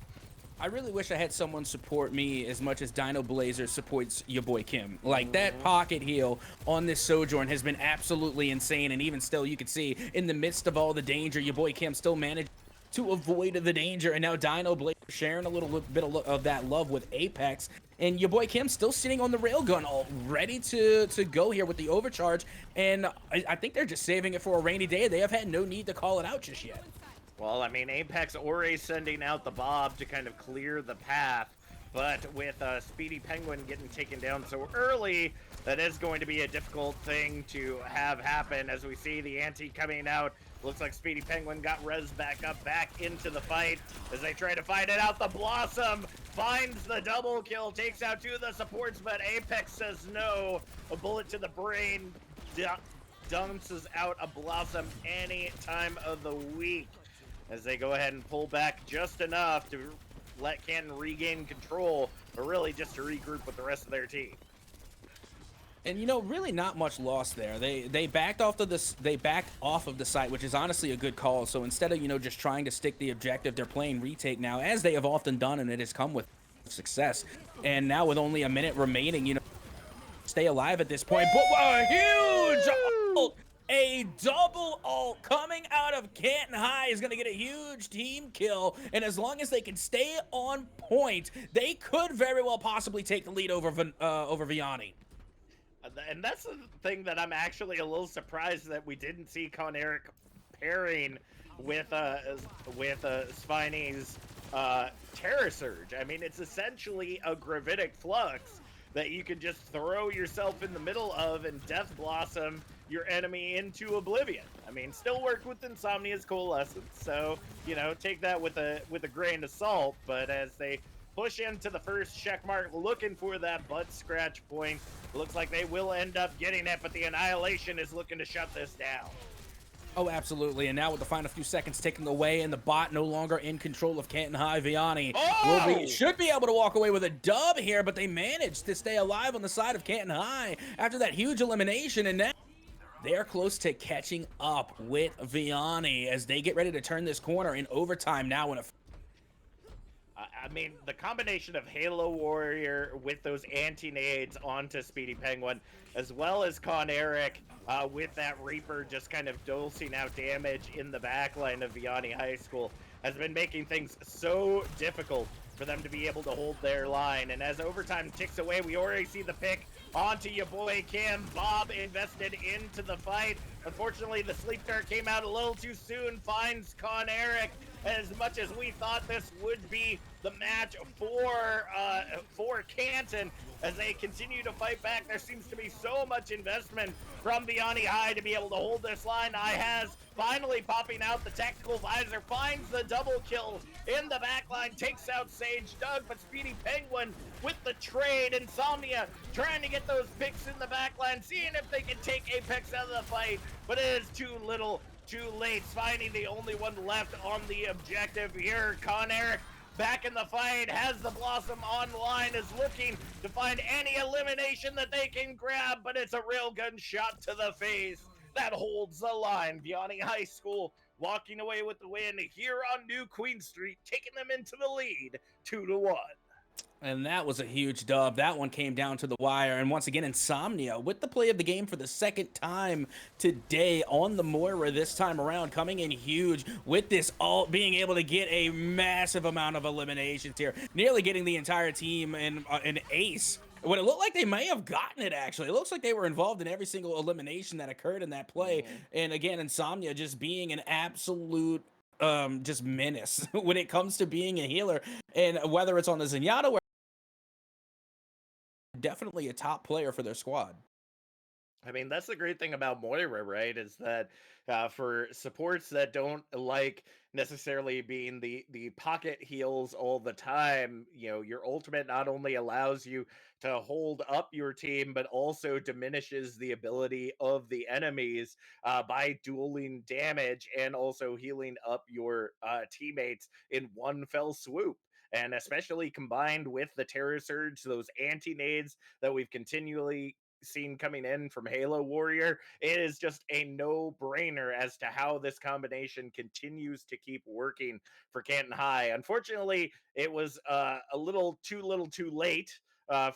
I really wish I had someone support me as much as Dino Blazer supports your boy Kim. Like, that pocket heal on this Sojourn has been absolutely insane, and even still, you can see in the midst of all the danger, your boy Kim still managed to avoid the danger, and now Dino Blazer sharing a little bit of that love with Apex, and your boy Kim still sitting on the railgun, all ready to go here with the overcharge, and I think they're just saving it for a rainy day. They have had no need to call it out just yet. Well, I mean, Apex already sending out the Bob to kind of clear the path, but with Speedy Penguin getting taken down so early, that is going to be a difficult thing to have happen. As we see the ante coming out, looks like Speedy Penguin got res back up, back into the fight as they try to fight it out. The Blossom finds the double kill, takes out two of the supports, but Apex says no. A bullet to the brain dumps out a Blossom any time of the week, as they go ahead and pull back just enough to let Canton regain control, but really just to regroup with the rest of their team. And you know, really not much loss there. They backed off of the site, which is honestly a good call. So instead of, you know, just trying to stick the objective, they're playing retake now, as they have often done, and it has come with success. And now with only a minute remaining, you know, stay alive at this point. But a huge ult, a double ult coming out of Canton High is going to get a huge team kill. And as long as they can stay on point, they could very well possibly take the lead over Vianney. And that's the thing that I'm actually a little surprised that we didn't see Con-Eric pairing with Sviney's Terra Surge. I mean, it's essentially a gravitic flux that you can just throw yourself in the middle of and Death Blossom your enemy into oblivion. I mean, still work with Insomnia's Coalescence, so, you know, take that with a grain of salt, but as they push into the first checkmark, looking for that butt scratch point, looks like they will end up getting it, but the Annihilation is looking to shut this down. Oh, absolutely. And now with the final few seconds ticking away and the bot no longer in control of Canton High, Vianney should be able to walk away with a dub here, but they managed to stay alive on the side of Canton High after that huge elimination, and now they're close to catching up with Vianney as they get ready to turn this corner in overtime now in a... I mean, the combination of Halo Warrior with those anti-nades onto Speedy Penguin, as well as Con-Eric with that Reaper just kind of dosing out damage in the backline of Vianney High School, has been making things so difficult for them to be able to hold their line. And as overtime ticks away, we already see the pick onto your boy Kim. Bob invested into the fight. Unfortunately, the sleep dart came out a little too soon, finds Con-Eric. As much as we thought this would be the match for Canton, as they continue to fight back, there seems to be so much investment from Vianney High to be able to hold this line. IHAZ finally popping out the tactical visor, finds the double kill in the backline, takes out Sage Doug, but Speedy Penguin with the trade. Insomnia trying to get those picks in the backline, seeing if they can take Apex out of the fight, but it is too little, too late. Finding the only one left on the objective here. Con-Eric back in the fight, has the Blossom online, is looking to find any elimination that they can grab, but it's a railgun shot to the face that holds the line. Vianney High School walking away with the win here on New Queen Street, taking them into the lead 2-1. And that was a huge dub. That one came down to the wire. And once again, Insomnia with the play of the game for the second time today on the Moira this time around, coming in huge with this all being able to get a massive amount of eliminations here, nearly getting the entire team in an ace. When it looked like they may have gotten it, actually. It looks like they were involved in every single elimination that occurred in that play. And again, Insomnia just being an absolute just menace when it comes to being a healer. And whether it's on the Zenyatta or definitely a top player for their squad. I mean, that's the great thing about Moira, right? Is that for supports that don't like necessarily being the pocket heals all the time, you know, your ultimate not only allows you to hold up your team, but also diminishes the ability of the enemies by dueling damage and also healing up your teammates in one fell swoop. And especially combined with the Terror Surge, those anti-nades that we've continually seen coming in from Halo Warrior, it is just a no-brainer as to how this combination continues to keep working for Canton High. Unfortunately, it was a little too late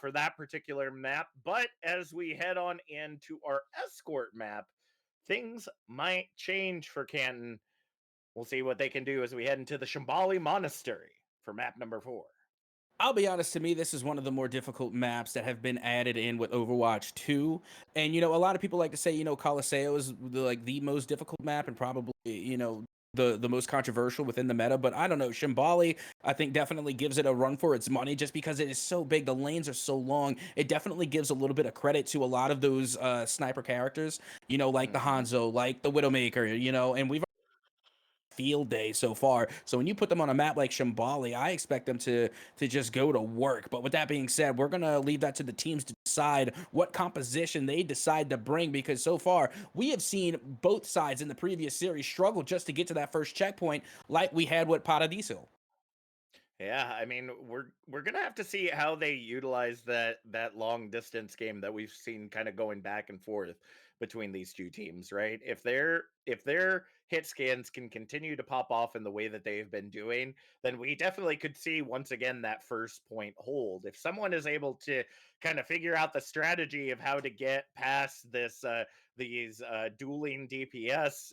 for that particular map, but as we head on into our escort map, things might change for Canton. We'll see what they can do as we head into the Shambali Monastery for map number 4. I'll be honest, to me, this is one of the more difficult maps that have been added in with Overwatch 2. And, you know, a lot of people like to say, you know, Colosseo is the most difficult map and probably, you know, the most controversial within the meta. But I don't know, Shambali, I think definitely gives it a run for its money just because it is so big. The lanes are so long. It definitely gives a little bit of credit to a lot of those sniper characters, you know, like the Hanzo, like the Widowmaker, you know, and we've field day so far. So when you put them on a map like Shambali, I expect them to just go to work. But with that being said, we're going to leave that to the teams to decide what composition they decide to bring, because so far we have seen both sides in the previous series struggle just to get to that first checkpoint like we had with Paradiso. Yeah, I mean, we're gonna have to see how they utilize that long distance game that we've seen kind of going back and forth between these two teams, right? If their hit scans can continue to pop off in the way that they've been doing, then we definitely could see once again that first point hold. If someone is able to kind of figure out the strategy of how to get past this these dueling DPS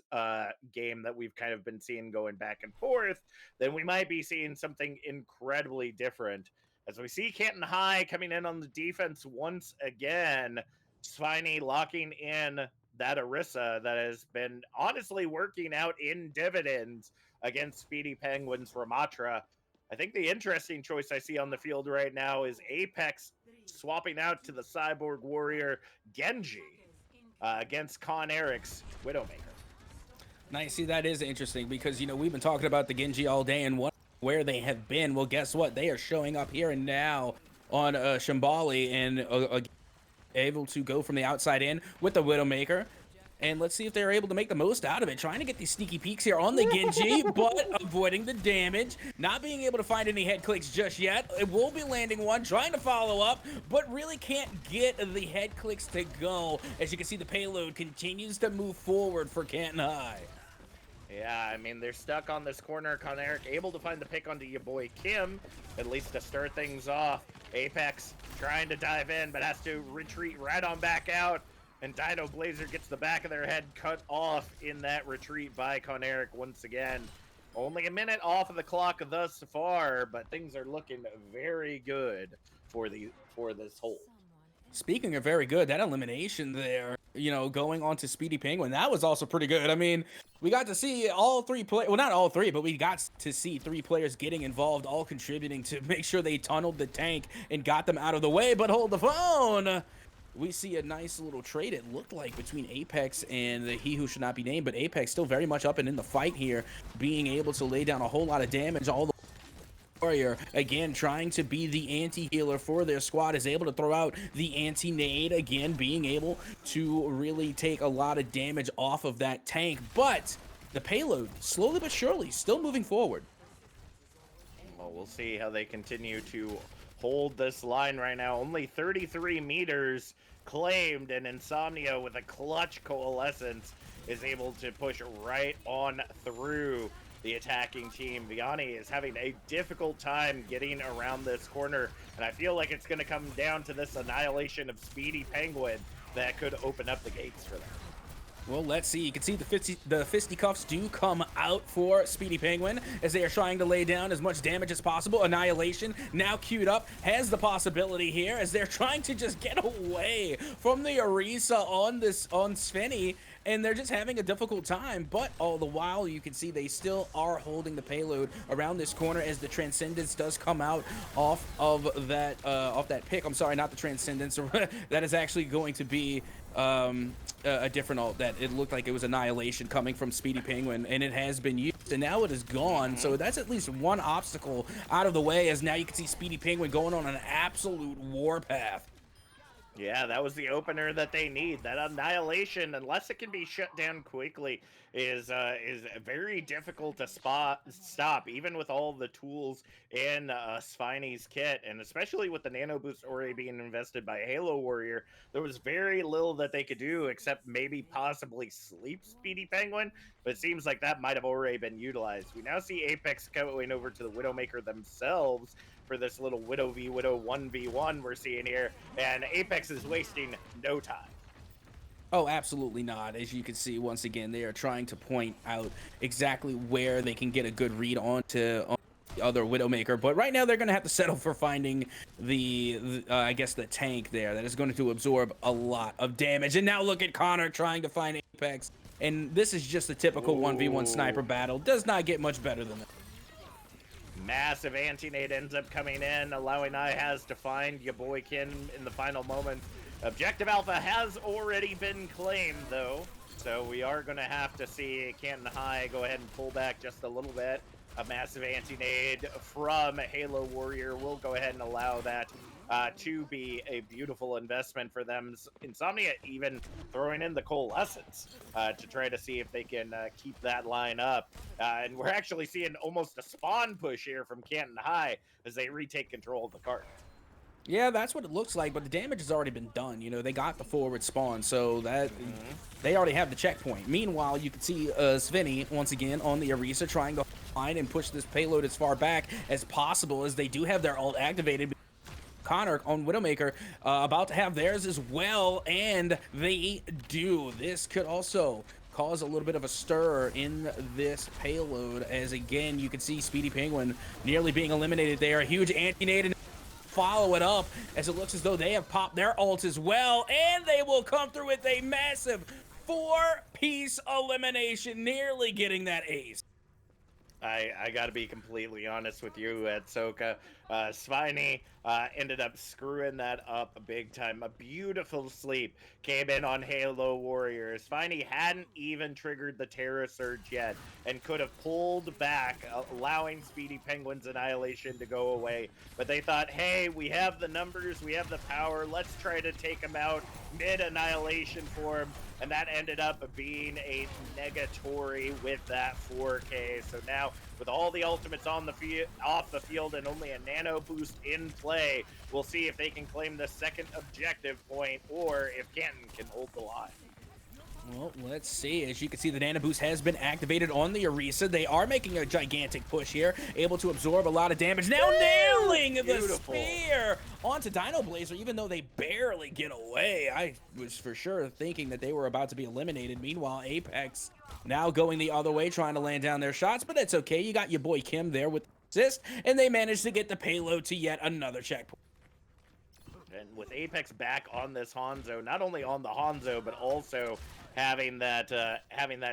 game that we've kind of been seeing going back and forth, then we might be seeing something incredibly different. As we see Canton High coming in on the defense once again, Sviney locking in that Orisa that has been honestly working out in dividends against Speedy Penguins Ramatra. I think the interesting choice I see on the field right now is Apex swapping out to the Cyborg Warrior Genji against Con Eric's Widowmaker. Nice. See, that is interesting because, you know, we've been talking about the Genji all day and where they have been. Well, guess what? They are showing up here and now on Shambali and able to go from the outside in with the Widowmaker. And let's see if they're able to make the most out of it. Trying to get these sneaky peeks here on the Genji, but avoiding the damage. Not being able to find any head clicks just yet. It will be landing one, trying to follow up, but really can't get the head clicks to go. As you can see, the payload continues to move forward for Canton High. Yeah, I mean, they're stuck on this corner. Con Eric able to find the pick onto your boy Kim, at least to start things off. Apex trying to dive in, but has to retreat right on back out. And Dino Blazer gets the back of their head cut off in that retreat by Con Eric once again. Only a minute off of the clock thus far, but things are looking very good for this hold. Speaking of very good, that elimination there, you know, going on to Speedy Penguin, that was also pretty good. I mean, we got to see all three players, well, not all three, but we got to see three players getting involved, all contributing to make sure they tunneled the tank and got them out of the way. But hold the phone. We see a nice little trade, it looked like, between Apex and the He Who Should Not Be Named, but Apex still very much up and in the fight here, being able to lay down a whole lot of damage. All the Warrior, again, trying to be the anti-healer for their squad, is able to throw out the anti-nade, again, being able to really take a lot of damage off of that tank. But the payload, slowly but surely, still moving forward. Well, we'll see how they continue to hold this line right now. Only 33 meters claimed, and Insomnia with a clutch coalescence is able to push right on through the attacking team. Vianney is having a difficult time getting around this corner, and I feel like it's going to come down to this annihilation of Speedy Penguin that could open up the gates for them. Well, let's see. You can see the fisticuffs do come out for Speedy Penguin as they are trying to lay down as much damage as possible. Annihilation now queued up has the possibility here as they're trying to just get away from the Orisa on Svenny, and they're just having a difficult time. But all the while, you can see they still are holding the payload around this corner as the Transcendence does come out off of that pick. I'm sorry, not the Transcendence. That is actually going to be a different ult that it looked like it was Annihilation coming from Speedy Penguin, and it has been used, and now it is gone. So that's at least one obstacle out of the way, as now you can see Speedy Penguin going on an absolute warpath. Yeah, that was the opener that they need. That Annihilation, unless it can be shut down quickly, is very difficult to stop, even with all the tools in Sviney's kit, and especially with the Nano Boost already being invested by Halo Warrior. There was very little that they could do except maybe possibly sleep Speedy Penguin, but it seems like that might have already been utilized. We now see Apex going over to the Widowmaker themselves for this little Widow v Widow 1v1 we're seeing here, and Apex is wasting no time. Oh, absolutely not. As you can see, once again, they are trying to point out exactly where they can get a good read on the other Widowmaker, but right now they're going to have to settle for finding I guess the tank there that is going to absorb a lot of damage. And now look at Connor trying to find Apex, and this is just a typical 1v1 sniper battle. Does not get much better than that. Massive anti-nade ends up coming in, allowing IHAS to find your boy Kin in the final moments. Objective Alpha has already been claimed, though, so we are going to have to see Canton High go ahead and pull back just a little bit. A massive anti-nade from Halo Warrior will go ahead and allow that to be a beautiful investment for them. Insomnia even throwing in the Coalescence to try to see if they can keep that line up. And we're actually seeing almost a spawn push here from Canton High as they retake control of the cart. Yeah, that's what it looks like, but the damage has already been done. You know, they got the forward spawn, so that they already have the checkpoint. Meanwhile, you can see Svenny, once again, on the Orisa trying to find and push this payload as far back as possible, as they do have their ult activated. Connor on Widowmaker about to have theirs as well, and they do. This could also cause a little bit of a stir in this payload, as again, you can see Speedy Penguin nearly being eliminated there. A huge anti-nade, and follow it up as it looks as though they have popped their ult as well, and they will come through with a massive 4-piece elimination, nearly getting that ace. I gotta be completely honest with you, at Soka. Sviney ended up screwing that up big time. A beautiful sleep came in on Halo Warrior. Sviney hadn't even triggered the Terra Surge yet and could have pulled back, allowing Speedy Penguin's Annihilation to go away. But they thought, hey, we have the numbers, we have the power, let's try to take him out mid-Annihilation for him. And that ended up being a negatory with that 4K. So now, with all the ultimates on the off the field and only a nano boost in play, we'll see if they can claim the second objective point or if Canton can hold the line. Well, let's see. As you can see, the Nano Boost has been activated on the Orisa. They are making a gigantic push here, able to absorb a lot of damage. Now nailing the spear onto Dino Blazer, even though they barely get away. I was for sure thinking that they were about to be eliminated. Meanwhile, Apex now going the other way, trying to land down their shots, but that's okay. You got your boy Kim there with the assist, and they managed to get the payload to yet another checkpoint. And with Apex back on this Hanzo, not only on the Hanzo, but also having that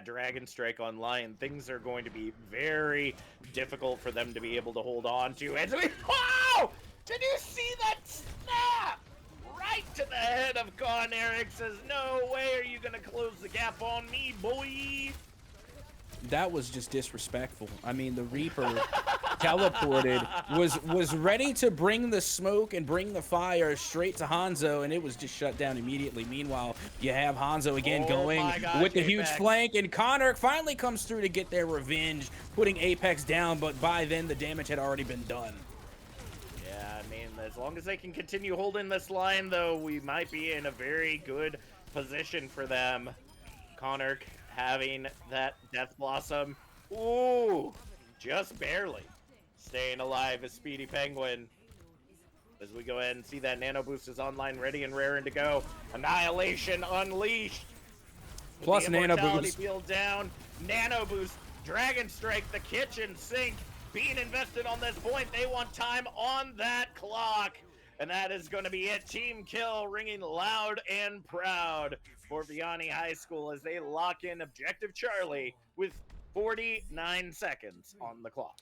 Dragon Strike online, things are going to be very difficult for them to be able to hold on to. And so wow! Did you see that snap? Right to the head of Con Eric, says, no way are you gonna close the gap on me, boy. That was just disrespectful. I mean, the Reaper teleported, was ready to bring the smoke and bring the fire straight to Hanzo, and it was just shut down immediately. Meanwhile, you have Hanzo again going with the huge flank, and Connor finally comes through to get their revenge, putting Apex down, but by then the damage had already been done. Yeah, I mean, as long as they can continue holding this line, though, we might be in a very good position for them. Connor having that Death Blossom. Ooh, just barely staying alive as Speedy Penguin. As we go ahead and see that Nano Boost is online, ready and raring to go. Annihilation unleashed. With Plus the Nano Immortality Boost. Field down. Nano Boost, Dragon Strike, the kitchen sink being invested on this point. They want time on that clock. And that is going to be it. Team kill ringing loud and proud for Vianney High School as they lock in Objective Charlie with 49 seconds on the clock.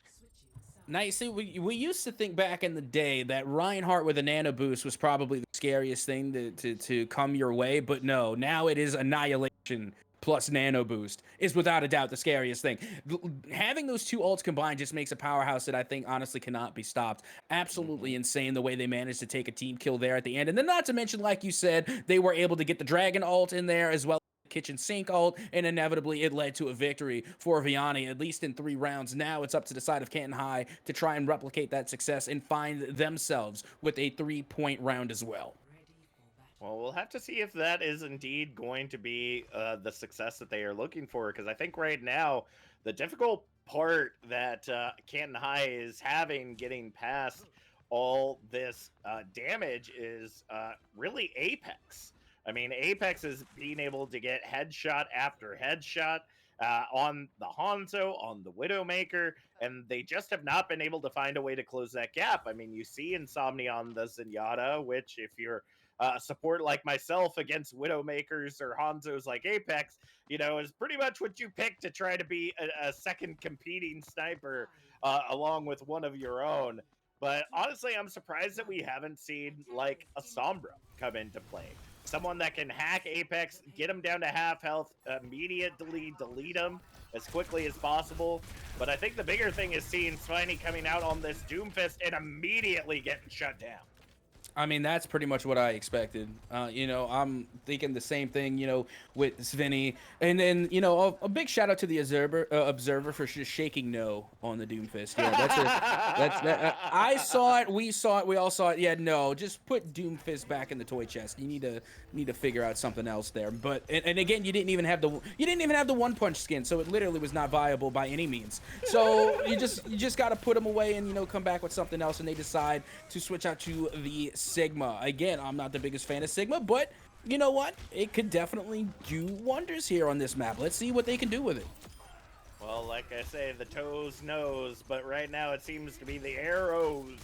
Now, you see, we used to think back in the day that Reinhardt with a Nano Boost was probably the scariest thing to come your way, but no, now it is Annihilation plus Nano Boost is without a doubt the scariest thing. Having those two ults combined just makes a powerhouse that I think honestly cannot be stopped. Absolutely insane the way they managed to take a team kill there at the end. And then not to mention, like you said, they were able to get the Dragon ult in there as well. Kitchen sink ult, and inevitably it led to a victory for Vianney, at least in 3 rounds. Now it's up to the side of Canton High to try and replicate that success and find themselves with a 3-point round as well. Well, we'll have to see if that is indeed going to be the success that they are looking for, because I think right now the difficult part that Canton High is having getting past all this damage is really Apex. I mean, Apex is being able to get headshot after headshot on the Hanzo, on the Widowmaker, and they just have not been able to find a way to close that gap. I mean, you see Insomnia on the Zenyatta, which if you're support like myself against Widowmakers or Hanzos like Apex, you know, is pretty much what you pick to try to be a second competing sniper along with one of your own. But honestly, I'm surprised that we haven't seen like a Sombra come into play. Someone that can hack Apex, get him down to half health, immediately delete him as quickly as possible. But I think the bigger thing is seeing Spiny coming out on this Doomfist and immediately getting shut down. I mean, that's pretty much what I expected. You know, I'm thinking the same thing, you know, with Svenny. And then, you know, a big shout out to the observer for just shaking no on the Doomfist. Yeah, I saw it, we saw it, we all saw it. Yeah, no, just put Doomfist back in the toy chest. You need to figure out something else there. But and again, you didn't even have the one punch skin, so it literally was not viable by any means. So you just got to put them away and, you know, come back with something else. And they decide to switch out to the Sigma. Again, I'm not the biggest fan of Sigma, but you know what? It could definitely do wonders here on this map. Let's see what they can do with it. Well, like I say, the toes knows, but right now it seems to be the arrows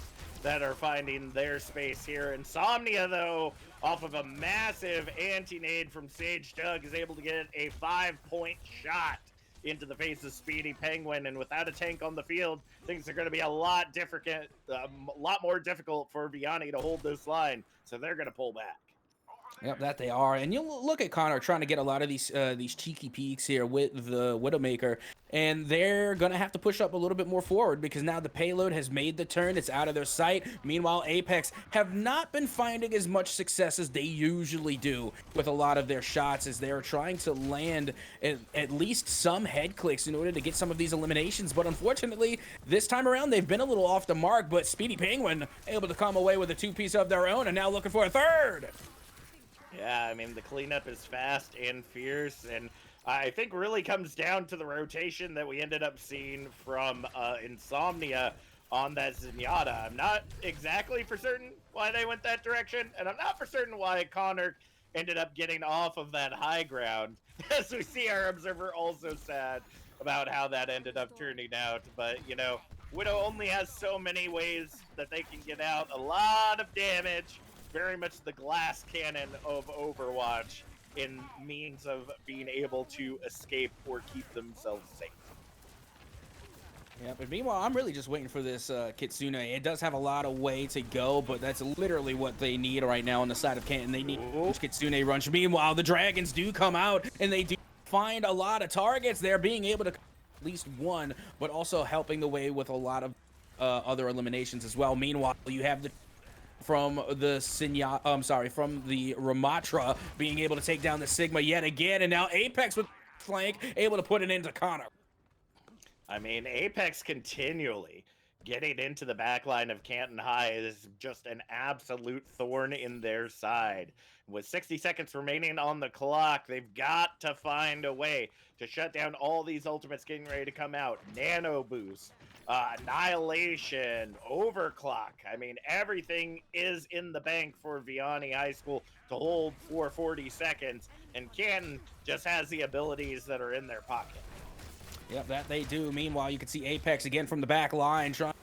that are finding their space here. Insomnia, though, off of a massive anti-nade from Sage Doug, is able to get a 5-point shot into the face of Speedy Penguin, and without a tank on the field, things are going to be a lot more difficult for Vianney to hold this line, so they're going to pull back. Yep, that they are. And you look at Connor trying to get a lot of these cheeky peeks here with the Widowmaker, and they're going to have to push up a little bit more forward because now the payload has made the turn. It's out of their sight. Meanwhile, Apex have not been finding as much success as they usually do with a lot of their shots as they're trying to land at least some head clicks in order to get some of these eliminations. But unfortunately, this time around, they've been a little off the mark, but Speedy Penguin able to come away with a 2-piece of their own and now looking for a third. Yeah, I mean, the cleanup is fast and fierce, and I think really comes down to the rotation that we ended up seeing from Insomnia on that Zenyatta. I'm not exactly for certain why they went that direction, and I'm not for certain why Connor ended up getting off of that high ground, as we see our observer also sad about how that ended up turning out. But, you know, Widow only has so many ways that they can get out. A lot of damage. Very much the glass cannon of Overwatch in means of being able to escape or keep themselves safe. Yeah, but meanwhile, I'm really just waiting for this Kitsune. It does have a lot of way to go, but that's literally what they need right now on the side of Canton. They need Kitsune Runch. Meanwhile, the Dragons do come out, and they do find a lot of targets. They're being able to at least one, but also helping the way with a lot of other eliminations as well. Meanwhile, you have the from the from the Ramatra being able to take down the Sigma yet again, and now Apex with flank able to put it into Connor. I mean, Apex continually getting into the back line of Canton High is just an absolute thorn in their side. With 60 seconds remaining on the clock, they've got to find a way to shut down all these ultimates getting ready to come out. Nano Boost, Annihilation, Overclock. I mean, everything is in the bank for Vianney High School to hold for 40 seconds, and Canton just has the abilities that are in their pocket. Yep, that they do. Meanwhile, you can see Apex again from the back line trying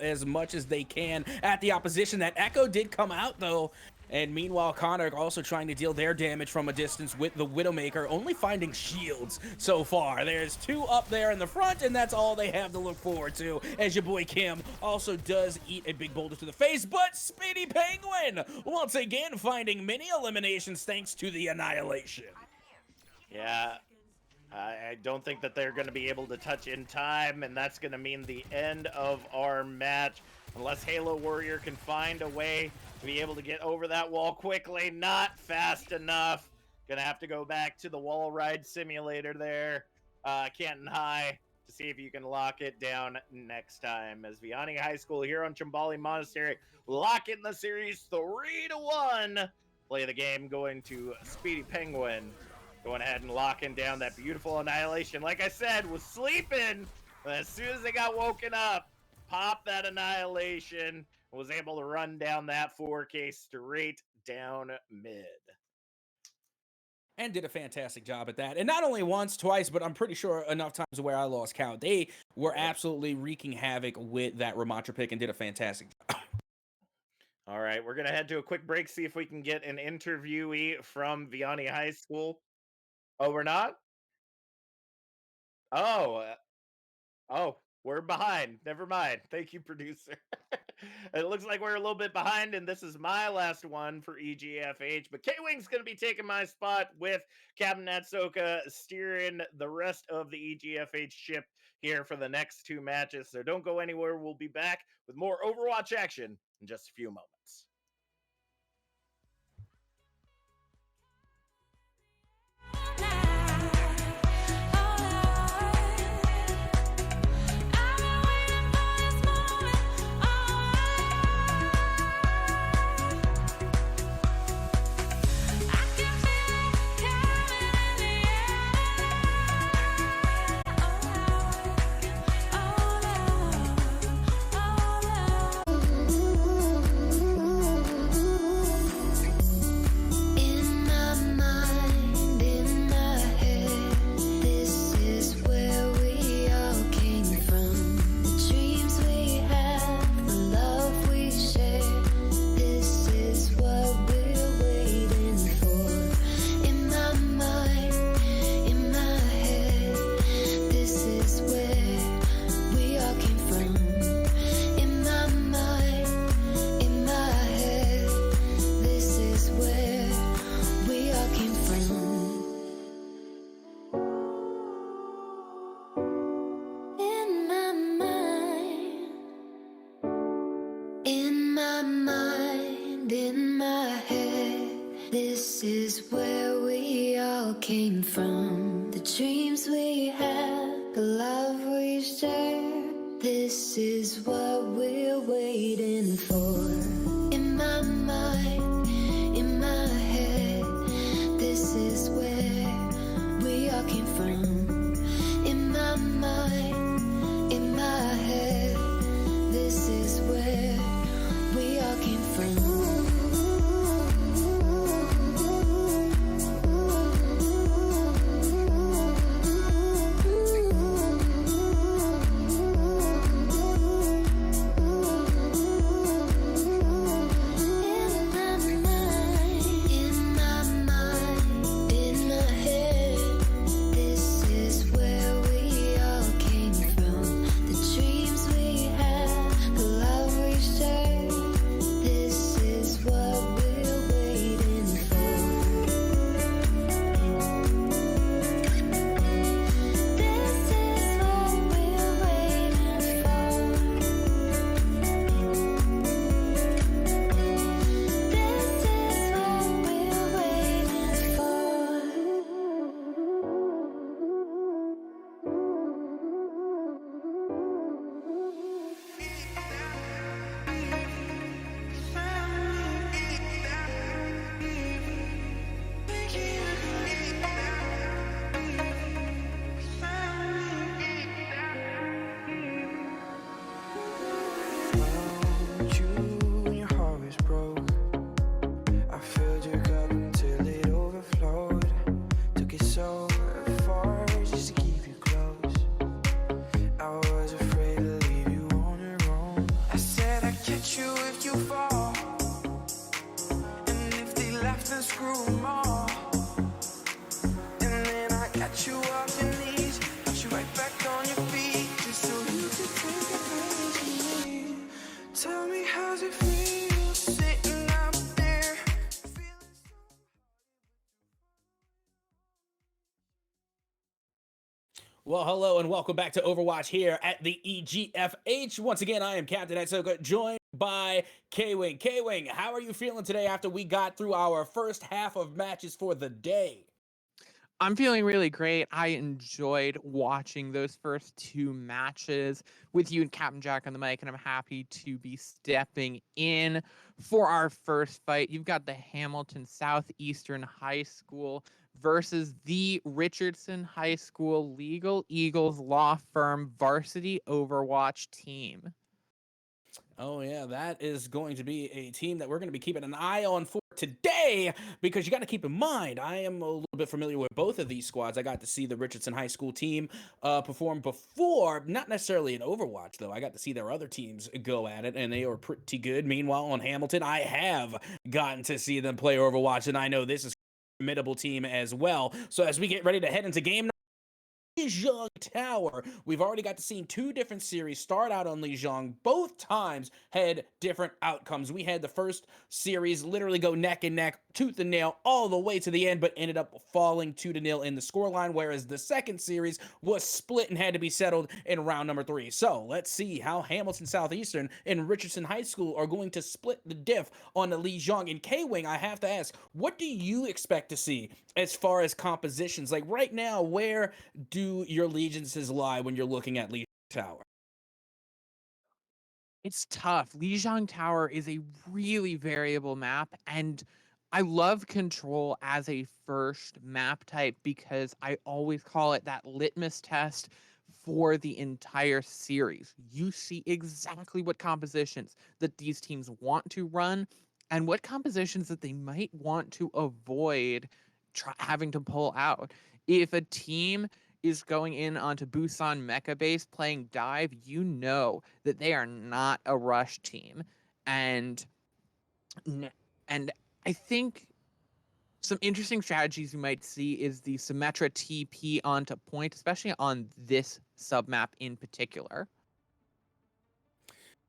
as much as they can at the opposition. That Echo did come out, though. And meanwhile, Connor also trying to deal their damage from a distance with the Widowmaker, only finding shields so far. There's 2 up there in the front, and that's all they have to look forward to, as your boy Kim also does eat a big boulder to the face. But Speedy Penguin, once again, finding many eliminations thanks to the Annihilation. Yeah, I don't think that they're going to be able to touch in time, and that's going to mean the end of our match. Unless Halo Warrior can find a way to be able to get over that wall quickly. Not fast enough. Gonna have to go back to the wall ride simulator there, Canton High, to see if you can lock it down next time. As Vianney High School here on Chambali Monastery lock in the series 3-1. Play the game going to Speedy Penguin. Going ahead and locking down that beautiful Annihilation. Like I said, was sleeping. But as soon as they got woken up, popped that Annihilation, was able to run down that 4K straight down mid. And did a fantastic job at that. And not only once, twice, but I'm pretty sure enough times where I lost count. They were absolutely wreaking havoc with that Ramatra pick and did a fantastic job. All right, we're going to head to a quick break, see if we can get an interviewee from Vianney High School. Oh, we're not? Oh, we're behind. Never mind. Thank you, producer. It looks like we're a little bit behind, and this is my last one for EGFH. But K-Wing's going to be taking my spot with Captain Natsoka steering the rest of the EGFH ship here for the next 2 matches. So don't go anywhere. We'll be back with more Overwatch action in just a few moments. This is where we all came from. The dreams we had, the love we shared. This is what we're waiting for. In my mind, in my head, this is where we all came from. In my mind, in my head, this is where we all came from. Dreams Well, hello and welcome back to Overwatch here at the EGFH. Once again, I am Canton HS, joined by K-Wing. K-Wing, how are you feeling today after we got through our first half of matches for the day? I'm feeling really great. I enjoyed watching those first two matches with you and Captain Jack on the mic, and I'm happy to be stepping in for our first fight. You've got the Hamilton Southeastern High School versus the Richardson High School Legal Eagles Law Firm varsity Overwatch team. Oh, yeah, that is going to be a team that we're going to be keeping an eye on for today, because you got to keep in mind, I am a little bit familiar with both of these squads. I got to see the Richardson High School team perform before, not necessarily in Overwatch, though. I got to see their other teams go at it, and they were pretty good. Meanwhile, on Hamilton, I have gotten to see them play Overwatch, and I know this is a formidable team as well. So as we get ready to head into game Lijiang Tower, we've already got to see two different series start out on Lijiang. Both times had different outcomes. We had the first series literally go neck and neck, tooth and nail, all the way to the end, but ended up falling 2-0 in the scoreline, whereas the second series was split and had to be settled in round number 3. So let's see how Hamilton Southeastern and Richardson High School are going to split the diff on the Lijiang. And K-Wing, I have to ask, what do you expect to see as far as compositions? Like right now, where do your allegiances lie when you're looking at Lijiang Tower? It's tough. Lijiang Tower is a really variable map, and I love Control as a first map type because I always call it that litmus test for the entire series. You see exactly what compositions that these teams want to run and what compositions that they might want to avoid having to pull out. If a team is going in onto Busan Mecha Base playing dive, you know that they are not a rush team. And I think some interesting strategies you might see is the Symmetra TP onto point, especially on this submap in particular.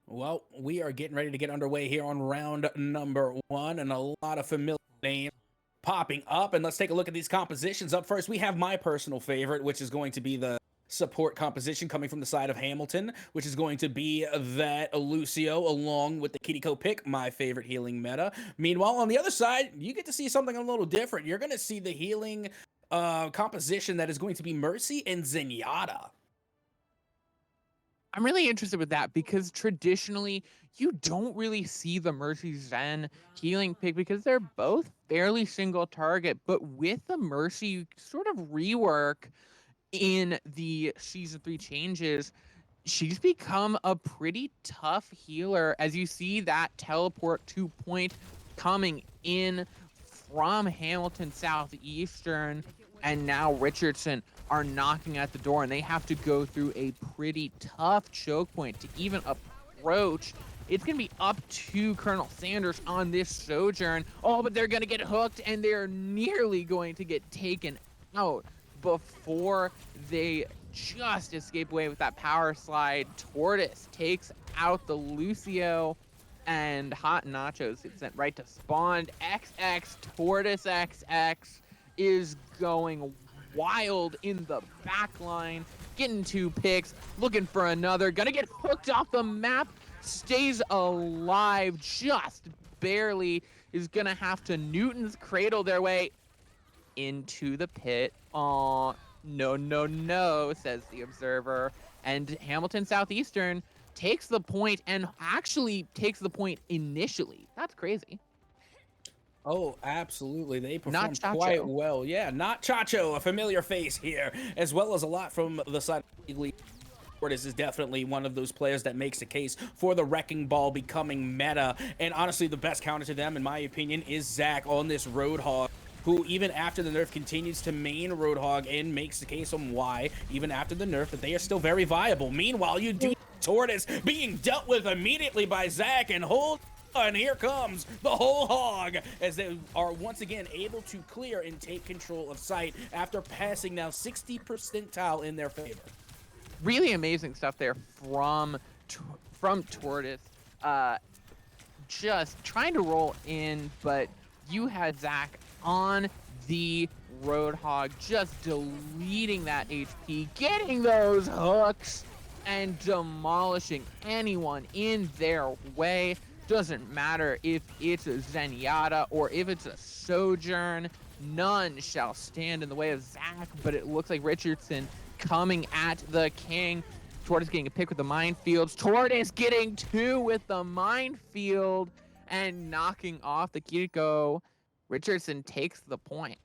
Well, we are getting ready to get underway here on round number 1, and a lot of familiar names popping up. And let's take a look at these compositions. Up first, we have my personal favorite, which is going to be the support composition coming from the side of Hamilton, which is going to be that Lucio along with the Kiriko pick, my favorite healing meta. Meanwhile, on the other side, you get to see something a little different. You're going to see the healing composition that is going to be Mercy and Zenyatta. I'm really interested with that because traditionally you don't really see the Mercy Zen healing pick because they're both fairly single target, but with the Mercy sort of rework in the Season 3 changes, she's become a pretty tough healer as you see that teleport 2 point coming in from Hamilton Southeastern, and now Richardson are knocking at the door, and they have to go through a pretty tough choke point to even approach. It's going to be up to Colonel Sanders on this Sojourn. Oh, but they're going to get hooked, and they're nearly going to get taken out before they just escape away with that power slide. Tortoise takes out the Lucio, and Hot Nachos gets sent right to spawn. XX Tortoise XX is going wild in the back line, getting 2 picks, looking for another, gonna get hooked off the map, stays alive just barely, is gonna have to Newton's cradle their way into the pit. Aw, no, says the observer. And Hamilton Southeastern takes the point, and actually takes the point initially. That's crazy. Oh, absolutely. They performed Not quite Chacho. well. Yeah, not Chacho, a familiar face here, as well as a lot from the side of League. This is definitely one of those players that makes a case for the Wrecking Ball becoming meta. And honestly, the best counter to them, in my opinion, is Zach on this Roadhog, who even after the nerf continues to main Roadhog and makes the case on why, even after the nerf, that they are still very viable. Meanwhile, you do Tortoise being dealt with immediately by Zach, and hold and here comes the whole hog as they are once again able to clear and take control of site after passing now 60 percentile in their favor. Really amazing stuff there from Tortoise. Just trying to roll in, but you had Zach on the Roadhog, just deleting that HP, getting those hooks, and demolishing anyone in their way. Doesn't matter if it's a Zenyatta or if it's a Sojourn, none shall stand in the way of Zach, but it looks like Richardson coming at the King. Tortoise getting a pick with the minefields. Tortoise getting 2 with the minefield and knocking off the Kiriko. Richardson takes the point.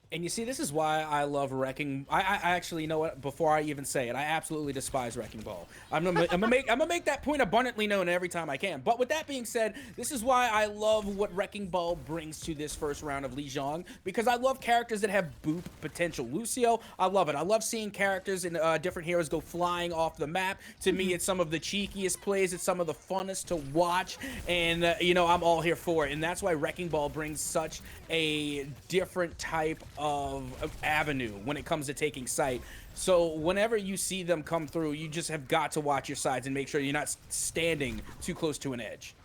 And you see, this is why I love Wrecking. I actually, you know what? Before I even say it, I absolutely despise Wrecking Ball. I'm gonna make that point abundantly known every time I can. But with that being said, this is why I love what Wrecking Ball brings to this first round of Lijiang, because I love characters that have boop potential. Lucio, I love it. I love seeing characters and different heroes go flying off the map. To me, it's some of the cheekiest plays. It's some of the funnest to watch, and you know, I'm all here for it. And that's why Wrecking Ball brings such a different type of avenue when it comes to taking sight. So whenever you see them come through, you just have got to watch your sides and make sure you're not standing too close to an edge.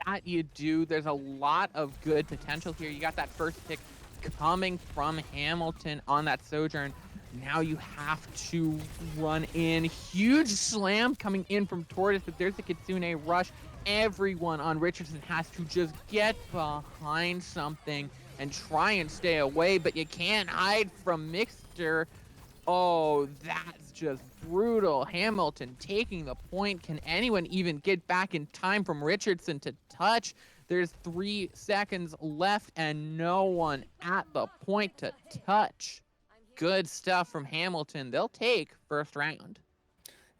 That you do. There's a lot of good potential here. You got that first pick coming from Hamilton on that Sojourn. Now you have to run in. Huge slam coming in from Tortoise, but there's the Kitsune rush. Everyone on Richardson has to just get behind something and try and stay away, but you can't hide from Mixter. Oh, that's just brutal. Hamilton taking the point. Can anyone even get back in time from Richardson to touch? There's 3 seconds left and no one at the point to touch. Good stuff from Hamilton. They'll take first round.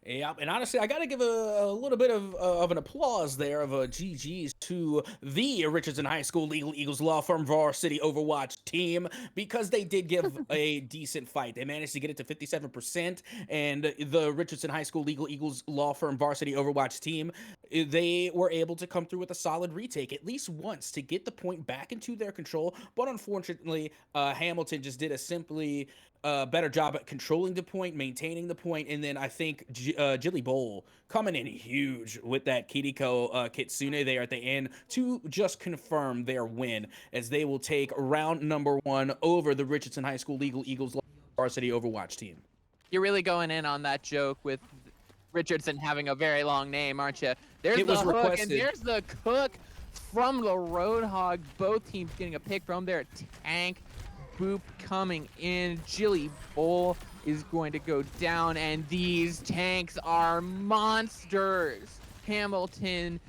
Yeah, and honestly, I got to give a little bit of an applause there of a GG's to the Richardson High School Legal Eagles Law Firm Varsity Overwatch team, because they did give a decent fight. They managed to get it to 57%, and the Richardson High School Legal Eagles Law Firm Varsity Overwatch team, they were able to come through with a solid retake at least once to get the point back into their control, but unfortunately, Hamilton just did a simply better job at controlling the point, maintaining the point, and then I think Jilly Bowl coming in huge with that Kiriko Kitsune there at the end to just confirm their win, as they will take round number 1 over the Richardson High School Legal Eagles Varsity Overwatch team. You're really going in on that joke with Richardson having a very long name, aren't you? There's it the was hook, requested. and there's the cook from the Roadhog. Both teams getting a pick from their tank. Boop coming in. Jilly Bowl is going to go down, and these tanks are monsters. Hamilton,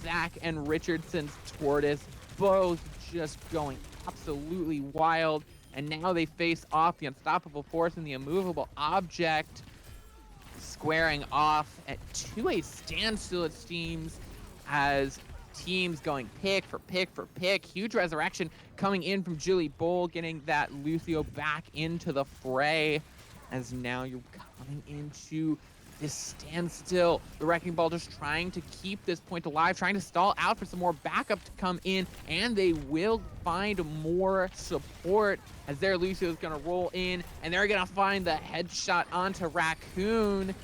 Zach, and Richardson's Tortoise both just going absolutely wild, and now they face off the Unstoppable Force and the Immovable Object, squaring off to a standstill, it seems, as teams going pick for pick for pick. Huge resurrection coming in from Jilly Bowl, getting that Lucio back into the fray, as now you're coming into this standstill. The Wrecking Ball just trying to keep this point alive, trying to stall out for some more backup to come in, and they will find more support as their Lucio is going to roll in, and they're going to find the headshot onto Raccoon.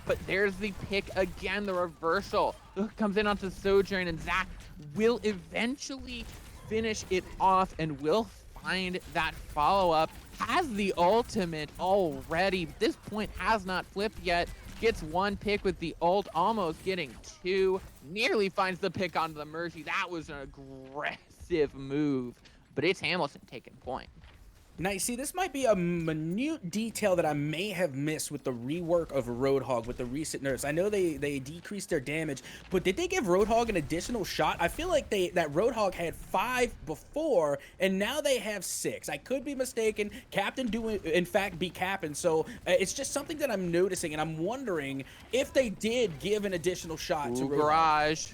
But there's the pick again, the reversal. The hook comes in onto Sojourn, and Zach will eventually finish it off and will find that follow-up. Has the ultimate already. At this point, has not flipped yet. Gets 1 pick with the ult, almost getting 2. Nearly finds the pick onto the Mercy. That was an aggressive move, but it's Hamilton taking point. Now, you see, this might be a minute detail that I may have missed with the rework of Roadhog with the recent nerfs. I know they decreased their damage, but did they give Roadhog an additional shot? I feel like that Roadhog had 5 before, and now they have 6. I could be mistaken. Captain do, in fact, be capping, so it's just something that I'm noticing, and I'm wondering if they did give an additional shot to Roadhog. Barrage.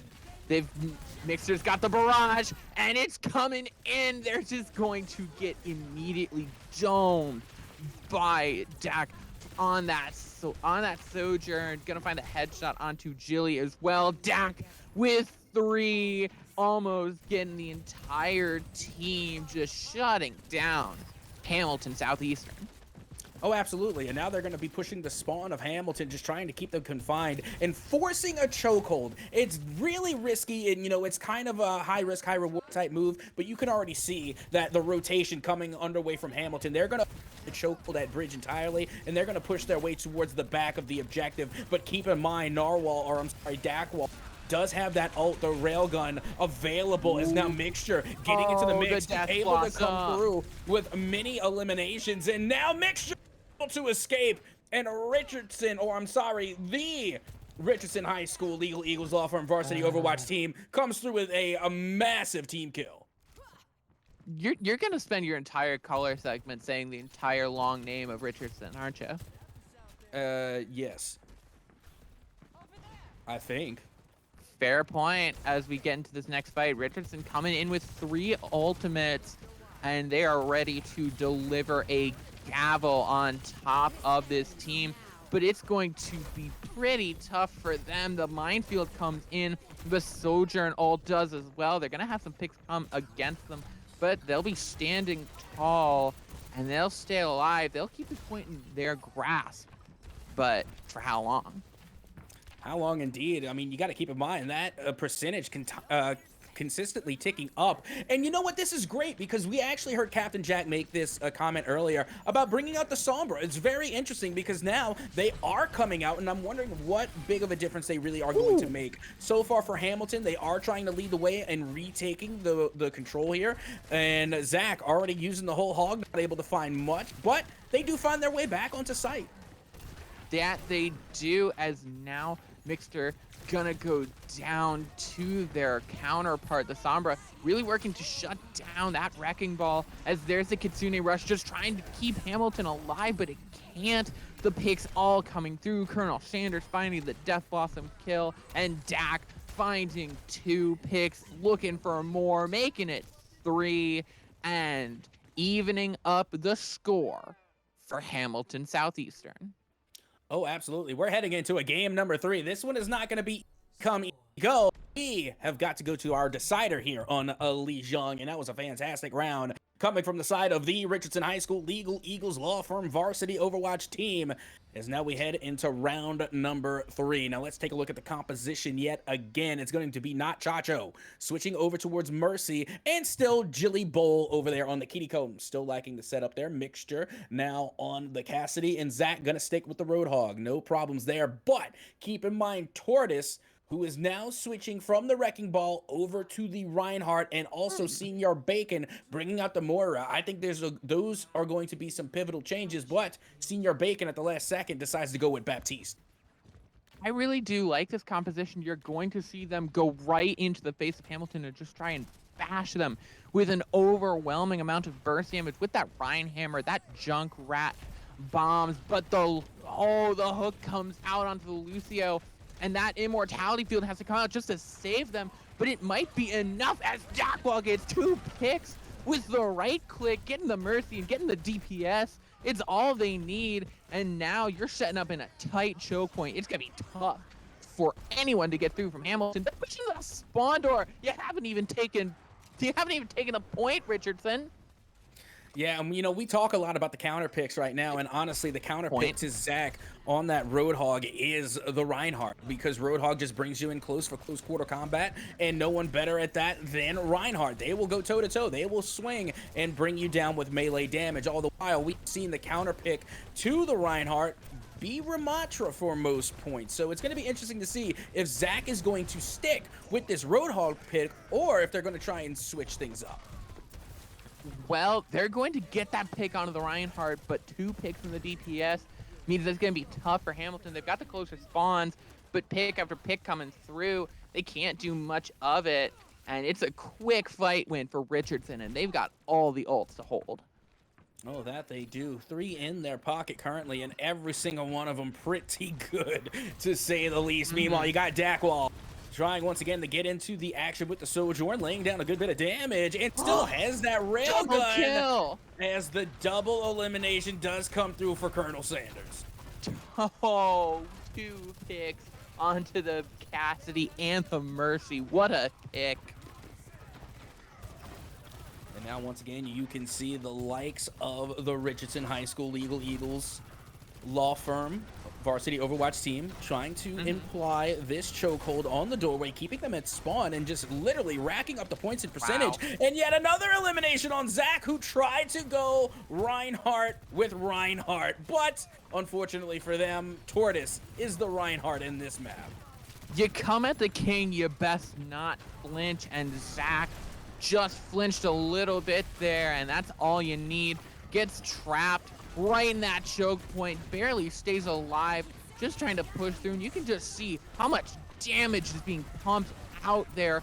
Mixer's got the barrage, and it's coming in. They're just going to get immediately domed by Dak on that Sojourn. Gonna find a headshot onto Jilly as well. Dak with 3, almost getting the entire team just shutting down Hamilton Southeastern. Oh, absolutely. And now they're going to be pushing the spawn of Hamilton, just trying to keep them confined and forcing a chokehold. It's really risky, and, you know, it's kind of a high-risk, high-reward type move, but you can already see that the rotation coming underway from Hamilton, they're going to chokehold that bridge entirely, and they're going to push their way towards the back of the objective. But keep in mind, Dakwall does have that ult, the railgun, available. Is now Mixture getting into the mix, able to come through with many eliminations, and now Mixture to escape, and Richardson, or I'm sorry, the Richardson High School Legal Eagles Law Firm Varsity Overwatch team comes through with a massive team kill. You're gonna spend your entire color segment saying the entire long name of Richardson, aren't you? Yes. I think. Fair point. As we get into this next fight, Richardson coming in with 3 ultimates, and they are ready to deliver a gavel on top of this team. But it's going to be pretty tough for them. The minefield comes in, the Sojourn ult does as well. They're gonna have some picks come against them, but they'll be standing tall and they'll stay alive. They'll keep this point in their grasp, but for how long? How long indeed? I mean, you got to keep in mind that percentage consistently ticking up. And you know what? This is great because we actually heard Captain Jack make this comment earlier about bringing out the Sombra. It's very interesting because now they are coming out, and I'm wondering what big of a difference they really are going to make. So far for Hamilton, they are trying to lead the way and retaking the control here. And Zach already using the whole hog, not able to find much, but they do find their way back onto site. That they do, as now Mixter gonna go down to their counterpart, the Sombra, really working to shut down that wrecking ball, as there's the Kitsune Rush just trying to keep Hamilton alive, but it can't. The picks all coming through. Colonel Sanders finding the Death Blossom kill, and Dak finding 2 picks, looking for more, making it 3, and evening up the score for Hamilton Southeastern. Oh, absolutely. We're heading into a game number 3. This one is not going to be go. We have got to go to our decider here on Lijiang, and that was a fantastic round coming from the side of the Richardson High School Legal Eagles Law Firm Varsity Overwatch team. As now we head into round number 3. Now let's take a look at the composition yet again. It's going to be not Chacho switching over towards Mercy, and still Jilly Bowl over there on the Kitty Cone. Still lacking the setup there. Mixture now on the Cassidy, and Zach gonna stick with the Roadhog. No problems there, but keep in mind Tortoise, who is now switching from the Wrecking Ball over to the Reinhardt, and also Senior Bacon bringing out the Moira. I think those are going to be some pivotal changes, but Senior Bacon at the last second decides to go with Baptiste. I really do like this composition. You're going to see them go right into the face of Hamilton and just try and bash them with an overwhelming amount of burst damage with that Reinhammer, that Junk Rat bombs, but the hook comes out onto the Lucio, and that immortality field has to come out just to save them, but it might be enough as Dakwall gets 2 picks with the right click, getting the Mercy and getting the DPS. It's all they need, and now you're setting up in a tight choke point. It's gonna be tough for anyone to get through from Hamilton. They're pushing the spawn door. You haven't even taken a point, Richardson. Yeah, you know, we talk a lot about the counter picks right now, and honestly, the counter pick to Zach on that Roadhog is the Reinhardt, because Roadhog just brings you in close for close quarter combat, and no one better at that than Reinhardt. They will go toe-to-toe. They will swing and bring you down with melee damage. All the while, we've seen the counter pick to the Reinhardt be Ramatra for most points. So it's going to be interesting to see if Zach is going to stick with this Roadhog pick, or if they're going to try and switch things up. Well, they're going to get that pick onto the Reinhardt, but 2 picks from the DPS means it's going to be tough for Hamilton. They've got the closer spawns, but pick after pick coming through, they can't do much of it, and it's a quick fight win for Richardson, and they've got all the ults to hold. Oh, that they do. 3 in their pocket currently, and every single one of them pretty good, to say the least. Meanwhile, you got Dakwall trying once again to get into the action with the Sojourn, laying down a good bit of damage, and still has that railgun as the double elimination does come through for Colonel Sanders. Oh, 2 picks onto the Cassidy and the Mercy. What a pick. And Now, once again, you can see the likes of the Richardson High School Legal Eagles law firm, varsity Overwatch team, trying to imply this chokehold on the doorway, keeping them at spawn and just literally racking up the points and percentage. Wow. And yet another elimination on Zach, who tried to go Reinhardt with Reinhardt. But unfortunately for them, Tortoise is the Reinhardt in this map. You come at the king, you best not flinch, and Zach just flinched a little bit there, and that's all you need. Gets trapped right in that choke point, barely stays alive, just trying to push through, and you can just see how much damage is being pumped out there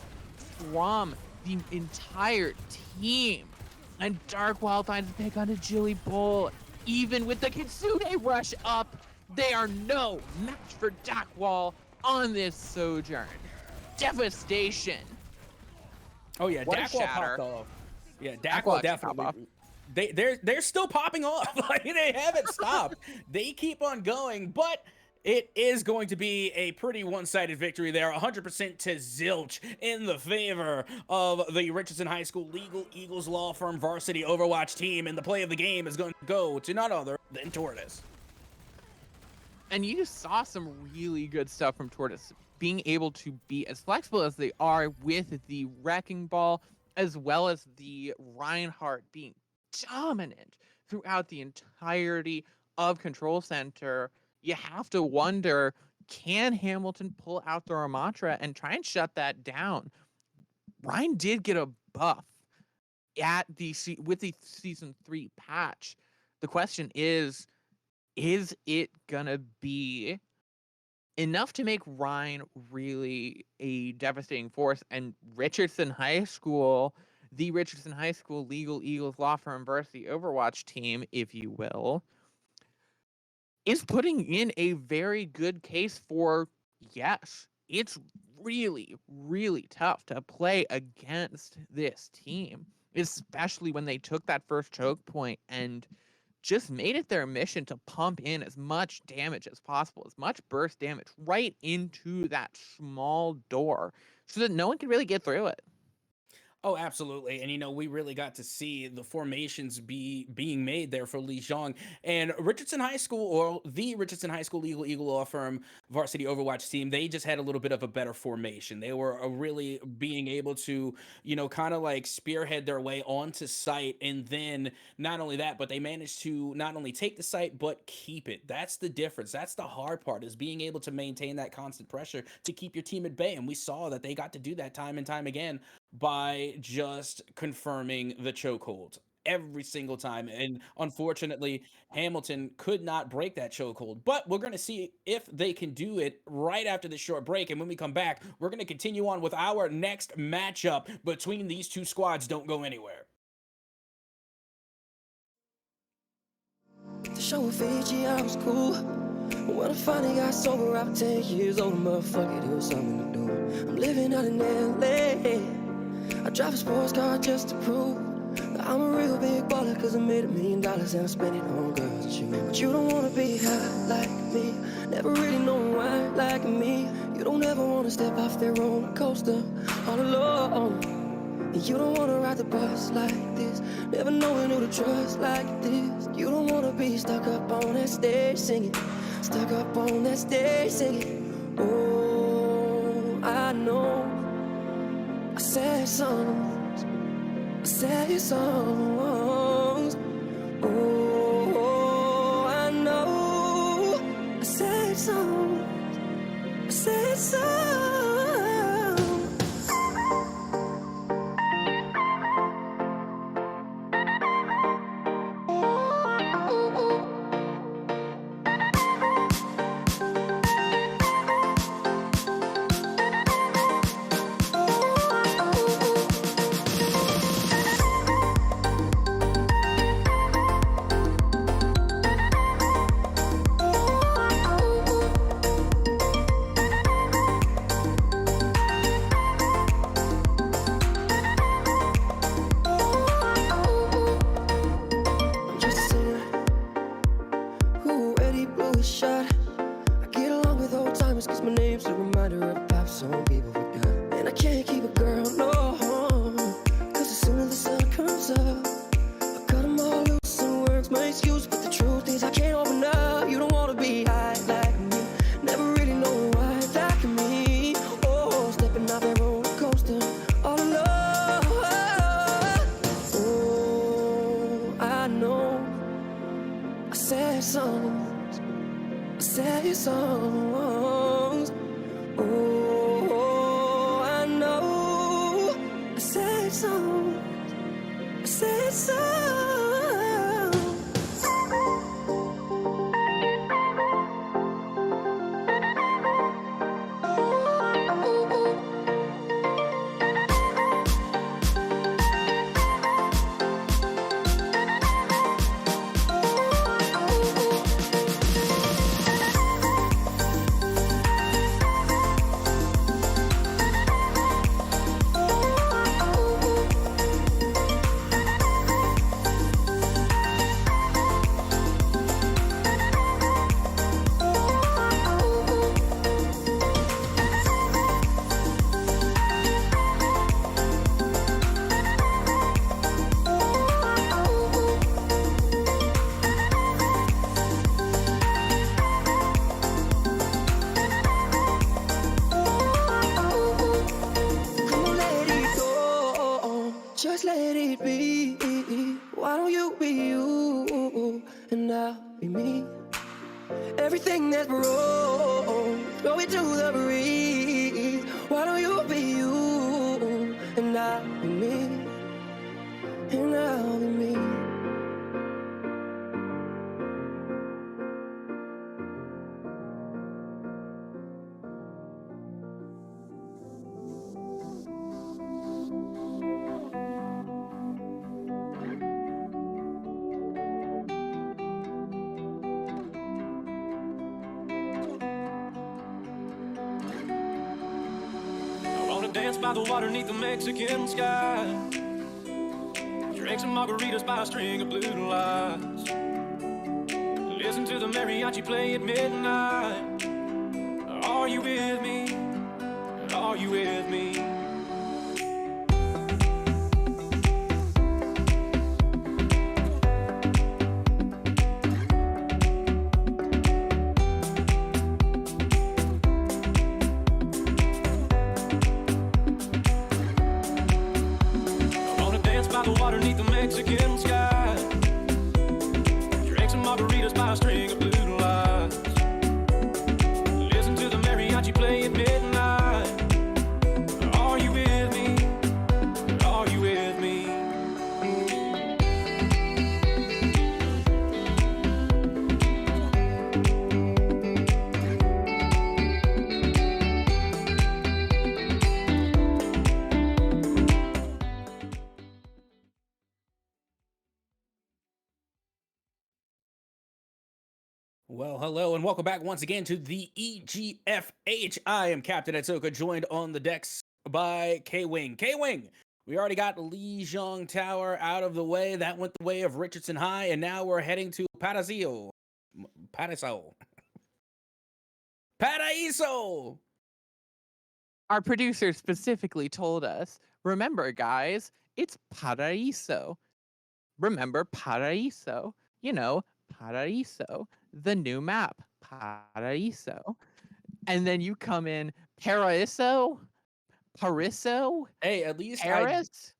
from the entire team. And Darkwild finds a pick onto Jilly Bull. Even with the Kitsune rush up, they are no match for Darkwall on this Sojourn. Devastation. Oh yeah, What a Darkwall shatter. popped off. Yeah, Darkwall Darkwall actually popped definitely. They're still popping off. Like, they haven't stopped. They keep on going, but it is going to be a pretty one-sided victory there, 100% to zilch in the favor of the Richardson High School Legal Eagles Law Firm Varsity Overwatch team, and the play of the game is going to go to none other than Tortoise. And you saw some really good stuff from Tortoise, being able to be as flexible as they are with the Wrecking Ball, as well as the Reinhardt being dominant throughout the entirety of Control Center. You have to wonder, can Hamilton pull out the Ramatra and try and shut that down? Ryan did get a buff at with the Season 3 patch. The question is it gonna be enough to make Ryan really a devastating force? And Richardson High School, the Richardson High School Legal Eagles Law Firm Varsity Overwatch team, if you will, is putting in a very good case for, yes, it's really, really tough to play against this team, especially when they took that first choke point and just made it their mission to pump in as much damage as possible, as much burst damage right into that small door so that no one can really get through it. Oh, absolutely. And, you know, we really got to see the formations being made there for Li Zhang. And Richardson High School, or the Richardson High School Legal Eagle Law Firm Varsity Overwatch team, they just had a little bit of a better formation. They were really being able to, you know, kind of like spearhead their way onto site. And then not only that, but they managed to not only take the site, but keep it. That's the difference. That's the hard part, is being able to maintain that constant pressure to keep your team at bay. And we saw that they got to do that time and time again by just confirming the chokehold every single time. And unfortunately, Hamilton could not break that chokehold. But we're going to see if they can do it right after this short break. And when we come back, we're going to continue on with our next matchup between these two squads. Don't go anywhere. The show with Fiji, I was cool. When I finally got sober, I'm 10 years old, motherfucker, there was something to do. I'm living out in LA. I drive a sports car just to prove that I'm a real big baller, cause I made $1 million and I spent it on girls and shoes. But you don't wanna be high like me, never really know why like me. You don't ever wanna step off that roller coaster all alone. And you don't wanna ride the bus like this, never knowing who to trust like this. You don't wanna be stuck up on that stage singing, stuck up on that stage singing. Oh, I know I sad songs, sad songs. Oh, I know I sad songs, sad songs. these songs. Oh, I know I said songs, I said songs. Just let it be. Why don't you be you and I'll be me? Everything that's wrong, throw it to the breeze. Why don't you be you and I'll be me? And I'll be me. Dance by the water neath the Mexican sky. Drink some margaritas by a string of blue lights. Listen to the mariachi play at midnight. Are you with me? Are you with me? The water neath the Mexican sky. Drink some margaritas by a string of blue lights. Listen to the mariachi play at midnight. Are you with me? Are you with me? Well, hello and welcome back once again to the EGFH. I am Captain Etsoka, joined on the decks by K-Wing. K-Wing, we already got Lijiang Tower out of the way. That went the way of Richardson High, and now we're heading to Paraíso. Our producer specifically told us, remember, guys, it's Paraíso. Remember Paraíso. You know, Paraíso, the new map, Paraíso. And then you come in Paraiso, Pariso, Hey, at least Paris.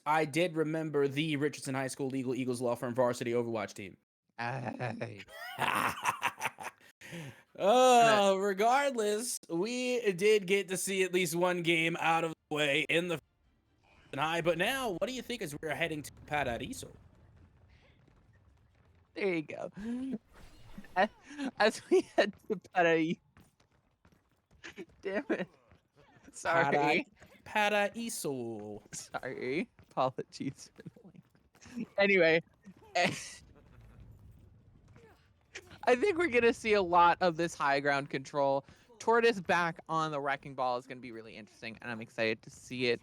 I did remember the Richardson High School Legal Eagles Law Firm varsity Overwatch team. Regardless, we did get to see at least one game out of the way in the high. But now, what do you think as we're heading to Paraíso? There you go. As we head to Paraíso. Damn it. Sorry. Paraíso. Sorry. Apologies for the link. Anyway. I think we're going to see a lot of this high ground control. Tortoise back on the wrecking ball is going to be really interesting, and I'm excited to see it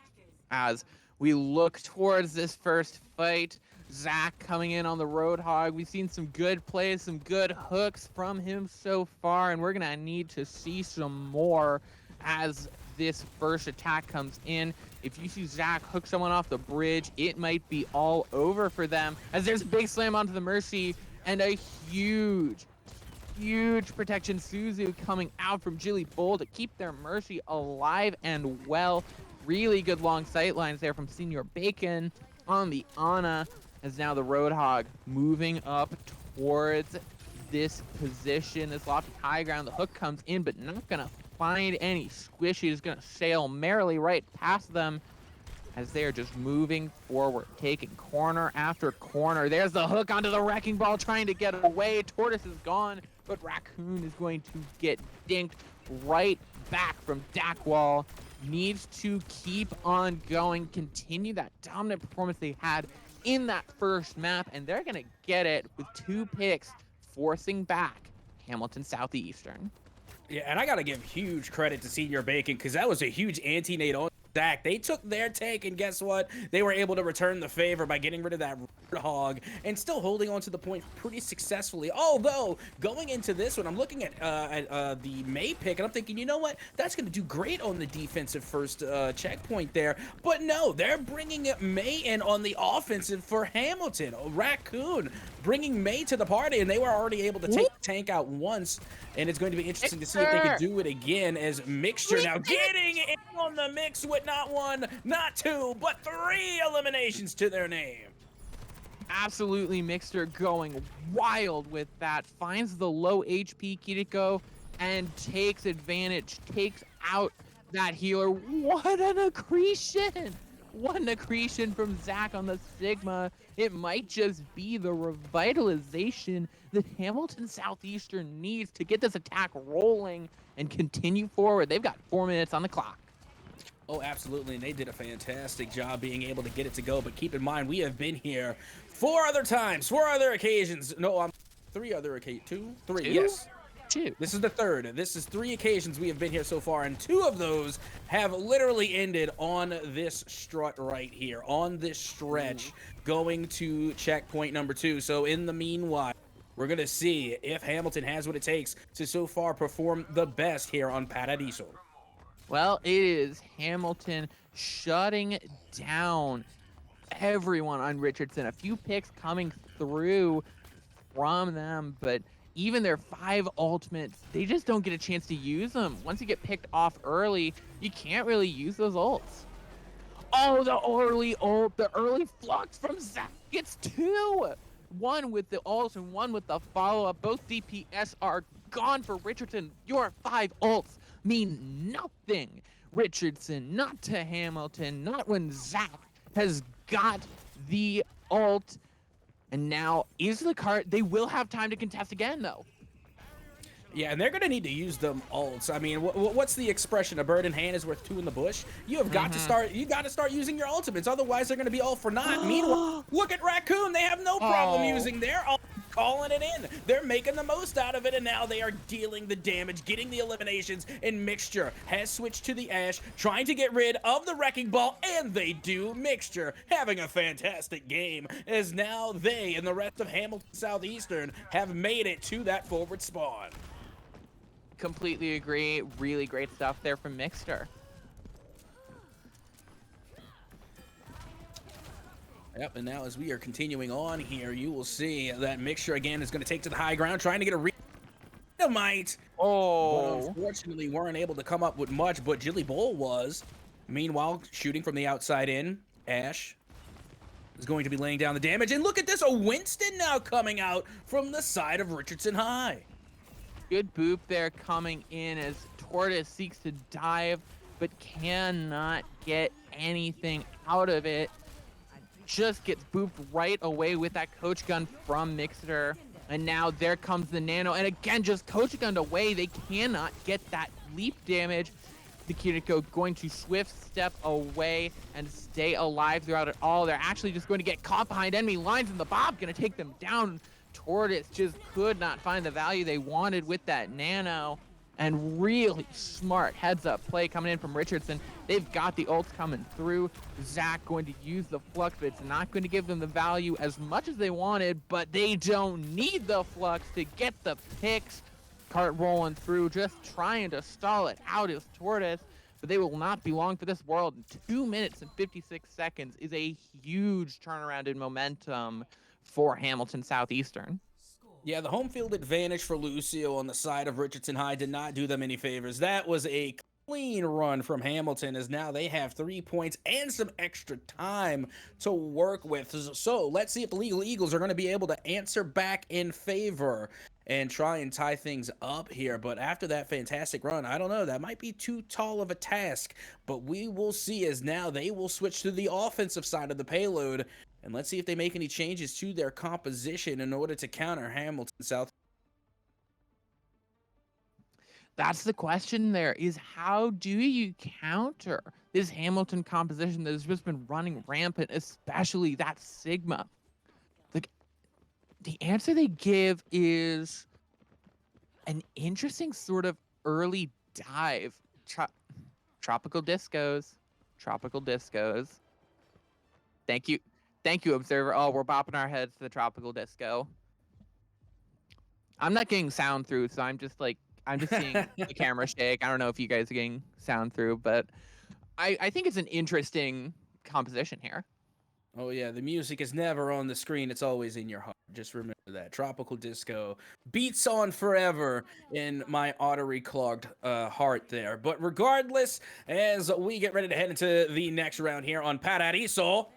as we look towards this first fight. Zach coming in on the Roadhog. We've seen some good plays, some good hooks from him so far, and we're going to need to see some more as this first attack comes in. If you see Zach hook someone off the bridge, it might be all over for them, as there's a big slam onto the Mercy and a huge protection. Suzu coming out from Jilly Bull to keep their Mercy alive and well. Really good long sight lines there from Senior Bacon on the Ana, as now the Roadhog moving up towards this position, this lofty high ground. The hook comes in, but not gonna find any squishy. Is gonna sail merrily right past them as they are just moving forward, taking corner after corner. There's the hook onto the wrecking ball, trying to get away. Tortoise is gone, but Raccoon is going to get dinked right back from Dackwall. Needs to keep on going, continue that dominant performance they had in that first map, and they're gonna get it with 2 picks, forcing back Hamilton Southeastern. Yeah, and I gotta give huge credit to Senior Bacon, because that was a huge anti-nade on Zach. They took their take, and guess what? They were able to return the favor by getting rid of that hog and still holding on to the point pretty successfully. Although, going into this one, I'm looking at the May pick, and I'm thinking, you know what? That's going to do great on the defensive first checkpoint there. But no, they're bringing May in on the offensive for Hamilton. Raccoon bringing May to the party, and they were already able to take the tank out once, and it's going to be interesting to see if they can do it again as Mixture now getting in on the mix with not 1, not 2, but 3 eliminations to their name. Absolutely, Mixter going wild with that. Finds the low HP Kiriko and takes advantage, takes out that healer. What an accretion! What an accretion from Zach on the Sigma. It might just be the revitalization that Hamilton Southeastern needs to get this attack rolling and continue forward. They've got 4 minutes on the clock. Oh, absolutely, and they did a fantastic job being able to get it to go, but keep in mind, we have been here 4 other times, 4 other occasions. No, 3 other occasions. 2? 3, yes. 2. This is the 3rd. This is 3 occasions we have been here so far, and 2 of those have literally ended on this strut right here, on this stretch, going to checkpoint number 2. So in the meanwhile, we're going to see if Hamilton has what it takes to so far perform the best here on Paradiso. Well, it is Hamilton shutting down everyone on Richardson. A few picks coming through from them, but even their 5 ultimates, they just don't get a chance to use them. Once you get picked off early, you can't really use those ults. Oh, the early flux from Zach gets 2. 1 with the ults and 1 with the follow-up. Both DPS are gone for Richardson. Your 5 ults mean nothing. Richardson, not to Hamilton, not when Zach has got the ult. And now is the card. They will have time to contest again, though. Yeah, and they're going to need to use them ults. I mean, what's the expression? A bird in hand is worth 2 in the bush. You have got to start. You got to start using your ultimates. Otherwise, they're going to be all for naught. Meanwhile, look at Raccoon. They have no problem using their ult. Calling it in. They're making the most out of it, and now they are dealing the damage, getting the eliminations, and Mixture has switched to the Ash, trying to get rid of the Wrecking Ball, and they do. Mixture having a fantastic game, as now they and the rest of Hamilton Southeastern have made it to that forward spawn. Completely agree. Really great stuff there from Mixter. Yep, and now as we are continuing on here, you will see that Mixture again is going to take to the high ground, trying to get a Dynamite. Oh. But unfortunately, weren't able to come up with much, but Jilly Bowl was. Meanwhile, shooting from the outside in, Ash is going to be laying down the damage. And look at this, a Winston now coming out from the side of Richardson High. Good boop there coming in as Tortoise seeks to dive, but cannot get anything out of it. Just gets booped right away with that coach gun from Mixer. And now there comes the nano. And again, just coach gunned away. They cannot get that leap damage. The Kiriko going to swift step away and stay alive throughout it all. They're actually just going to get caught behind enemy lines, and the Bob going to take them down. Tortoise just could not find the value they wanted with that nano. And really smart heads-up play coming in from Richardson. They've got the ults coming through. Zach going to use the flux, but it's not going to give them the value as much as they wanted, but they don't need the flux to get the picks. Cart rolling through, just trying to stall it out is Tortoise, but they will not be long for this world. 2 minutes and 56 seconds is a huge turnaround in momentum for Hamilton Southeastern. Yeah, the home field advantage for Lucio on the side of Richardson High did not do them any favors. That was a clean run from Hamilton, as now they have 3 points and some extra time to work with. So let's see if the Legal Eagles are going to be able to answer back in favor, and try and tie things up here. But after that fantastic run, I don't know, that might be too tall of a task. But we will see, as now they will switch to the offensive side of the payload. And let's see if they make any changes to their composition in order to counter Hamilton South. That's the question there, is how do you counter this Hamilton composition that has just been running rampant, especially that Sigma? Like, the answer they give is an interesting sort of early dive. Tropical discos. Tropical discos. Thank you. Thank you, Observer. Oh, we're bopping our heads to the tropical disco. I'm not getting sound through, so I'm just seeing the camera shake. I don't know if you guys are getting sound through, but I think it's an interesting composition here. Oh yeah, the music is never on the screen, it's always in your heart. Just remember that. Tropical disco beats on forever in my artery clogged heart there. But regardless, as we get ready to head into the next round here on Paradiso,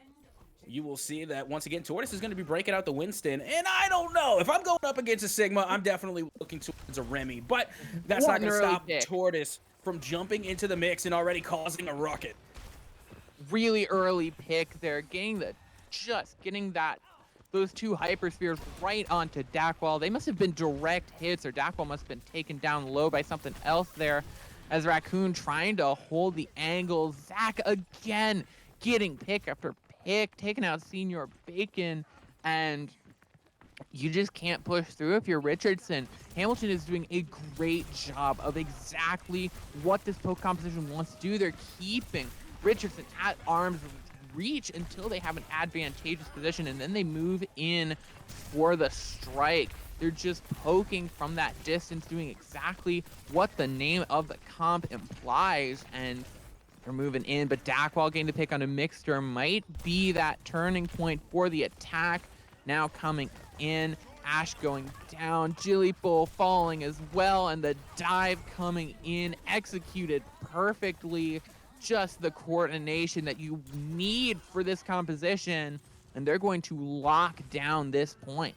you will see that once again Tortoise is going to be breaking out the Winston, and I don't know if I'm going up against a Sigma. I'm definitely looking towards a Remy, but that's not going to stop Tortoise from jumping into the mix and already causing a ruckus. Really early pick there, getting those two hyperspheres right onto Dakwall. They must have been direct hits, or Dakwall must have been taken down low by something else there, as Raccoon trying to hold the angle. Zach again getting pick after pick, taking out Senior Bacon, and you just can't push through if you're Richardson. Hamilton is doing a great job of exactly what this poke composition wants to do. They're keeping Richardson at arm's reach until they have an advantageous position, and then they move in for the strike. They're just poking from that distance, doing exactly what the name of the comp implies, and they're moving in. But Dakwall getting to pick on a Mixter might be that turning point for the attack. Now coming in, Ash going down, Jilly Bull falling as well, and the dive coming in, executed perfectly. Just the coordination that you need for this composition, and they're going to lock down this point.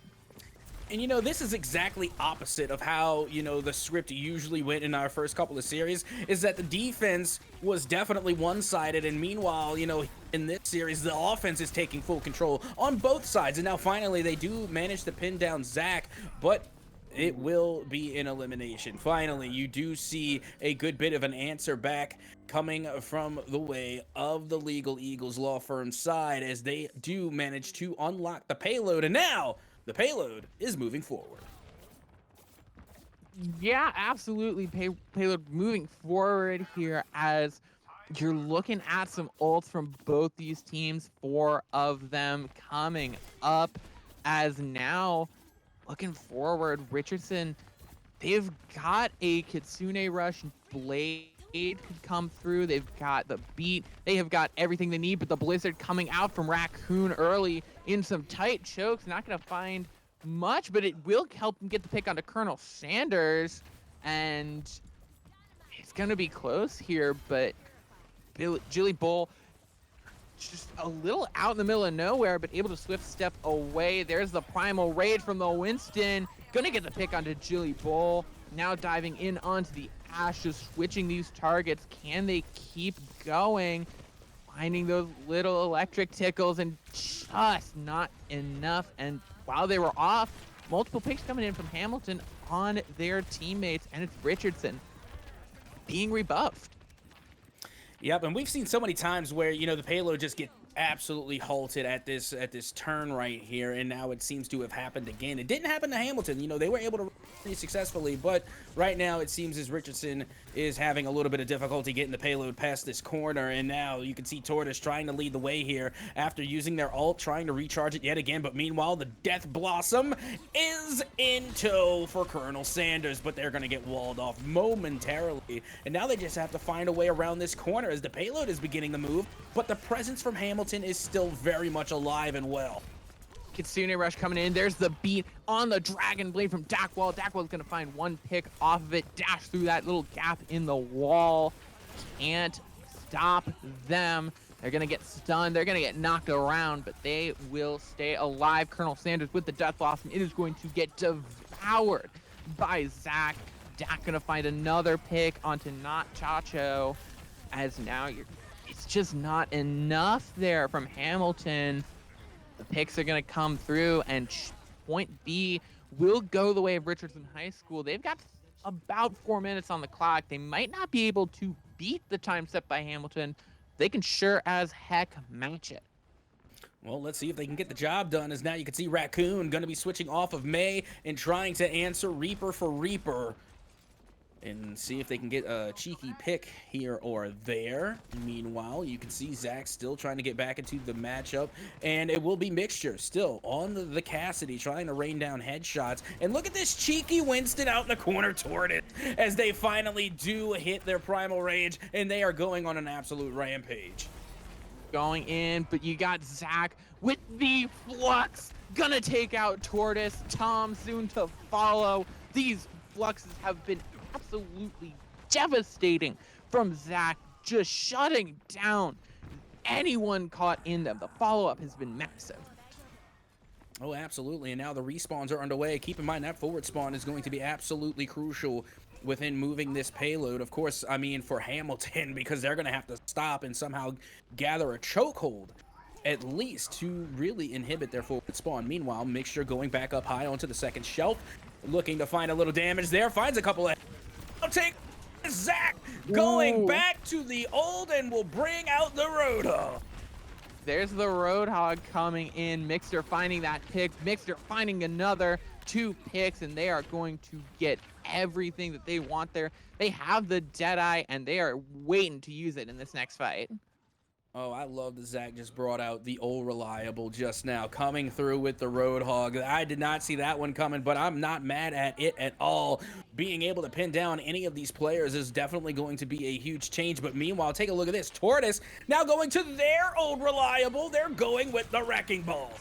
And, you know, this is exactly opposite of how, you know, the script usually went in our first couple of series, is that the defense was definitely one-sided, and meanwhile, you know, in this series, the offense is taking full control on both sides. And now finally they do manage to pin down Zach, but it will be an elimination. Finally, you do see a good bit of an answer back coming from the way of the Legal Eagles law firm side, as they do manage to unlock the payload, and now the payload is moving forward. Yeah, absolutely. Payload moving forward here, as you're looking at some ults from both these teams, 4 of them coming up, as now looking forward, Richardson, they've got a Kitsune Rush Blade could come through. They've got the beat. They have got everything they need, but the Blizzard coming out from Raccoon early in some tight chokes. Not going to find much, but it will help them get the pick onto Colonel Sanders, and it's going to be close here, but Jilly Bull just a little out in the middle of nowhere, but able to swift step away. There's the Primal Raid from the Winston. Gonna get the pick onto Jilly Bull. Now diving in onto the Ash, just switching these targets. Can they keep going? Finding those little electric tickles, and just not enough. And while they were off, multiple picks coming in from Hamilton on their teammates, and it's Richardson being rebuffed. Yep, and we've seen so many times where, you know, the payload just get absolutely halted at this turn right here, and now it seems to have happened again. It didn't happen to Hamilton. You know, they were able to run pretty successfully, but right now it seems as Richardson is having a little bit of difficulty getting the payload past this corner, and now you can see Tortoise trying to lead the way here after using their ult, trying to recharge it yet again, but meanwhile the Death Blossom is in tow for Colonel Sanders, but they're going to get walled off momentarily, and now they just have to find a way around this corner as the payload is beginning to move, but the presence from Hamilton is still very much alive and well. Kitsune Rush coming in. There's the beat on the Dragon Blade from Dakwall. Dakwall's going to find one pick off of it. Dash through that little gap in the wall. Can't stop them. They're going to get stunned. They're going to get knocked around, but they will stay alive. Colonel Sanders with the Death Blossom. It is going to get devoured by Zach. Dak gonna find another pick onto not Chacho, as now it's just not enough there from Hamilton. The picks are gonna come through, and point B will go the way of Richardson High School. They've got about 4 minutes on the clock. They might not be able to beat the time set by Hamilton. They can sure as heck match it. Well, let's see if they can get the job done, as now you can see Raccoon going to be switching off of May and trying to answer Reaper for Reaper. And see if they can get a cheeky pick here or there. Meanwhile, you can see Zach still trying to get back into the matchup. And it will be Mixture still on the Cassidy, trying to rain down headshots. And look at this cheeky Winston out in the corner toward it, as they finally do hit their primal rage. And they are going on an absolute rampage. Going in, but you got Zach with the flux. Gonna take out Tortoise. Tom soon to follow. These fluxes have been absolutely devastating from Zach, just shutting down anyone caught in them. The follow-up has been massive. Oh, absolutely. And now the respawns are underway. Keep in mind that forward spawn is going to be absolutely crucial within moving this payload. Of course, I mean, for Hamilton, because they're going to have to stop and somehow gather a chokehold, at least, to really inhibit their forward spawn. Meanwhile, Mixture going back up high onto the second shelf, looking to find a little damage there, finds a couple of... I'll take Zach going back to the old and will bring out the Roadhog. There's the Roadhog coming in. Mixer finding that pick. Mixer finding another 2 picks, and they are going to get everything that they want there. They have the Deadeye, and they are waiting to use it in this next fight. Oh, I love that Zach just brought out the old reliable just now, coming through with the Roadhog. I did not see that one coming, but I'm not mad at it at all. Being able to pin down any of these players is definitely going to be a huge change. But meanwhile, take a look at this. Tortoise now going to their old reliable. They're going with the Wrecking Ball.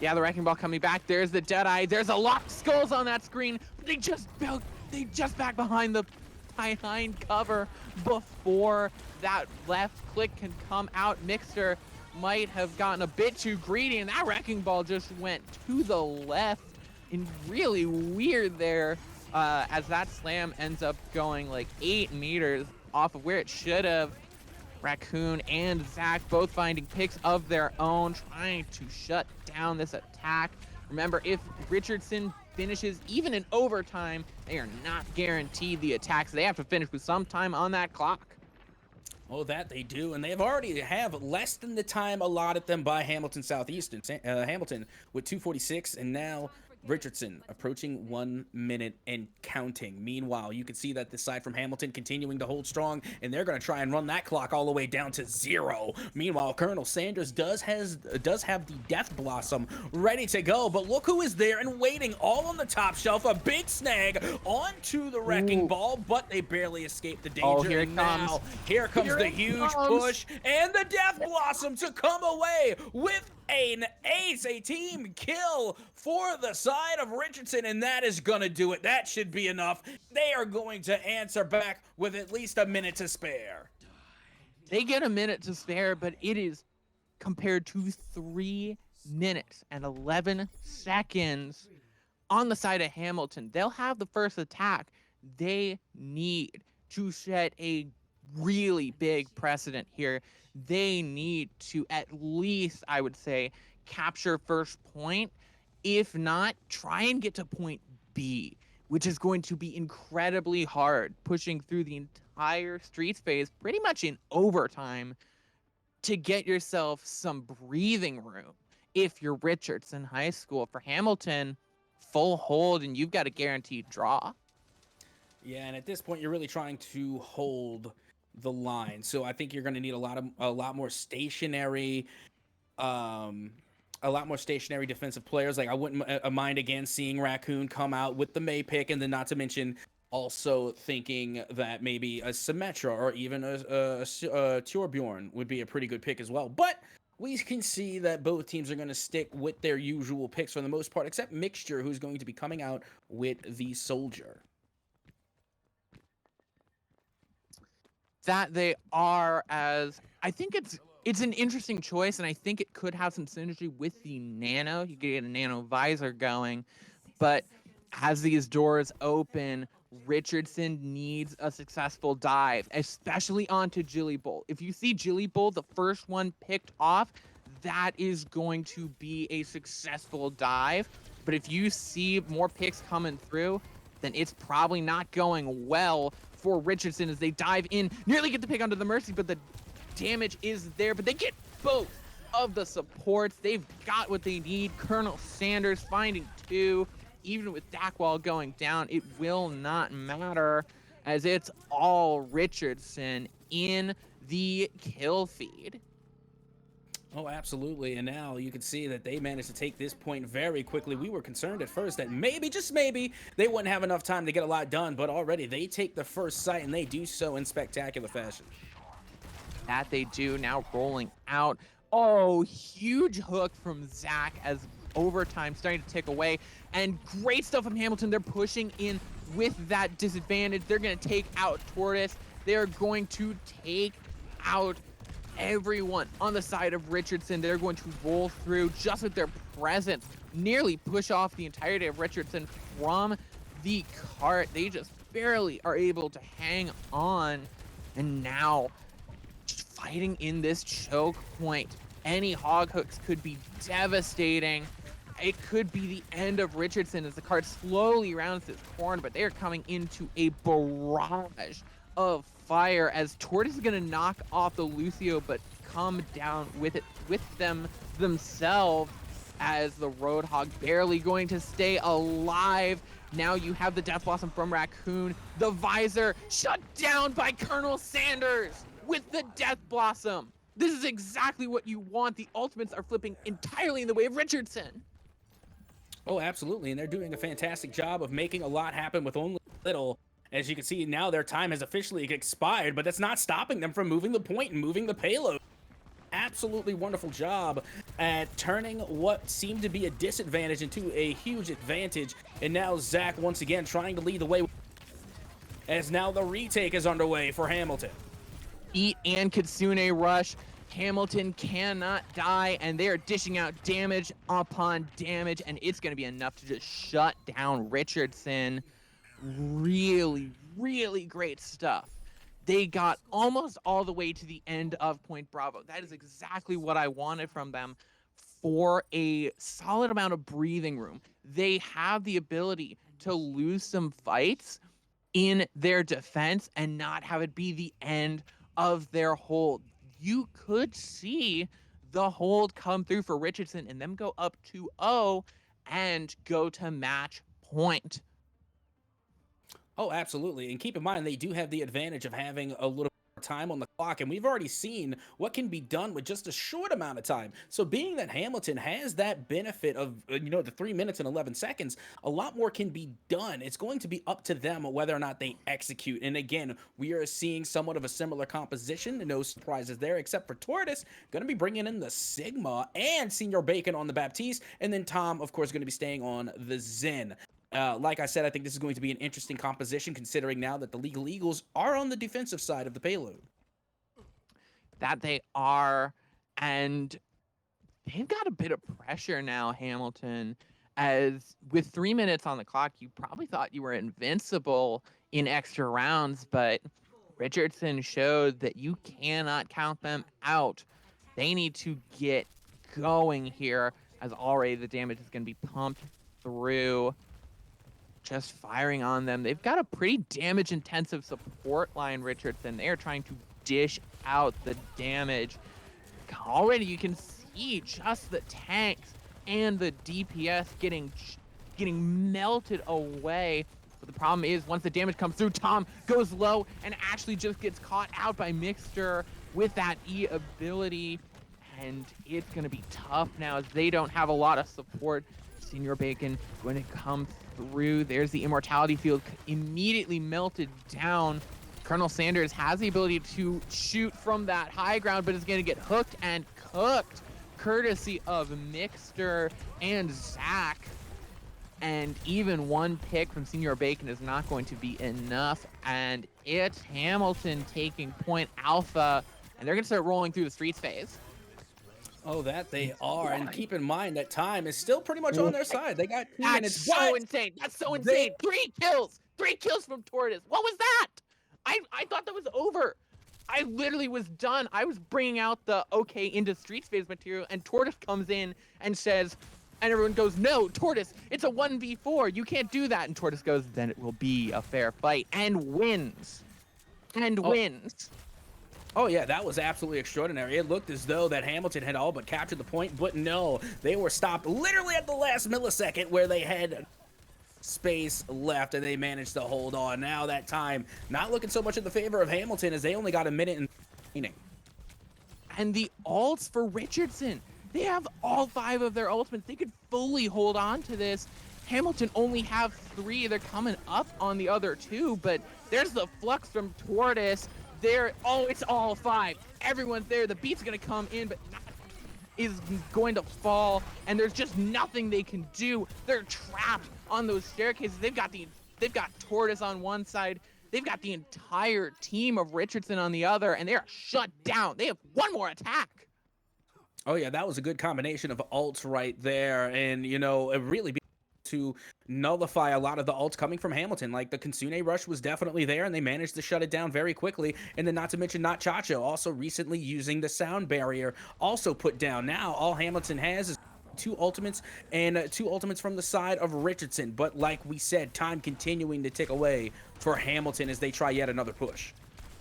Yeah, the Wrecking Ball coming back. There's the Deadeye. There's a lot of skulls on that screen. They just back behind cover before that left click can come out. Mixer might have gotten a bit too greedy, and that Wrecking Ball just went to the left, and really weird there, as that slam ends up going like 8 meters off of where it should have. Raccoon and Zach both finding picks of their own, trying to shut down this attack. Remember, if Richardson finishes even in overtime, they are not guaranteed the attacks. They have to finish with some time on that clock. Oh, that they do, and they've already have less than the time allotted them by Hamilton Southeastern. Hamilton with 2:46, and now Richardson approaching 1 minute and counting. Meanwhile, you can see that the side from Hamilton continuing to hold strong, and they're going to try and run that clock all the way down to 0. Meanwhile, Colonel Sanders does have the Death Blossom ready to go, but look who is there and waiting all on the top shelf. A big snag onto the Wrecking Ball, but they barely escaped the danger. Oh, here it and comes. now, here comes the huge push, and the Death Blossom to come away with an ace, a team kill for the side of Richardson, and that is gonna do it. That should be enough. They are going to answer back with at least a minute to spare. They get a minute to spare, but it is compared to 3 minutes and 11 seconds on the side of Hamilton. They'll have the first attack. They need to set a really big precedent here. They need to at least, I would say, capture first point. If not, try and get to point B, which is going to be incredibly hard, pushing through the entire streets phase pretty much in overtime to get yourself some breathing room. If you're Richardson High School, for Hamilton, full hold, and you've got a guaranteed draw. Yeah, and at this point, you're really trying to hold the line. So I think you're going to need a lot more stationary defensive players. Like, I wouldn't mind again seeing Raccoon come out with the May pick, and then not to mention also thinking that maybe a Symmetra or even a Torbjorn would be a pretty good pick as well. But we can see that both teams are going to stick with their usual picks for the most part, except Mixture, who's going to be coming out with the Soldier. That they are, as I think it's an interesting choice, and I think it could have some synergy with the Nano. You could get a Nano visor going, but as these doors open, Richardson needs a successful dive, especially onto Jilly Bolt. If you see Jilly Bolt, the first one picked off, that is going to be a successful dive. But if you see more picks coming through, then it's probably not going well for Richardson as they dive in, nearly get the pick onto the Mercy, but the damage is there. But they get both of the supports. They've got what they need. Colonel Sanders finding 2. Even with Dackwall going down, it will not matter as it's all Richardson in the kill feed. Oh, absolutely. And now you can see that they managed to take this point very quickly. We were concerned at first that maybe, just maybe, they wouldn't have enough time to get a lot done, but already they take the first site, and they do so in spectacular fashion. That they do, now rolling out. Oh, huge hook from Zach as overtime starting to tick away, and great stuff from Hamilton. They're pushing in with that disadvantage. They're going to take out Tortoise. They're going to take out everyone on the side of Richardson. They're going to roll through just with their presence, nearly push off the entirety of Richardson from the cart. They just barely are able to hang on, and now just fighting in this choke point. Any hog hooks could be devastating. It could be the end of Richardson as the cart slowly rounds this corner, but they're coming into a barrage of fire as Tortoise is going to knock off the Lucio, but come down with it with them themselves as the Roadhog barely going to stay alive. Now you have the Death Blossom from Raccoon. The Visor shut down by Colonel Sanders with the Death Blossom. This is exactly what you want. The ultimates are flipping entirely in the way of Richardson. Oh, absolutely. And they're doing a fantastic job of making a lot happen with only little. As you can see, now their time has officially expired, but that's not stopping them from moving the point and moving the payload. Absolutely wonderful job at turning what seemed to be a disadvantage into a huge advantage. And now Zach once again trying to lead the way as now the retake is underway for Hamilton. Eat and Kitsune rush. Hamilton cannot die, and they are dishing out damage upon damage, and it's going to be enough to just shut down Richardson. Really, really great stuff. They got almost all the way to the end of Point Bravo. That is exactly what I wanted from them for a solid amount of breathing room. They have the ability to lose some fights in their defense and not have it be the end of their hold. You could see the hold come through for Richardson and them go up 2-0 and go to match point. Oh, absolutely. And keep in mind, they do have the advantage of having a little time on the clock, and we've already seen what can be done with just a short amount of time. So being that Hamilton has that benefit of, the 3 minutes and 11 seconds, a lot more can be done. It's going to be up to them whether or not they execute. And again, we are seeing somewhat of a similar composition. No surprises there, except for Tortoise, going to be bringing in the Sigma and Senior Bacon on the Baptiste, and then Tom, of course, going to be staying on the Zen. Like I said, I think this is going to be an interesting composition, considering now that the Legal Eagles are on the defensive side of the payload. That they are, and they've got a bit of pressure now, Hamilton, as with 3 minutes on the clock, you probably thought you were invincible in extra rounds, but Richardson showed that you cannot count them out. They need to get going here, as already the damage is going to be pumped through. Just firing on them. They've got a pretty damage-intensive support line, Richardson. They are trying to dish out the damage. Already you can see just the tanks and the DPS getting melted away. But the problem is, once the damage comes through, Tom goes low and actually just gets caught out by Mixter with that E ability. And it's going to be tough now as they don't have a lot of support. Senior Bacon going to come through. There's the immortality field immediately melted down. Colonel Sanders has the ability to shoot from that high ground, but is going to get hooked and cooked, courtesy of Mixter and Zach. And even one pick from Senior Bacon is not going to be enough. And it's Hamilton taking point alpha, and they're going to start rolling through the streets phase. Oh, that they are. And keep in mind that time is still pretty much on their side. They got 2 That's minutes. so but insane. That's so they- insane. 3 kills. 3 kills from Tortoise. What was that? I thought that was over. I literally was done. I was bringing out the okay into streets phase material, and Tortoise comes in and says, and everyone goes, no, Tortoise, it's a 1v4. You can't do that. And Tortoise goes, then it will be a fair fight, and wins. And wins. Oh yeah, that was absolutely extraordinary. It looked as though that Hamilton had all but captured the point, but no, they were stopped literally at the last millisecond where they had space left and they managed to hold on. Now that time not looking so much in the favor of Hamilton as they only got a minute and inning. And the ults for Richardson. They have all 5 of their ultimates. They could fully hold on to this. Hamilton only have 3. They're coming up on the other 2, but there's the flux from Tortoise. It's all 5. Everyone's there. The beat's gonna come in, but not is going to fall, and there's just nothing they can do. They're trapped on those staircases. They've got Tortoise on one side. They've got the entire team of Richardson on the other, and they're shut down. They have one more attack. Oh yeah, that was a good combination of ults right there, and you know, it really to nullify a lot of the ults coming from Hamilton. Like the Kitsune rush was definitely there, and they managed to shut it down very quickly. And then not to mention Not Chacho also recently using the sound barrier also put down. Now all Hamilton has is 2 ultimates and 2 ultimates from the side of Richardson. But like we said, time continuing to tick away for Hamilton as they try yet another push.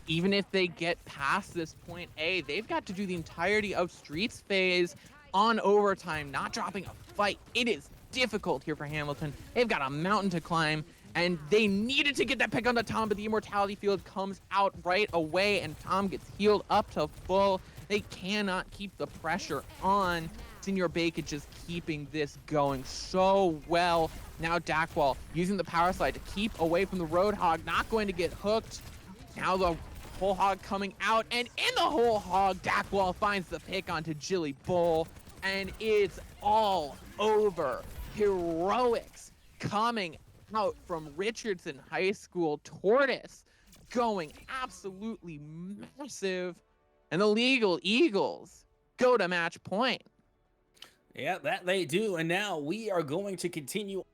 Even if they get past this point A, they've got to do the entirety of Streets phase on overtime, not dropping a fight. It is difficult here for Hamilton. They've got a mountain to climb, and they needed to get that pick on the Tom, but the Immortality Field comes out right away, and Tom gets healed up to full. They cannot keep the pressure on. Senior Bacon just keeping this going so well. Now Dakwall using the power slide to keep away from the Roadhog, not going to get hooked. Now the Whole Hog coming out, and in the Whole Hog, Dakwall finds the pick onto Jilly Bull, and it's all over. Heroics coming out from Richardson High School. Tortoise going absolutely massive, and the Legal Eagles go to match point. Yeah, that they do, and now we are going to continue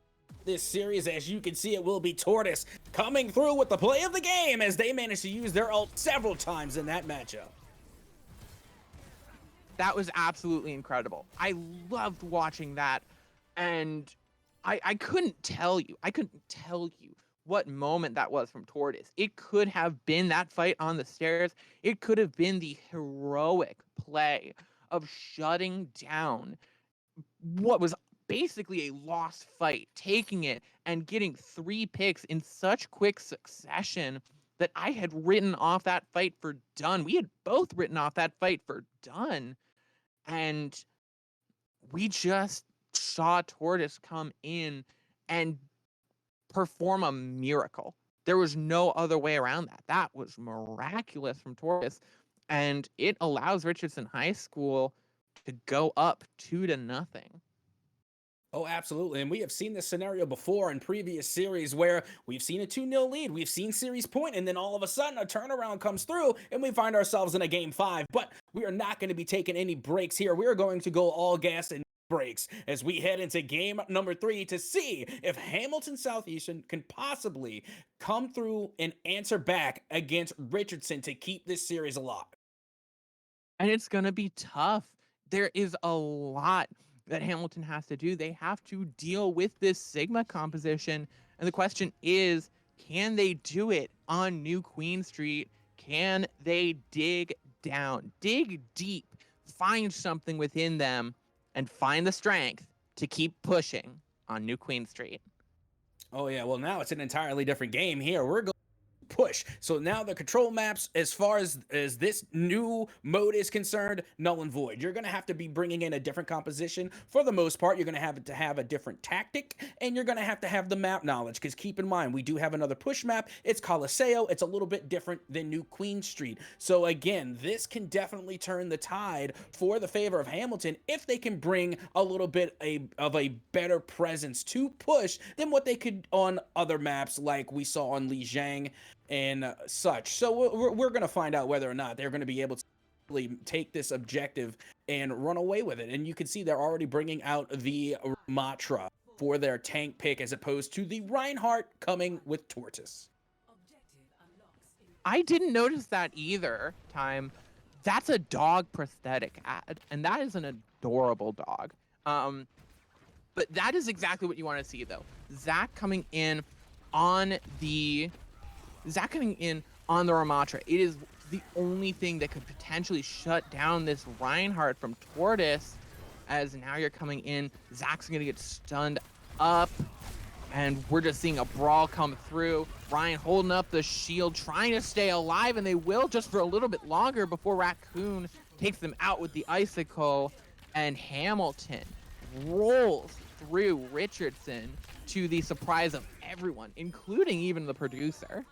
this series. As you can see, it will be Tortoise coming through with the play of the game as they managed to use their ult several times in that matchup. That was absolutely incredible. I loved watching that, and I couldn't tell you what moment that was from Tortoise. It could have been that fight on the stairs. It could have been the heroic play of shutting down what was basically a lost fight, taking it and getting 3 picks in such quick succession that I had written off that fight for done. We had both written off that fight for done. And we just saw Tortoise come in and perform a miracle. There was no other way around that. That was miraculous from Tortoise. And it allows Richardson High School to go up 2-0. Oh, absolutely. And we have seen this scenario before in previous series where we've seen a 2-0 lead. We've seen series point, and then all of a sudden a turnaround comes through and we find ourselves in a game 5. But we are not going to be taking any breaks here. We are going to go all gas and breaks as we head into game number 3 to see if Hamilton Southeastern can possibly come through and answer back against Richardson to keep this series alive. And it's going to be tough. There is a lot that Hamilton has to do. They have to deal with this Sigma composition. And the question is, can they do it on New Queen Street? Can they dig down, dig deep, find something within them, and find the strength to keep pushing on New Queen Street? Oh yeah, well now it's an entirely different game here. We're going push. So now the control maps, as far as this new mode is concerned, null and void. You're going to have to be bringing in a different composition. For the most part, you're going to have a different tactic, and you're going to have the map knowledge, because keep in mind, we do have another push map. It's Coliseo. It's a little bit different than New Queen Street. So again, this can definitely turn the tide for the favor of Hamilton if they can bring a little bit of a better presence to push than what they could on other maps like we saw on Lijiang and such. So we're going to find out whether or not they're going to be able to really take this objective and run away with it. And you can see they're already bringing out the Ramatra for their tank pick as opposed to the Reinhardt coming with Tortoise. I didn't notice that either, Time. That's a dog prosthetic ad, and that is an adorable dog. But that is exactly what you want to see, though. Zach coming in on the Ramatra. It is the only thing that could potentially shut down this Reinhardt from Tortoise, as now you're coming in. Zach's going to get stunned up, and we're just seeing a brawl come through. Ryan holding up the shield, trying to stay alive, and they will just for a little bit longer before Raccoon takes them out with the icicle, and Hamilton rolls through Richardson to the surprise of everyone, including even the producer.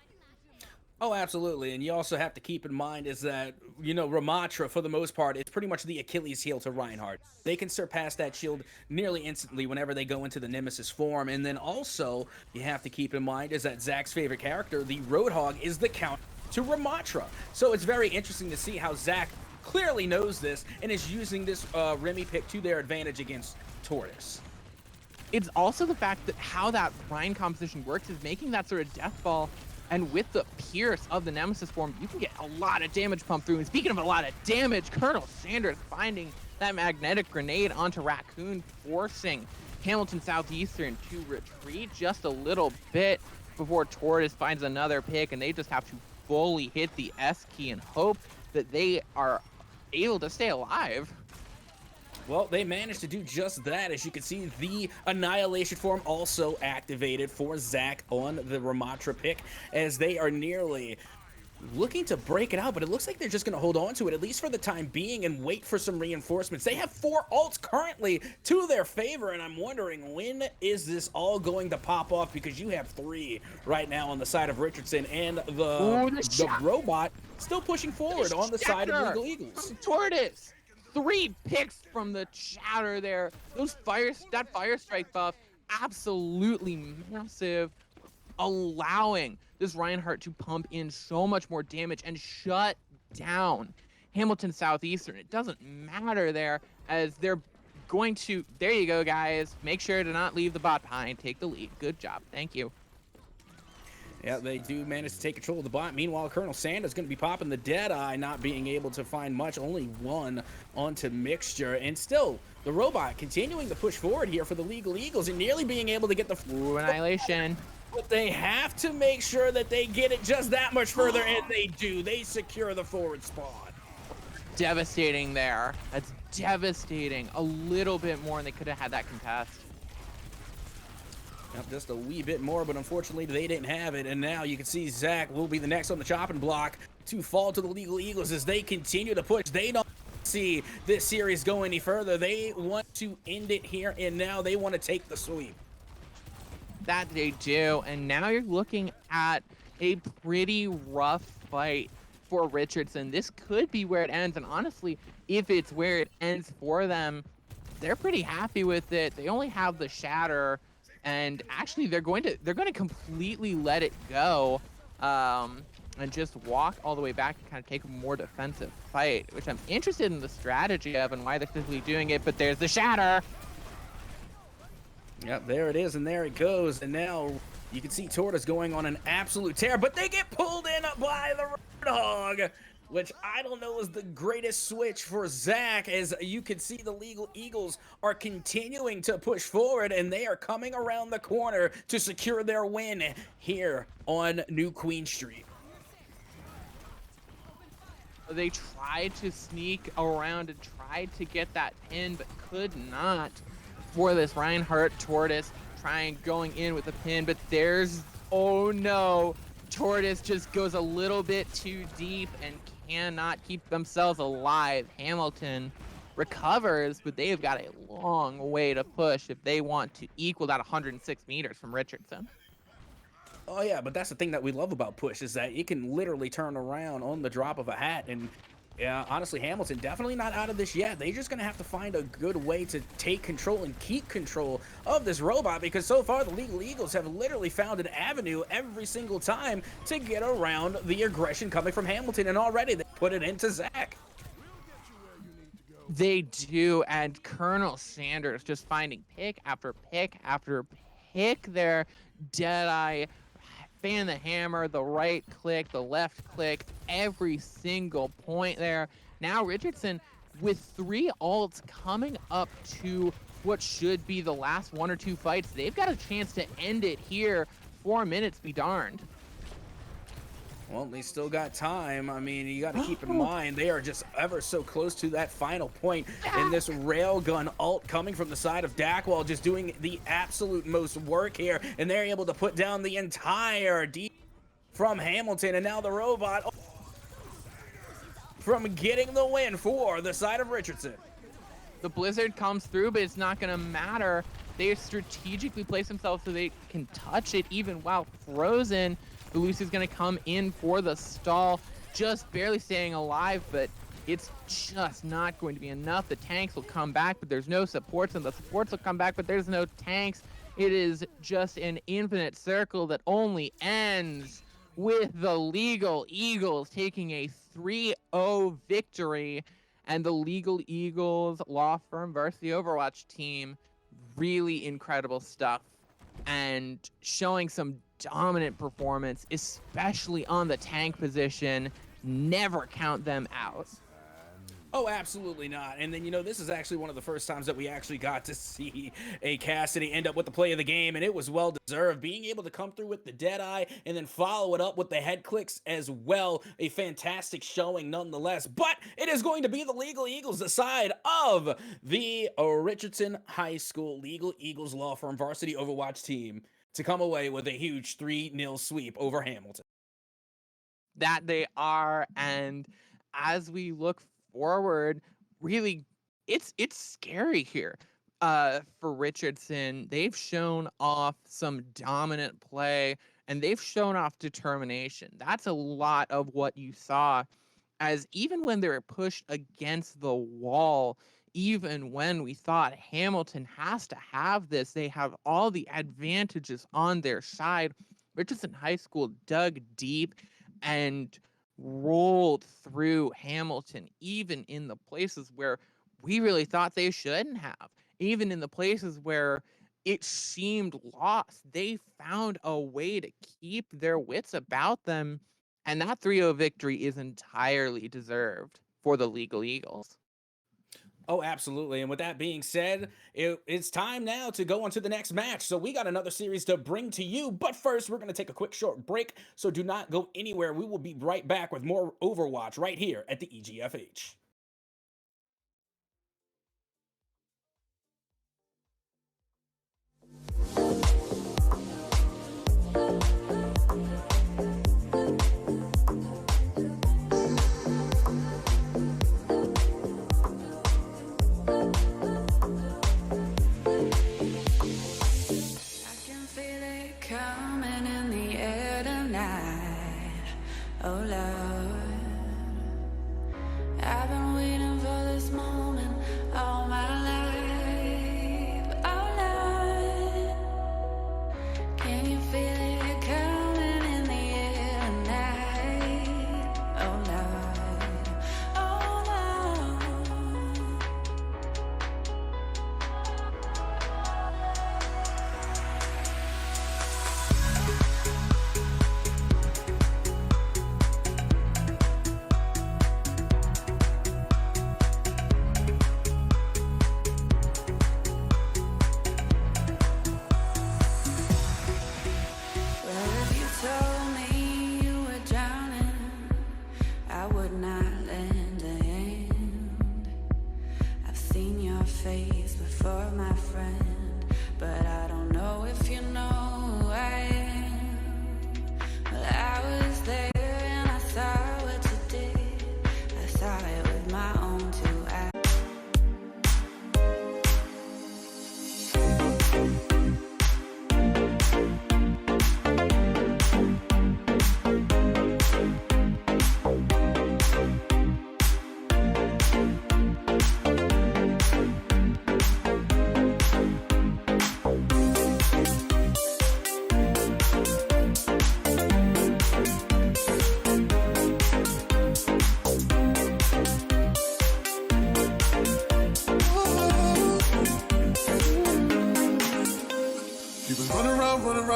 Oh, absolutely. And you also have to keep in mind is that, you know, Ramatra, for the most part, it's pretty much the Achilles heel to Reinhardt. They can surpass that shield nearly instantly whenever they go into the Nemesis form. And then also, you have to keep in mind is that Zach's favorite character, the Roadhog, is the counter to Ramatra. So it's very interesting to see how Zach clearly knows this and is using this Remy pick to their advantage against Tortoise. It's also the fact that how that Ryan composition works is making that sort of death ball. And with the Pierce of the Nemesis form, you can get a lot of damage pumped through. And speaking of a lot of damage, Colonel Sanders finding that magnetic grenade onto Raccoon, forcing Hamilton Southeastern to retreat just a little bit before Tortoise finds another pick. And they just have to fully hit the S key and hope that they are able to stay alive. Well, they managed to do just that. As you can see, the Annihilation form also activated for Zach on the Ramatra pick, as they are nearly looking to break it out, but it looks like they're just going to hold on to it, at least for the time being, and wait for some reinforcements. They have 4 ults currently to their favor, and I'm wondering, when is this all going to pop off? Because you have 3 right now on the side of Richardson, and the robot still pushing forward on the side of Legal Eagles. Tortoise! 3 picks from the chatter there. That fire strike buff, absolutely massive, allowing this Reinhardt to pump in so much more damage and shut down Hamilton Southeastern. It doesn't matter there, as they're going to, there you go, guys. Make sure to not leave the bot behind. Take the lead. Good job. Thank you. Yeah, they do manage to take control of the bot. Meanwhile, Colonel Sanders going to be popping the Deadeye, not being able to find much. Only 1 onto Mixture. And still, the robot continuing to push forward here for the Legal Eagles and nearly being able to get the... Annihilation. But they have to make sure that they get it just that much further, and they do. They secure the forward spawn. Devastating there. That's devastating. A little bit more, and they could have had that contest. Yep, just a wee bit more, but unfortunately they didn't have it. And now you can see Zach will be the next on the chopping block to fall to the Legal Eagles as they continue to push. They don't see this series go any further. They want to end it here and now. They want to take the sweep. That they do, and now you're looking at a pretty rough fight for Richardson. This could be where it ends, and honestly, if it's where it ends for them, they're pretty happy with it. They only have the Shatter, and actually they're going to completely let it go, and just walk all the way back and kind of take a more defensive fight, which I'm interested in the strategy of and why they're simply doing it. But there's the Shatter. Yep, there it is, and there it goes. And now you can see Tortoise going on an absolute tear, but they get pulled in by the Roadhog, which I don't know is the greatest switch for Zach, as you can see the Legal Eagles are continuing to push forward, and they are coming around the corner to secure their win here on New Queen Street. They tried to sneak around and tried to get that pin, but could not. For this Reinhardt Tortoise going in with a pin, but there's, oh no, Tortoise just goes a little bit too deep and cannot keep themselves alive. Hamilton recovers, but they've got a long way to push if they want to equal that 106 meters from Richardson. Oh yeah, but that's the thing that we love about Push, is that it can literally turn around on the drop of a hat. And yeah, honestly, Hamilton definitely not out of this yet. They're just going to have to find a good way to take control and keep control of this robot, because so far the Legal Eagles have literally found an avenue every single time to get around the aggression coming from Hamilton, and already they put it into Zach. They do, and Colonel Sanders just finding pick after pick after pick there. Deadeye, fan the hammer, the right click, the left click, every single point there. Now Richardson with 3 ults coming up to what should be the last 1 or 2 fights. They've got a chance to end it here. 4 minutes be darned. Well, they still got time. I mean, you got to keep in mind, they are just ever so close to that final point. And this railgun ult coming from the side of Dackwall, just doing the absolute most work here. And they're able to put down the entire D from Hamilton. And now the robot from getting the win for the side of Richardson. The blizzard comes through, but it's not going to matter. They strategically place themselves so they can touch it even while frozen. Lucy's going to come in for the stall, just barely staying alive, but it's just not going to be enough. The tanks will come back, but there's no supports, and the supports will come back, but there's no tanks. It is just an infinite circle that only ends with the Legal Eagles taking a 3-0 victory, and the Legal Eagles law firm versus the Overwatch team. Really incredible stuff, and showing some dominant performance, especially on the tank position. Never count them out. Oh, absolutely not. And then, you know, this is actually one of the first times that we actually got to see a Cassidy end up with the play of the game, and it was well deserved. Being able to come through with the Deadeye and then follow it up with the head clicks as well. A fantastic showing nonetheless. But it is going to be the Legal Eagles, the side of the Richardson High School Legal Eagles Law Firm Varsity Overwatch team, to come away with a huge 3-0 sweep over Hamilton. That they are, and as we look forward, really, it's scary here for Richardson. They've shown off some dominant play, and they've shown off determination. That's a lot of what you saw, as even when they were pushed against the wall, even when we thought Hamilton has to have this, they have all the advantages on their side. Richardson High School dug deep and rolled through Hamilton, even in the places where we really thought they shouldn't have. Even in the places where it seemed lost, they found a way to keep their wits about them, and that 3-0 victory is entirely deserved for the Legal Eagles. Oh, absolutely. And with that being said, it's time now to go on to the next match. So we got another series to bring to you. But first, we're going to take a quick short break. So do not go anywhere. We will be right back with more Overwatch right here at the EGFH. Oh Lord, I've been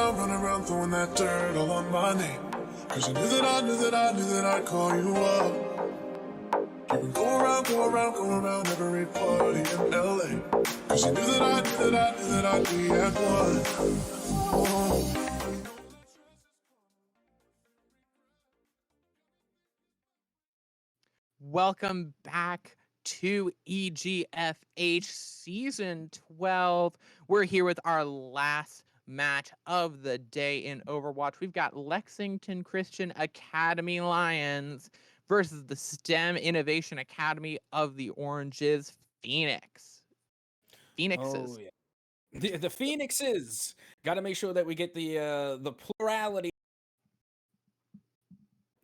around, throwing that dirt all on my name. Cause you knew that I knew that I knew that I'd call you up. You've been going around every party in LA. Cause you knew that I knew that I knew that I'd be at one. Oh. Welcome back to EGFH Season 12. We're here with our last match of the day in Overwatch. We've got Lexington Christian Academy Lions versus the STEM Innovation Academy of the Oranges Phoenixes. Oh yeah, the Phoenixes. Got to make sure that we get the plurality,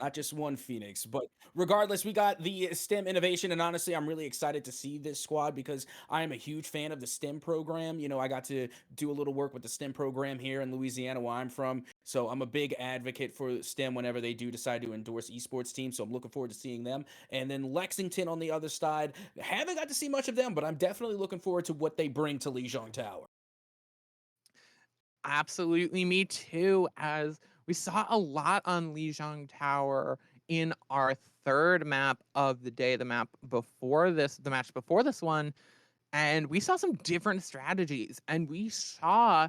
not just one Phoenix. But regardless, we got the STEM innovation, and honestly, I'm really excited to see this squad because I am a huge fan of the STEM program. You know, I got to do a little work with the STEM program here in Louisiana, where I'm from. So I'm a big advocate for STEM whenever they do decide to endorse esports teams. So I'm looking forward to seeing them. And then Lexington on the other side, haven't got to see much of them, but I'm definitely looking forward to what they bring to Lijiang Tower. Absolutely, me too. As we saw a lot on Lijiang Tower in our third map of the day, the match before this one, and we saw some different strategies, and we saw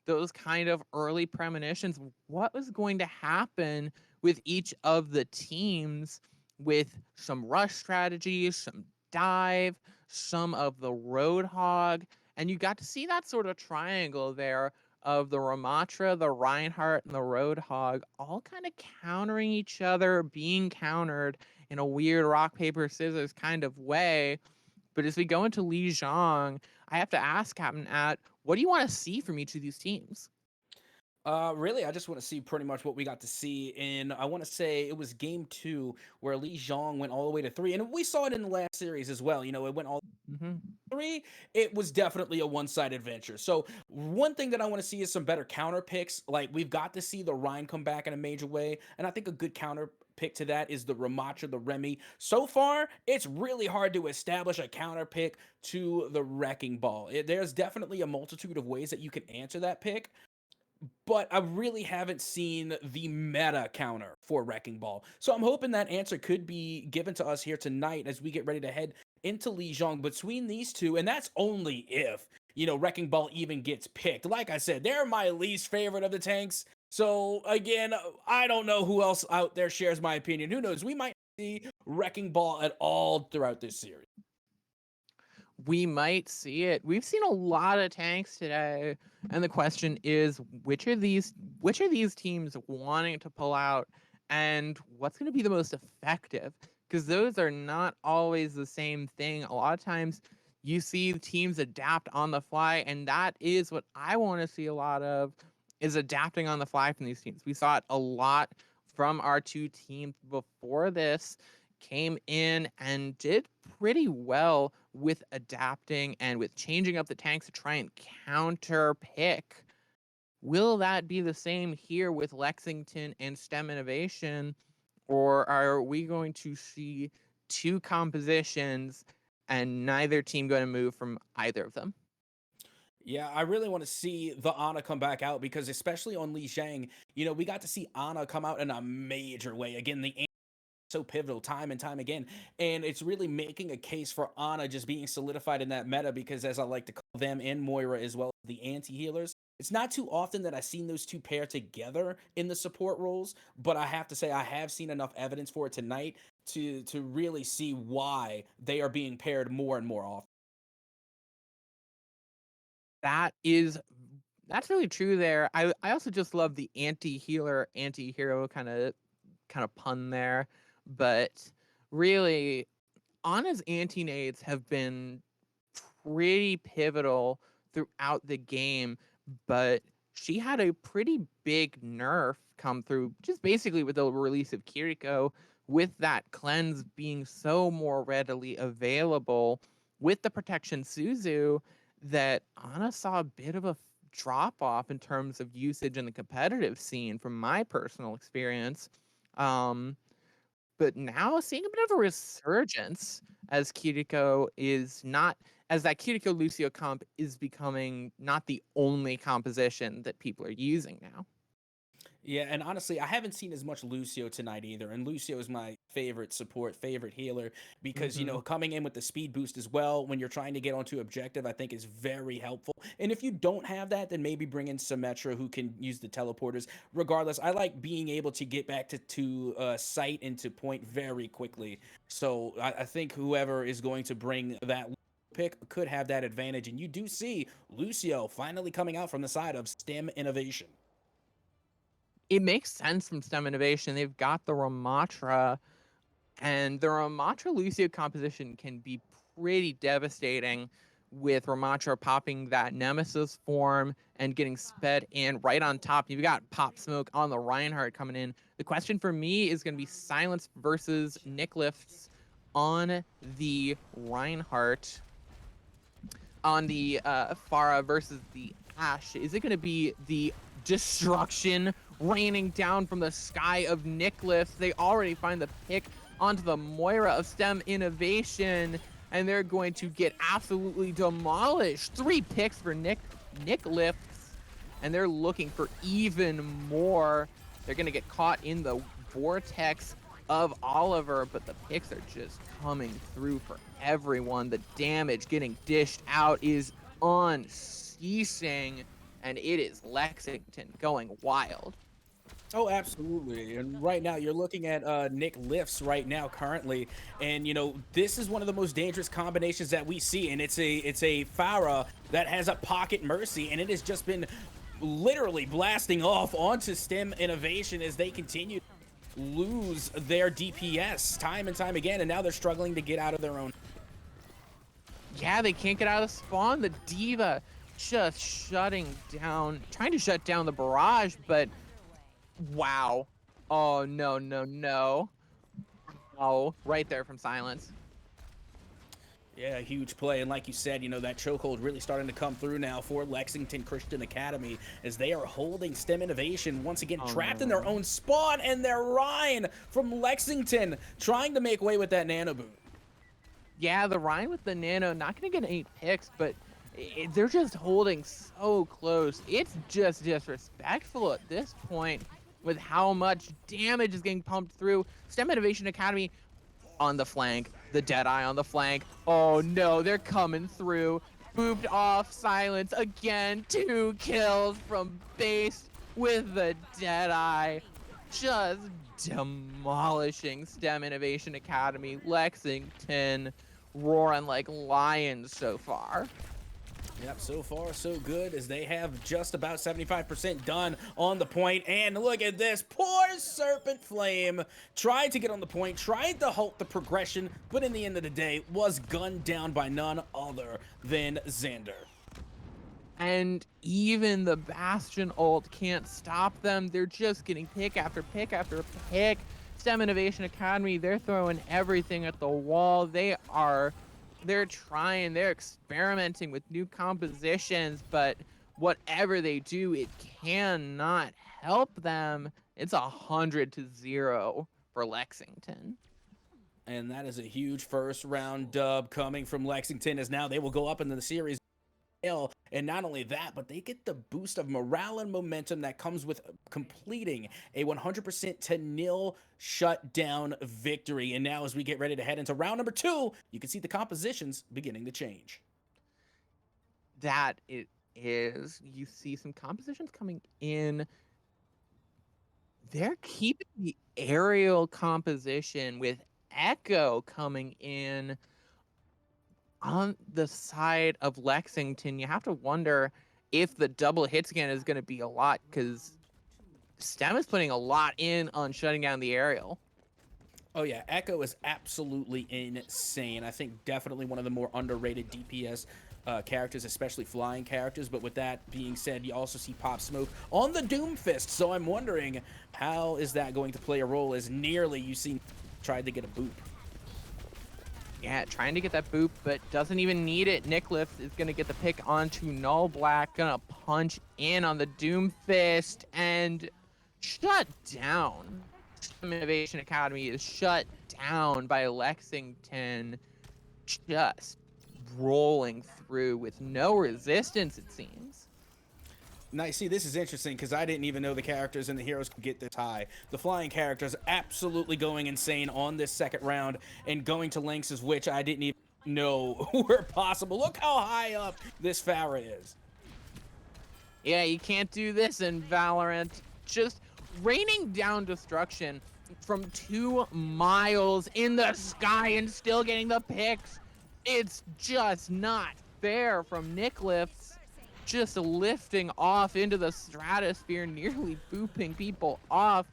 those kind of early premonitions of what was going to happen with each of the teams, with some rush strategies, some dive, some of the roadhog, and you got to see that sort of triangle there of the Ramatra, the Reinhardt, and the Roadhog all kind of countering each other, being countered in a weird rock, paper, scissors kind of way. But as we go into Lijiang, I have to ask Captain At, what do you want to see from each of these teams? Really, I just want to see pretty much what we got to see in. I want to say it was game 2 where Lijiang went all the way to 3, and we saw it in the last series as well. You know, it went all Mm-hmm. 3. It was definitely a one-sided adventure. So one thing that I want to see is some better counter picks. Like we've got to see the Rhine come back in a major way, and I think a good counter pick to that is the Ramatra, the Remy. So far, it's really hard to establish a counter pick to the Wrecking Ball. There's definitely a multitude of ways that you can answer that pick, but I really haven't seen the meta counter for Wrecking Ball. So I'm hoping that answer could be given to us here tonight as we get ready to head into Lijiang between these two, and that's only if, you know, Wrecking Ball even gets picked. Like I said, they're my least favorite of the tanks. So again, I don't know who else out there shares my opinion. Who knows? We might see Wrecking Ball at all throughout this series. We might see it. We've seen a lot of tanks today, and the question is, which are these teams wanting to pull out, and what's going to be the most effective? Because those are not always the same thing. A lot of times, you see teams adapt on the fly, and that is what I want to see a lot of, is adapting on the fly from these teams. We saw it a lot from our two teams before this, came in and did pretty well with adapting and with changing up the tanks to try and counter pick. Will that be the same here with Lexington and STEM Innovation, or are we going to see two compositions and neither team going to move from either of them? Yeah, I really want to see the Ana come back out because especially on Lijiang, you know, we got to see Ana come out in a major way. Again, the so pivotal time and time again, and it's really making a case for Ana just being solidified in that meta because, as I like to call them, and Moira as well, the anti-healers, it's not too often that I've seen those two pair together in the support roles, but I have to say I have seen enough evidence for it tonight to really see why they are being paired more and more often. That's really true there. I also just love the anti-healer, anti-hero kind of pun there. But really, Anna's anti-nades have been pretty pivotal throughout the game, but she had a pretty big nerf come through just basically with the release of Kiriko, with that cleanse being so more readily available with the protection Suzu, that Anna saw a bit of a drop off in terms of usage in the competitive scene from my personal experience. Um, but now seeing a bit of a resurgence as Kiriko is not as that Kiriko Lucio comp is becoming not the only composition that people are using now. Yeah, and honestly, I haven't seen as much Lucio tonight either. And Lucio is my favorite support, favorite healer, because, you Mm-hmm. know, coming in with the speed boost as well when you're trying to get onto objective, I think is very helpful. And if you don't have that, then maybe bring in Symmetra who can use the teleporters. Regardless, I like being able to get back to site and to point very quickly. So I think whoever is going to bring that pick could have that advantage. And you do see Lucio finally coming out from the side of STEM Innovation. It makes sense from STEM Innovation. They've got the Ramatra, and the Ramatra Lucio composition can be pretty devastating with Ramatra popping that Nemesis form and getting sped in right on top. You've got Pop Smoke on the Reinhardt coming in. The question for me is going to be Silence versus Nick Lifts on the Reinhardt. On the Pharah versus the Ashe. Is it going to be the destruction raining down from the sky of Nicholas? They already find the pick onto the Moira of STEM Innovation, and they're going to get absolutely demolished. 3 picks for Nick Lifts, and they're looking for even more. They're going to get caught in the vortex of Oliver, but the picks are just coming through for everyone. The damage getting dished out is unceasing, and it is Lexington going wild. Oh, absolutely. And right now, you're looking at Nick Lifts right now currently, and you know this is one of the most dangerous combinations that we see, and it's a Pharah that has a pocket mercy, and it has just been literally blasting off onto STEM Innovation as they continue to lose their DPS time and time again, and now they're struggling to get out of their own. Yeah, they can't get out of the spawn. The Diva just shutting down, trying to shut down the barrage, but wow. Oh, no, no, no. Oh, right there from Silence. Yeah, huge play. And like you said, you know, that chokehold really starting to come through now for Lexington Christian Academy as they are holding STEM Innovation once again trapped in their own spawn, and their Rhine from Lexington trying to make way with that nano boot. Yeah, the Rhine with the nano, not going to get 8 picks, but they're just holding so close. It's just disrespectful at this point with how much damage is getting pumped through. STEM Innovation Academy on the flank, the Deadeye on the flank. Oh no, they're coming through. Booped off Silence again. 2 kills from base with the Deadeye. Just demolishing STEM Innovation Academy. Lexington roaring like lions so far. Yep, so far so good as they have just about 75% done on the point. And look at this, poor Serpent Flame tried to get on the point, tried to halt the progression, but in the end of the day was gunned down by none other than Xander. And even the Bastion ult can't stop them. They're just getting pick after pick after pick. STEM Innovation Academy, they're throwing everything at the wall. They're trying, they're experimenting with new compositions, but whatever they do, it cannot help them. It's 100-0 for Lexington. And that is a huge first round dub coming from Lexington, as now they will go up into the series. And not only that, but they get the boost of morale and momentum that comes with completing a 100% to nil shutdown victory. And now as we get ready to head into round number 2, you can see the compositions beginning to change. That it is, you see some compositions coming in. They're keeping the aerial composition with Echo coming in on the side of Lexington. You have to wonder if the double hit scan is going to be a lot, because STEM is putting a lot in on shutting down the aerial. Oh yeah, Echo is absolutely insane. I think definitely one of the more underrated DPS characters, especially flying characters. But with that being said, you also see Pop Smoke on the Doomfist. So I'm wondering, how is that going to play a role, as nearly you see tried to get a boop. Yeah, trying to get that boop, but doesn't even need it. Nicholas is going to get the pick onto Null Black, going to punch in on the Doomfist and shut down. Innovation Academy is shut down by Lexington. Just rolling through with no resistance, it seems. Now, see, this is interesting because I didn't even know the characters and the heroes could get this high. The flying characters absolutely going insane on this second round and going to lengths of which I didn't even know were possible. Look how high up this Pharah is. Yeah, you can't do this in Valorant. Just raining down destruction from 2 miles in the sky and still getting the picks. It's just not fair from Nicholas. Just lifting off into the stratosphere, nearly booping people off.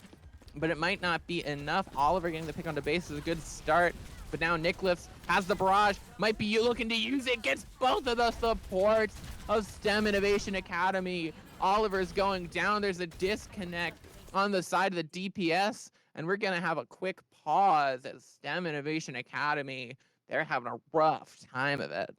But it might not be enough. Oliver getting the pick onto base is a good start. But now Nicholas has the barrage, might be looking to use it, gets both of the supports of STEM Innovation Academy. Oliver's going down. There's a disconnect on the side of the DPS, and we're gonna have a quick pause at STEM Innovation Academy. They're having a rough time of it.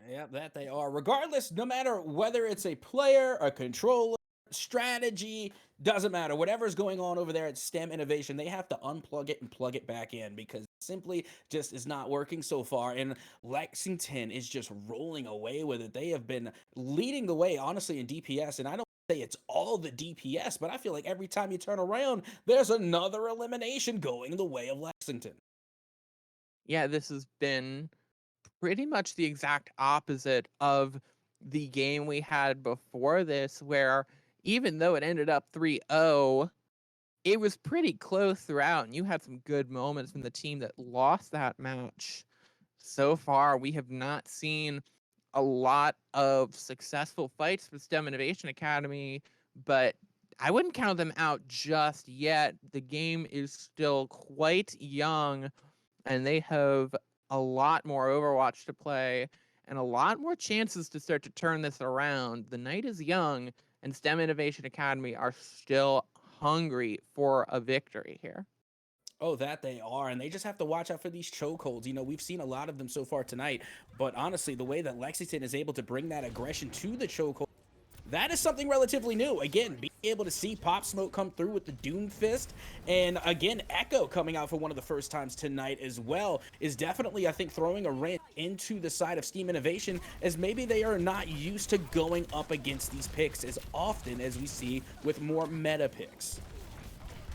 Yeah, that they are. Regardless, no matter whether it's a player, a controller, strategy, doesn't matter. Whatever's going on over there at STEM Innovation, they have to unplug it and plug it back in because it simply just is not working so far. And Lexington is just rolling away with it. They have been leading the way, honestly, in DPS. And I don't say it's all the DPS, but I feel like every time you turn around, there's another elimination going the way of Lexington. Yeah, this has been pretty much the exact opposite of the game we had before this, where even though it ended up 3-0, it was pretty close throughout, and you had some good moments from the team that lost that match. So far, we have not seen a lot of successful fights for STEM Innovation Academy, but I wouldn't count them out just yet. The game is still quite young, and they have a lot more Overwatch to play and a lot more chances to start to turn this around. The night is young, and STEM Innovation Academy are still hungry for a victory here. Oh, that they are, and they just have to watch out for these chokeholds. You know, we've seen a lot of them so far tonight, but honestly, the way that Lexington is able to bring that aggression to the chokehold, that is something relatively new. Again, being able to see Pop Smoke come through with the Doom Fist, and again, Echo coming out for one of the first times tonight as well, is definitely, I think, throwing a wrench into the side of STEM Innovation, as maybe they are not used to going up against these picks as often as we see with more meta picks.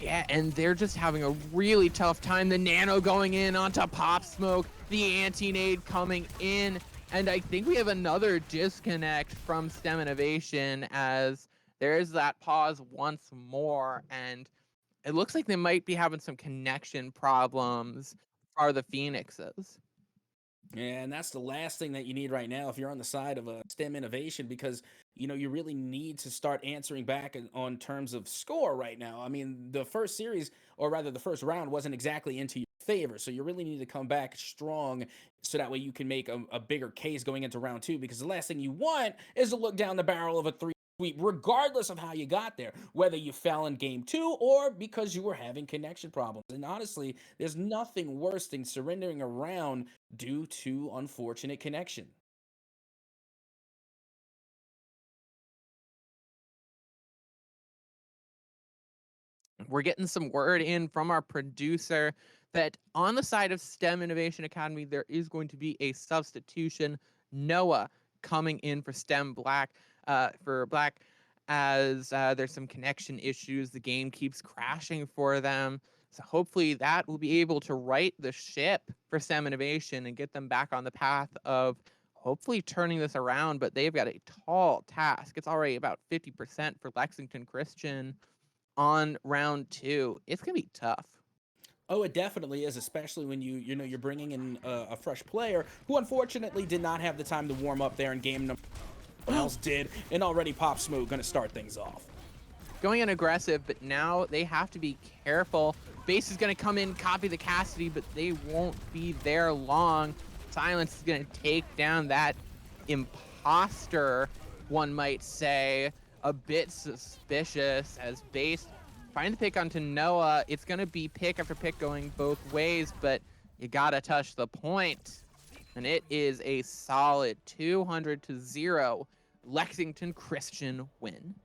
Yeah, and they're just having a really tough time. The Nano going in onto Pop Smoke, the Anti-Nade coming in, and I think we have another disconnect from STEM Innovation as there is that pause once more, and it looks like they might be having some connection problems for the Phoenixes. Yeah, and that's the last thing that you need right now if you're on the side of a STEM Innovation, because you know you really need to start answering back on terms of score right now. I mean, the first series, or rather the first round, wasn't exactly into your favor, so you really need to come back strong so that way you can make a bigger case going into round 2, because the last thing you want is to look down the barrel of a 3 sweep, regardless of how you got there, whether you fell in game 2 or because you were having connection problems. And honestly, there's nothing worse than surrendering a round due to unfortunate connection. We're getting some word in from our producer that on the side of STEM Innovation Academy, there is going to be a substitution. Noah coming in for STEM Black, for Black, as there's some connection issues. The game keeps crashing for them. So hopefully that will be able to right the ship for STEM Innovation and get them back on the path of hopefully turning this around. But they've got a tall task. It's already about 50% for Lexington Christian on round 2. It's gonna be tough. Oh, it definitely is, especially when you're bringing in a fresh player who unfortunately did not have the time to warm up there in game number. Someone else did, and already Pop Smoke gonna start things off. Going in aggressive, but now they have to be careful. Base is gonna come in, copy the Cassidy, but they won't be there long. Silence is gonna take down that imposter, one might say. A bit suspicious as Base trying to pick onto Noah. It's going to be pick after pick going both ways, but you got to touch the point. And it is a solid 200-0 Lexington Christian win.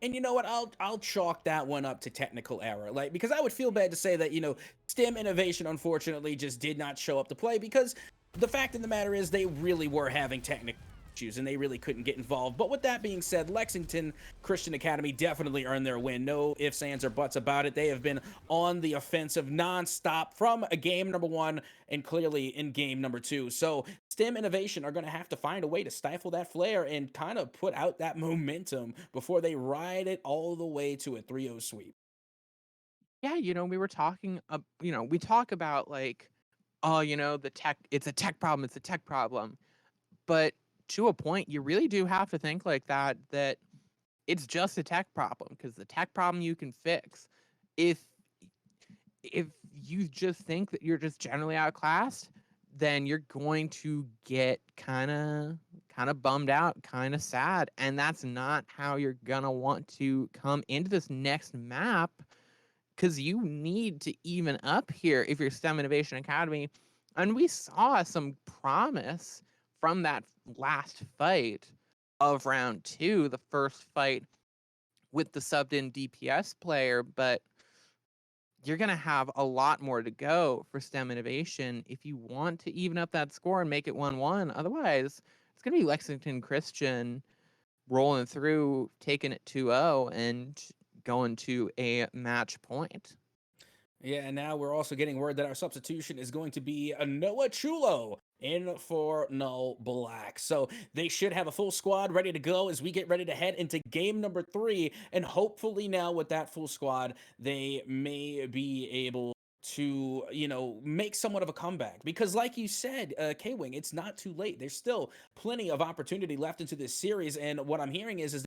And you know what? I'll chalk that one up to technical error, like, because I would feel bad to say that, you know, STEM Innovation unfortunately just did not show up to play, because the fact of the matter is they really were having technical issues and they really couldn't get involved. But with that being said, Lexington Christian Academy definitely earned their win. No ifs, ands, or buts about it. They have been on the offensive nonstop from a game number 1 and clearly in game number 2. So STEM Innovation are going to have to find a way to stifle that flare and kind of put out that momentum before they ride it all the way to a 3-0 sweep. Yeah, we were talking, we talk about like, oh, it's a tech problem, it's a tech problem. But to a point, you really do have to think like that it's just a tech problem, because the tech problem you can fix. If you just think that you're just generally outclassed, then you're going to get kind of bummed out, kind of sad, and that's not how you're gonna want to come into this next map, because you need to even up here if you're STEM Innovation Academy. And we saw some promise from that last fight of round 2, the first fight with the subbed in DPS player, but you're going to have a lot more to go for STEM Innovation if you want to even up that score and make it 1-1. Otherwise, it's going to be Lexington Christian rolling through, taking it 2-0, and going to a match point. Yeah, and now we're also getting word that our substitution is going to be a Noah Chulo in for Null Black. So they should have a full squad ready to go as we get ready to head into game number 3. And hopefully now with that full squad, they may be able to, make somewhat of a comeback. Because like you said, K-Wing, it's not too late. There's still plenty of opportunity left into this series. And what I'm hearing is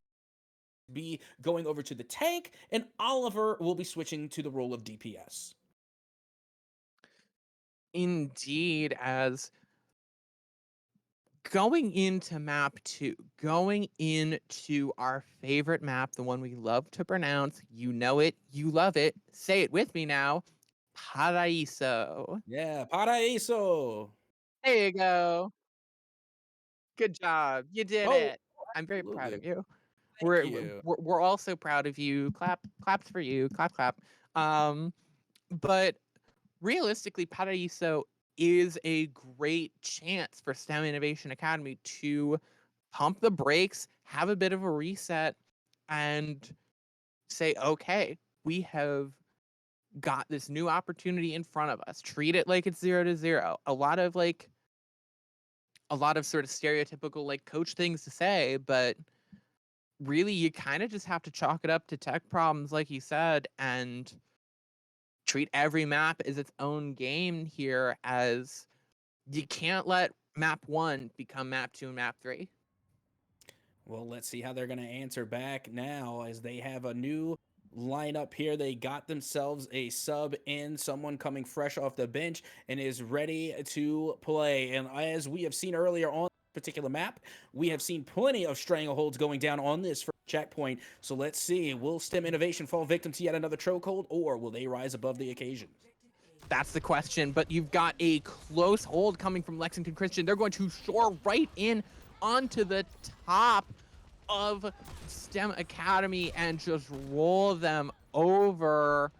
be going over to the tank, and Oliver will be switching to the role of DPS. Indeed, as going into map 2, going into our favorite map, the one we love to pronounce, you know it, you love it, say it with me now, Paraíso. Yeah, Paraíso. There you go. Good job. You did Oh, it. I'm very proud of absolutely. you. Thank you. We're also proud of you. Claps for you. Clap, clap. But realistically, Paraíso is a great chance for STEM Innovation Academy to pump the brakes, have a bit of a reset, and say, okay, we have got this new opportunity in front of us. Treat it like it's 0-0. A lot of sort of stereotypical like coach things to say, but really you kind of just have to chalk it up to tech problems, like you said, and treat every map as its own game here, as you can't let map 1 become map 2 and map 3. Well, let's see how they're going to answer back now as they have a new lineup here. They got themselves a sub in, someone coming fresh off the bench and is ready to play. And as we have seen earlier on this particular map, we have seen plenty of strangleholds going down on this first checkpoint. So let's see, will STEM Innovation fall victim to yet another chokehold, or will they rise above the occasion? That's the question, but you've got a close hold coming from Lexington Christian. They're going to soar right in onto the top of STEM Academy and just roll them over.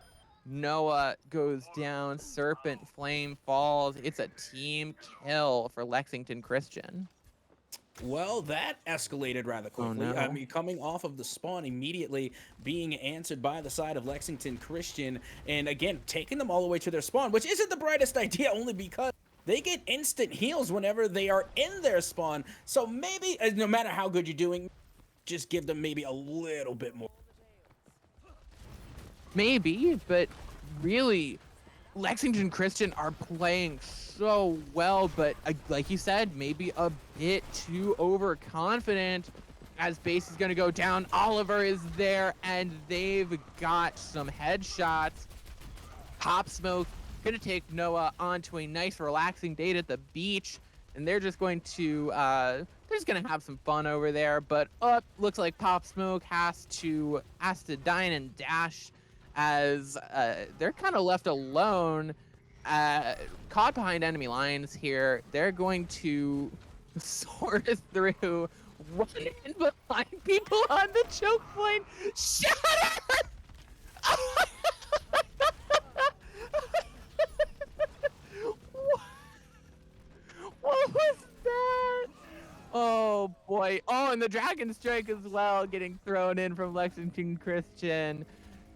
Noah goes down, Serpent Flame falls. It's a team kill for Lexington Christian. Well, that escalated rather quickly. Oh, no. I mean, coming off of the spawn, immediately being answered by the side of Lexington Christian, and again, taking them all the way to their spawn, which isn't the brightest idea, only because they get instant heals whenever they are in their spawn. So maybe, no matter how good you're doing, just give them maybe a little bit more. Maybe, but really, Lexington Christian are playing so well, but like you said, maybe a bit too overconfident, as base is going to go down. Oliver is there, and they've got some headshots. Pop Smoke going to take Noah onto a nice relaxing date at the beach, and they're just going to have some fun over there. But looks like Pop Smoke has to dine and dash, as they're kind of left alone, caught behind enemy lines here. They're going to sort through, run in behind people on the choke point. Shut up! point. Oh, and the Dragon Strike as well getting thrown in from Lexington Christian.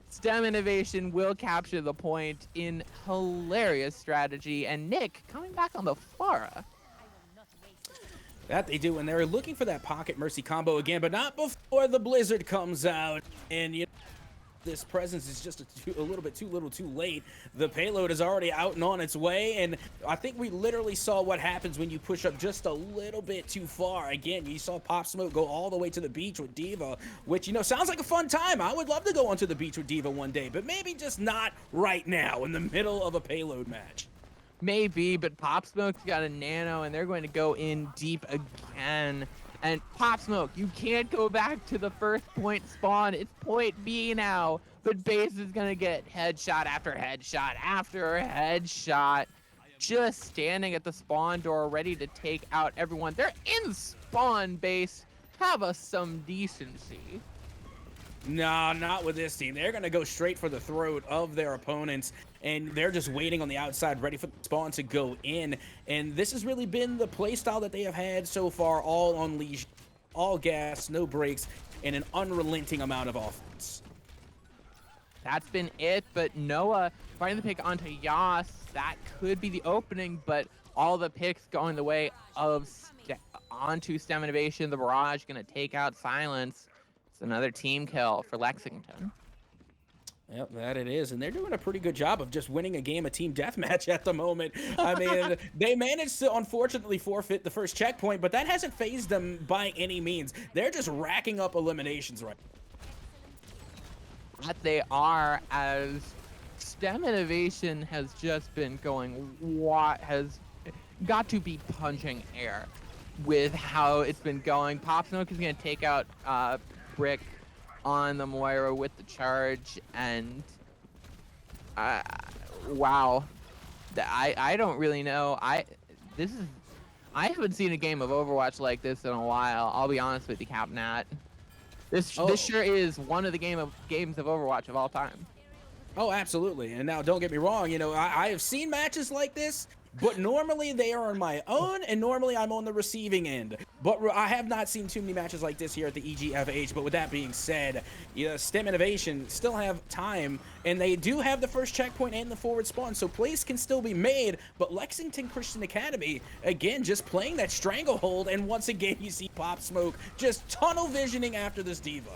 STEM Innovation will capture the point in hilarious strategy. And Nick coming back on the Pharah. That they do, and they're looking for that Pocket Mercy combo again, but not before the Blizzard comes out. And you know, this presence is just a little bit too little too late. The payload is already out and on its way, and I think we literally saw what happens when you push up just a little bit too far. Again, you saw Pop Smoke go all the way to the beach with D.Va, which, you know, sounds like a fun time. I would love to go onto the beach with D.Va one day, but maybe just not right now in the middle of a payload match. Maybe, but Pop Smoke's got a nano, and they're going to go in deep again. And Pop Smoke, you can't go back to the first point spawn. It's point B now. But Base is going to get headshot after headshot after headshot. Just standing at the spawn door, ready to take out everyone. They're in spawn, Base. Have us some decency. No, not with this team. They're going to go straight for the throat of their opponents, and they're just waiting on the outside, ready for the spawn to go in. And this has really been the playstyle that they have had so far, all unleashed, all gas, no brakes, and an unrelenting amount of offense. That's been it, but Noah finding the pick onto Yas. That could be the opening, but all the picks going the way of onto STEM Innovation. The Barrage going to take out Silence. It's another team kill for Lexington. Yep, that it is. And they're doing a pretty good job of just winning a game of team deathmatch at the moment. I mean, they managed to unfortunately forfeit the first checkpoint, but that hasn't phased them by any means. They're just racking up eliminations right now. That they are, as STEM Innovation has just been going, what has got to be punching air with how it's been going. Pop Smoke is going to take out Brick on the Moira with the charge, and wow, I don't really know. I haven't seen a game of Overwatch like this in a while. I'll be honest with you, Capnat. This sure is one of the games of Overwatch of all time. Oh, absolutely. And now, don't get me wrong, you know, I have seen matches like this, but normally they are on my own, and normally I'm on the receiving end. But I have not seen too many matches like this here at the EGFH. But with that being said, you know, STEM Innovation still have time, and they do have the first checkpoint and the forward spawn, so plays can still be made. But Lexington Christian Academy, again, just playing that stranglehold, and once again you see Pop Smoke just tunnel visioning after this D.Va.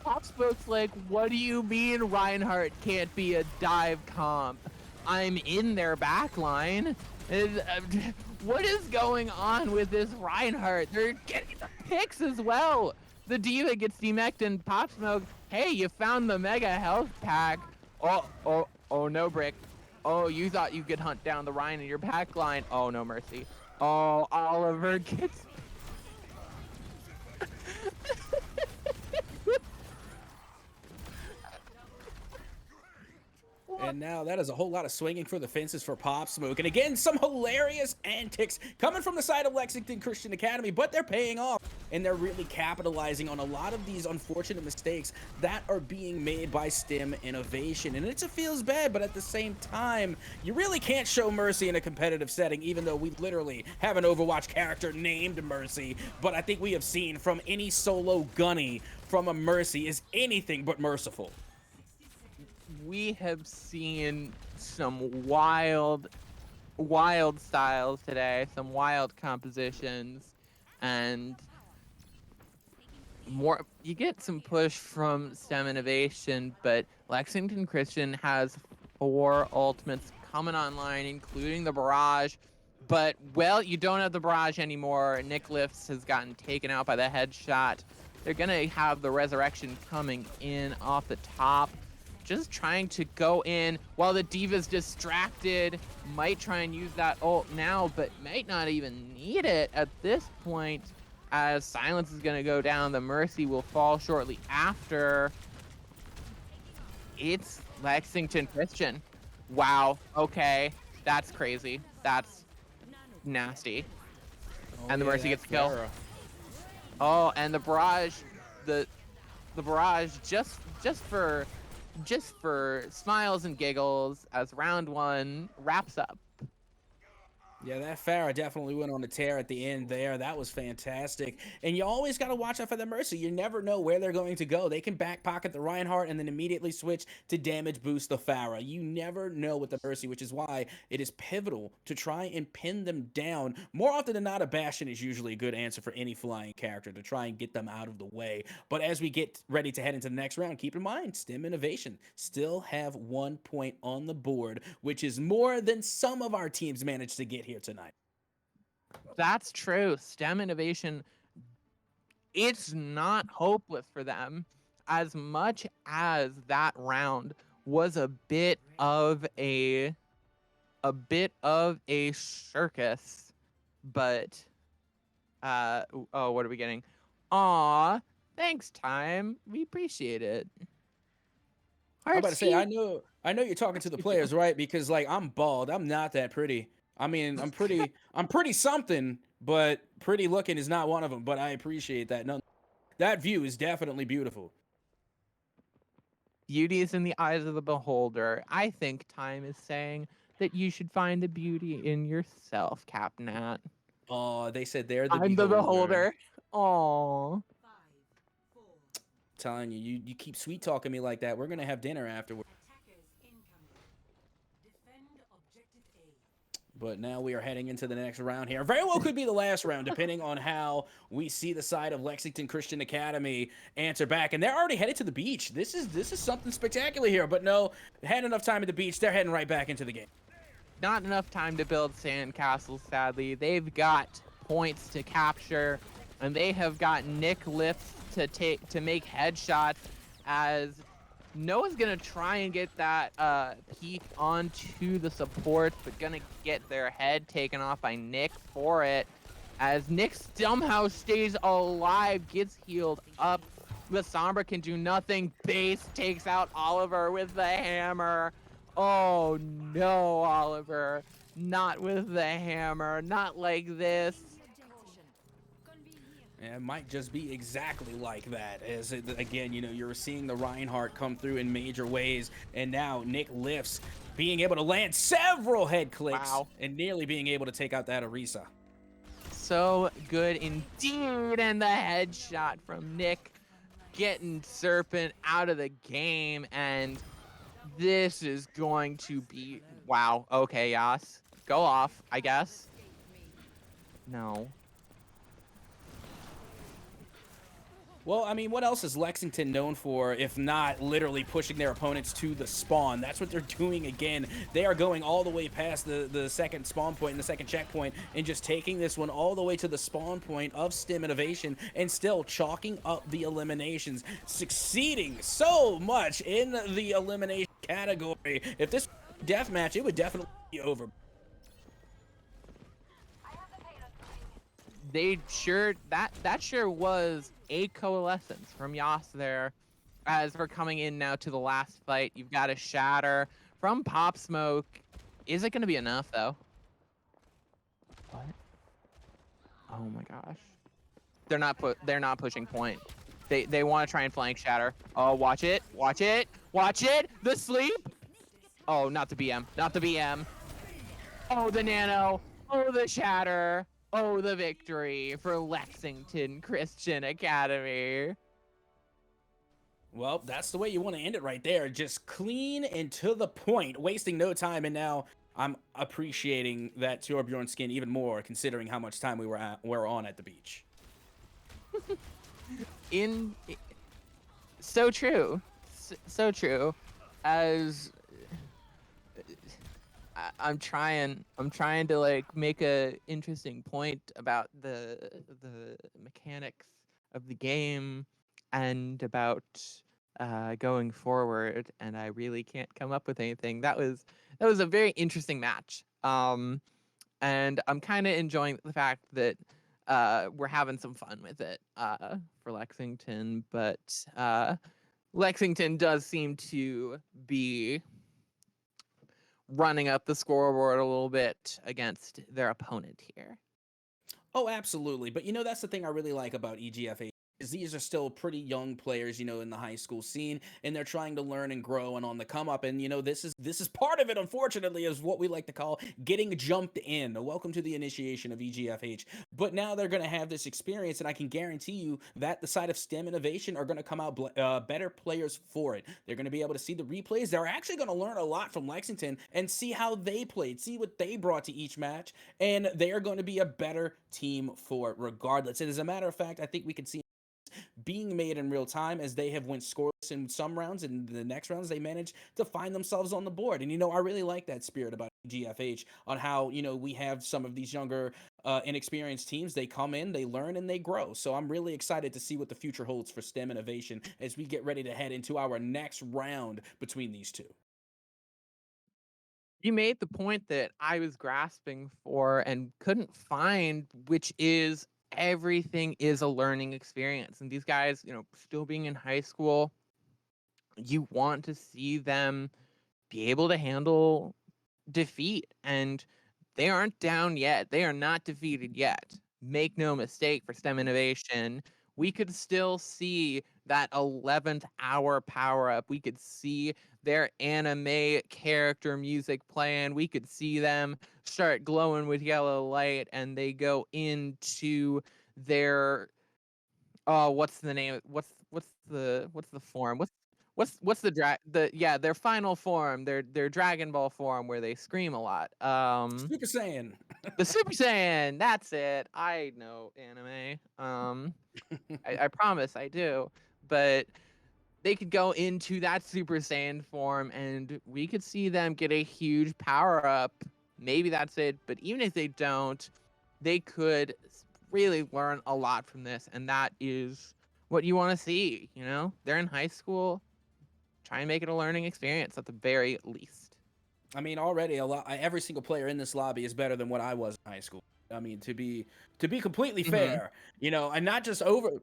Pop Smoke's like, what do you mean Reinhardt can't be a dive comp? I'm in their backline. What is going on with this Reinhardt? They're getting the picks as well. The D.Va gets demeched, and Pop Smoke, hey, you found the mega health pack. Oh, no, Brick. Oh, you thought you could hunt down the Ryan in your backline. Oh, no mercy. Oh, Oliver gets... And now that is a whole lot of swinging for the fences for Pop Smoke. And again, some hilarious antics coming from the side of Lexington Christian Academy, but they're paying off. And they're really capitalizing on a lot of these unfortunate mistakes that are being made by STEM Innovation. And it feels bad, but at the same time, you really can't show mercy in a competitive setting, even though we literally have an Overwatch character named Mercy. But I think we have seen from any solo gunny from a Mercy is anything but merciful. We have seen some wild styles today, some wild compositions, and more. You get some push from STEM Innovation, but Lexington Christian has 4 ultimates coming online, including the Barrage. But, well, you don't have the Barrage anymore. Nick Lifts has gotten taken out by the headshot. They're going to have the Resurrection coming in off the top. Just trying to go in while the D.Va's distracted. Might try and use that ult now, but might not even need it at this point, as Silence is going to go down. The Mercy will fall shortly after. It's Lexington Christian. Wow. Okay. That's crazy. That's nasty. And the Mercy gets the kill. Oh, and the Barrage, the Barrage just for smiles and giggles as round 1 wraps up. Yeah, that Farah definitely went on a tear at the end there. That was fantastic. And you always got to watch out for the Mercy. You never know where they're going to go. They can back pocket the Reinhardt and then immediately switch to damage boost the Farah. You never know with the Mercy, which is why it is pivotal to try and pin them down. More often than not, a Bastion is usually a good answer for any flying character to try and get them out of the way. But as we get ready to head into the next round, keep in mind, Stem Innovation still have 1 point on the board, which is more than some of our teams managed to get here tonight. That's true. STEM Innovation, it's not hopeless for them. As much as that round was a bit of a circus, but oh, what are we getting? Aw, thanks, Time. We appreciate it. I'm about to say, I know you're talking to the players, right? Because like I'm bald, I'm not that pretty. I mean, I'm pretty something, but pretty looking is not one of them. But I appreciate that. No, that view is definitely beautiful. Beauty is in the eyes of the beholder. I think Time is saying that you should find the beauty in yourself, Capnat. Oh, they said they're the I'm beholder. the beholder. Aw. Telling you, you keep sweet talking me like that. We're gonna have dinner afterward. But now we are heading into the next round here. Very well could be the last round, depending on how we see the side of Lexington Christian Academy answer back. And they're already headed to the beach. This is something spectacular here. But no, had enough time at the beach. They're heading right back into the game. Not enough time to build sandcastles, sadly. They've got points to capture, and they have got Nick lifts to make headshots, as Noah's gonna try and get that peek onto the support, but gonna get their head taken off by Nick for it, as Nick somehow stays alive, gets healed up. The Sombra can do nothing. Base takes out Oliver with the hammer. Oh no, Oliver. Not with the hammer. Not like this. And it might just be exactly like that. As it, again, you know, you're seeing the Reinhardt come through in major ways, and now Nick lifts, being able to land several head clicks, and nearly being able to take out that Orisa. So good indeed, and the headshot from Nick, getting Serpent out of the game, and this is going to be wow. Okay, Yas, go off, I guess. No. Well, I mean, what else is Lexington known for if not literally pushing their opponents to the spawn? That's what they're doing again. They are going all the way past the second spawn point and the second checkpoint and just taking this one all the way to the spawn point of STEM Innovation and still chalking up the eliminations, succeeding so much in the elimination category. If this deathmatch, it would definitely be over. They sure, that sure was a coalescence from Yas there. As we're coming in now to the last fight, you've got a shatter from Pop Smoke. Is it going to be enough though? What? Oh my gosh. They're not pushing point. They want to try and flank shatter. Oh, watch it. Watch it. Watch it. The sleep. Oh, not the BM. Not the BM. Oh, the nano. Oh, the shatter. Oh, the victory for Lexington Christian Academy. Well, that's the way you want to end it right there. Just clean and to the point, wasting no time. And now I'm appreciating that Torbjorn skin even more, considering how much time we were on at the beach. So true. So true. As I'm trying to like make a interesting point about the mechanics of the game and about going forward, and I really can't come up with anything. That was a very interesting match. And I'm kind of enjoying the fact that we're having some fun with it for Lexington, but Lexington does seem to be running up the scoreboard a little bit against their opponent here. Oh, absolutely. But you know, that's the thing I really like about EGFH. is these are still pretty young players, in the high school scene, and they're trying to learn and grow and on the come up. And this is part of it, unfortunately, is what we like to call getting jumped in. Welcome to the initiation of EGFH. But now they're going to have this experience, and I can guarantee you that the side of STEM innovation are going to come out better players for it. They're going to be able to see the replays. They're actually going to learn a lot from Lexington and see how they played, see what they brought to each match, and they are going to be a better team for it regardless. And as a matter of fact, I think we can see being made in real time as they have went scoreless in some rounds, and the next rounds they managed to find themselves on the board. And I really like that spirit about GFH on how we have some of these younger inexperienced teams. They come in, they learn, and they grow. So I'm really excited to see what the future holds for STEM innovation as we get ready to head into our next round between these two. You made the point that I was grasping for and couldn't find, which is everything is a learning experience. And these guys, still being in high school, you want to see them be able to handle defeat. And they aren't down yet. They are not defeated yet. Make no mistake, for STEM innovation, we could still see that 11th hour power up. We could see their anime character music playing. We could see them start glowing with yellow light, and they go into their what's the name? What's the form? What's their final form, their Dragon Ball form where they scream a lot. Super Saiyan. The Super Saiyan, that's it. I know anime. I promise I do. But they could go into that Super Saiyan form, and we could see them get a huge power up. Maybe that's it, but even if they don't, they could really learn a lot from this, and that is what you want to see. They're in high school. Try and make it a learning experience at the very least. I mean, already every single player in this lobby is better than what I was in high school. I mean, to be completely fair, and not just what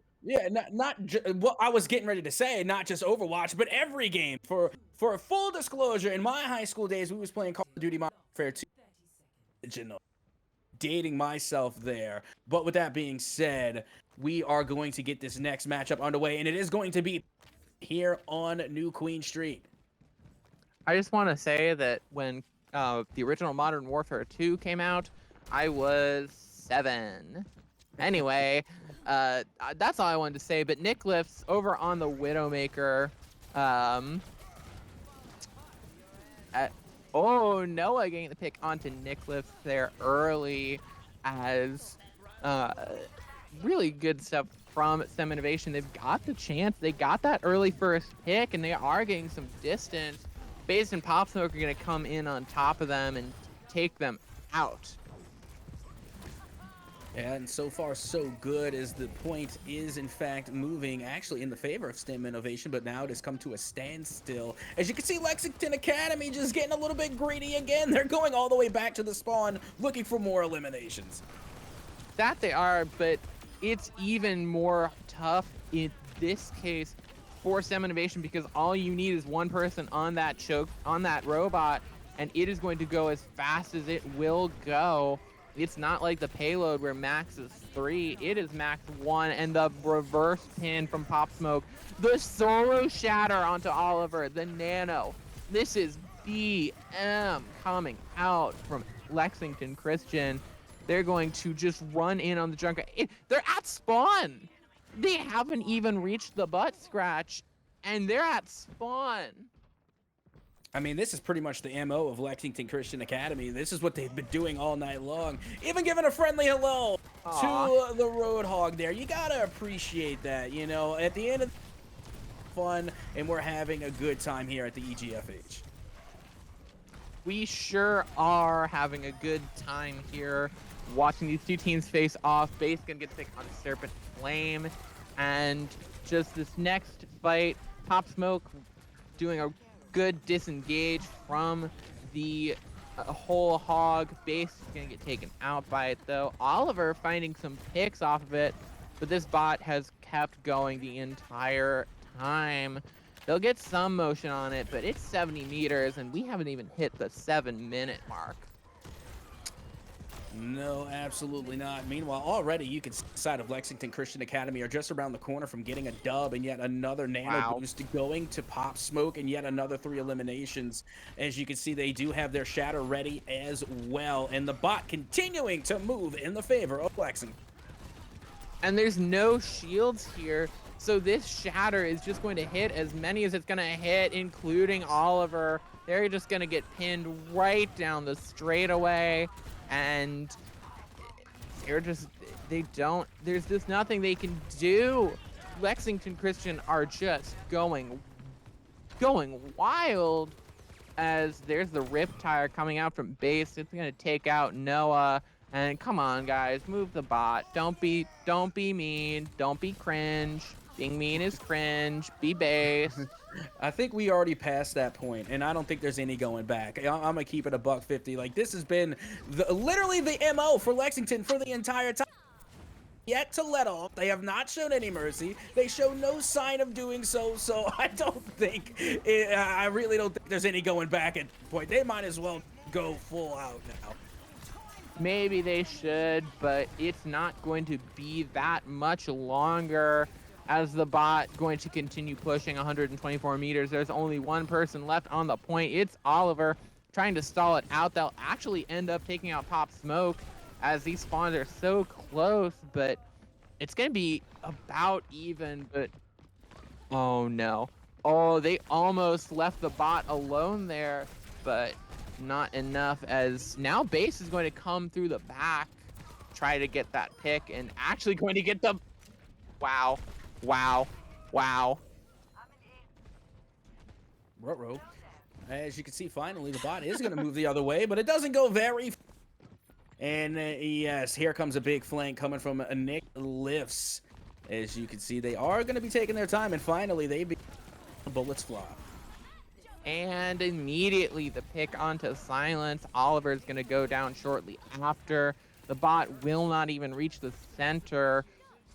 I was getting ready to say, not just Overwatch, but every game. For full disclosure, in my high school days, we was playing Call of Duty Modern Warfare 2. Dating myself there. But with that being said, we are going to get this next matchup underway, and it is going to be here on New Queen Street. I just want to say that when the original Modern Warfare 2 came out, I was 7. Anyway, that's all I wanted to say. But Nick Lifts over on the Widowmaker. Noah getting the pick onto Nick Lifts there early as really good stuff from STEM Innovation. They've got the chance. They got that early first pick, and they are getting some distance. Base and Pop Smoke are going to come in on top of them and take them out. Yeah, and so far so good, as the point is in fact moving actually in the favor of STEM Innovation, but now it has come to a standstill. As you can see, Lexington Academy just getting a little bit greedy again. They're going all the way back to the spawn, looking for more eliminations. That they are, but it's even more tough in this case for STEM Innovation, because all you need is one person on that robot, and it is going to go as fast as it will go. It's not like the payload where max is 3. It is max 1, and the reverse pin from Pop Smoke. The solo shatter onto Oliver, the nano. This is BM coming out from Lexington Christian. They're going to just run in on the junker. They're at spawn. They haven't even reached the butt scratch, and they're at spawn. I mean, this is pretty much the MO of Lexington Christian Academy. This is what they've been doing all night long. Even giving a friendly hello to the Roadhog there. You gotta appreciate that, at the end of the fun, and we're having a good time here at the EGFH. We sure are having a good time here watching these two teams face off. Base gonna get picked on Serpent Flame, and just this next fight, Pop Smoke doing a good disengage from the whole hog. Base is gonna get taken out by it though. Oliver finding some picks off of it, but this bot has kept going the entire time. They'll get some motion on it, but it's 70 meters, and we haven't even hit the 7-minute mark. No, absolutely not. Meanwhile, already you can see the side of Lexington Christian Academy are just around the corner from getting a dub and yet another nano Wow. boost going to Pop Smoke and yet another 3 eliminations. As you can see, they do have their shatter ready as well. And the bot continuing to move in the favor of Lexington. And there's no shields here, so this shatter is just going to hit as many as it's going to hit, including Oliver. They're just going to get pinned right down the straightaway, and there's just nothing they can do. Lexington Christian are just going wild, as there's the Riptire coming out from base. It's going to take out Noah. And come on, guys, move the bot. Don't be mean. Don't be cringe. Being mean is cringe. Be base. I think we already passed that point, and I don't think there's any going back. I'm gonna keep it a $150. Like, this has been literally the MO for Lexington for the entire time. Yet to let off. They have not shown any mercy. They show no sign of doing so. So I don't think I really don't think there's any going back at this point. They might as well go full out now. Maybe they should, but it's not going to be that much longer, as the bot going to continue pushing 124 meters. There's only one person left on the point. It's Oliver trying to stall it out. They'll actually end up taking out Pop Smoke, as these spawns are so close, but it's going to be about even. But oh no. Oh, they almost left the bot alone there, but not enough, as now base is going to come through the back, try to get that pick, and actually going to get the wow. Ruh-roh. As you can see, finally the bot is going to move the other way, but it doesn't go very. And yes, here comes a big flank coming from Nick Lifts. As you can see, they are going to be taking their time, and finally they be bullets fly. And immediately the pick onto Silence. Oliver's going to go down shortly after. The bot will not even reach the center.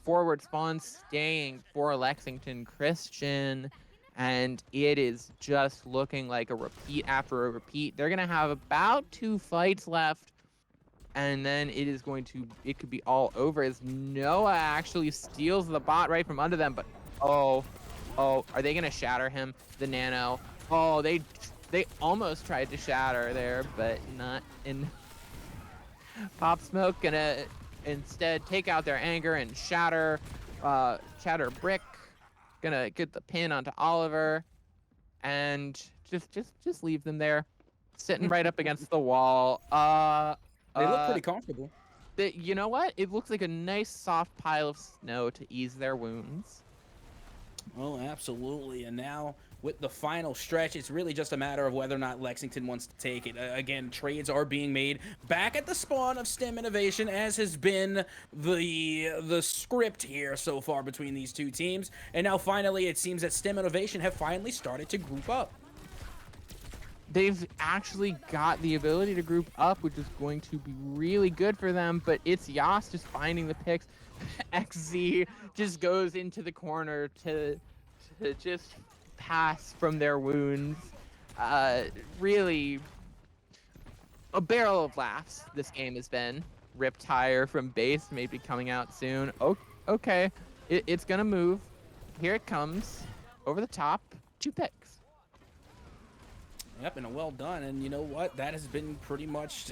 Forward spawn staying for Lexington Christian. And it is just looking like a repeat after a repeat. They're going to have about 2 fights left. And then it could be all over, as Noah actually steals the bot right from under them. But oh, are they going to shatter him? The nano. Oh, they almost tried to shatter there, but not in. Pop Smoke gonna instead take out their anger and shatter Brick. Gonna get the pin onto Oliver, and just leave them there, sitting right up against the wall. They look pretty comfortable. You know what? It looks like a nice soft pile of snow to ease their wounds. Oh, absolutely. And now with the final stretch, it's really just a matter of whether or not Lexington wants to take it. Again, trades are being made back at the spawn of STEM Innovation, as has been the script here so far between these two teams. And now finally, it seems that STEM Innovation have finally started to group up. They've actually got the ability to group up, which is going to be really good for them, but it's Yas just finding the picks. XZ just goes into the corner to just pass from their wounds. Really a barrel of laughs this game has been. Riptire from base maybe coming out soon. Oh, okay. It's gonna move. Here it comes. Over the top. 2 picks. Yep, and well done. And you know what? That has been pretty much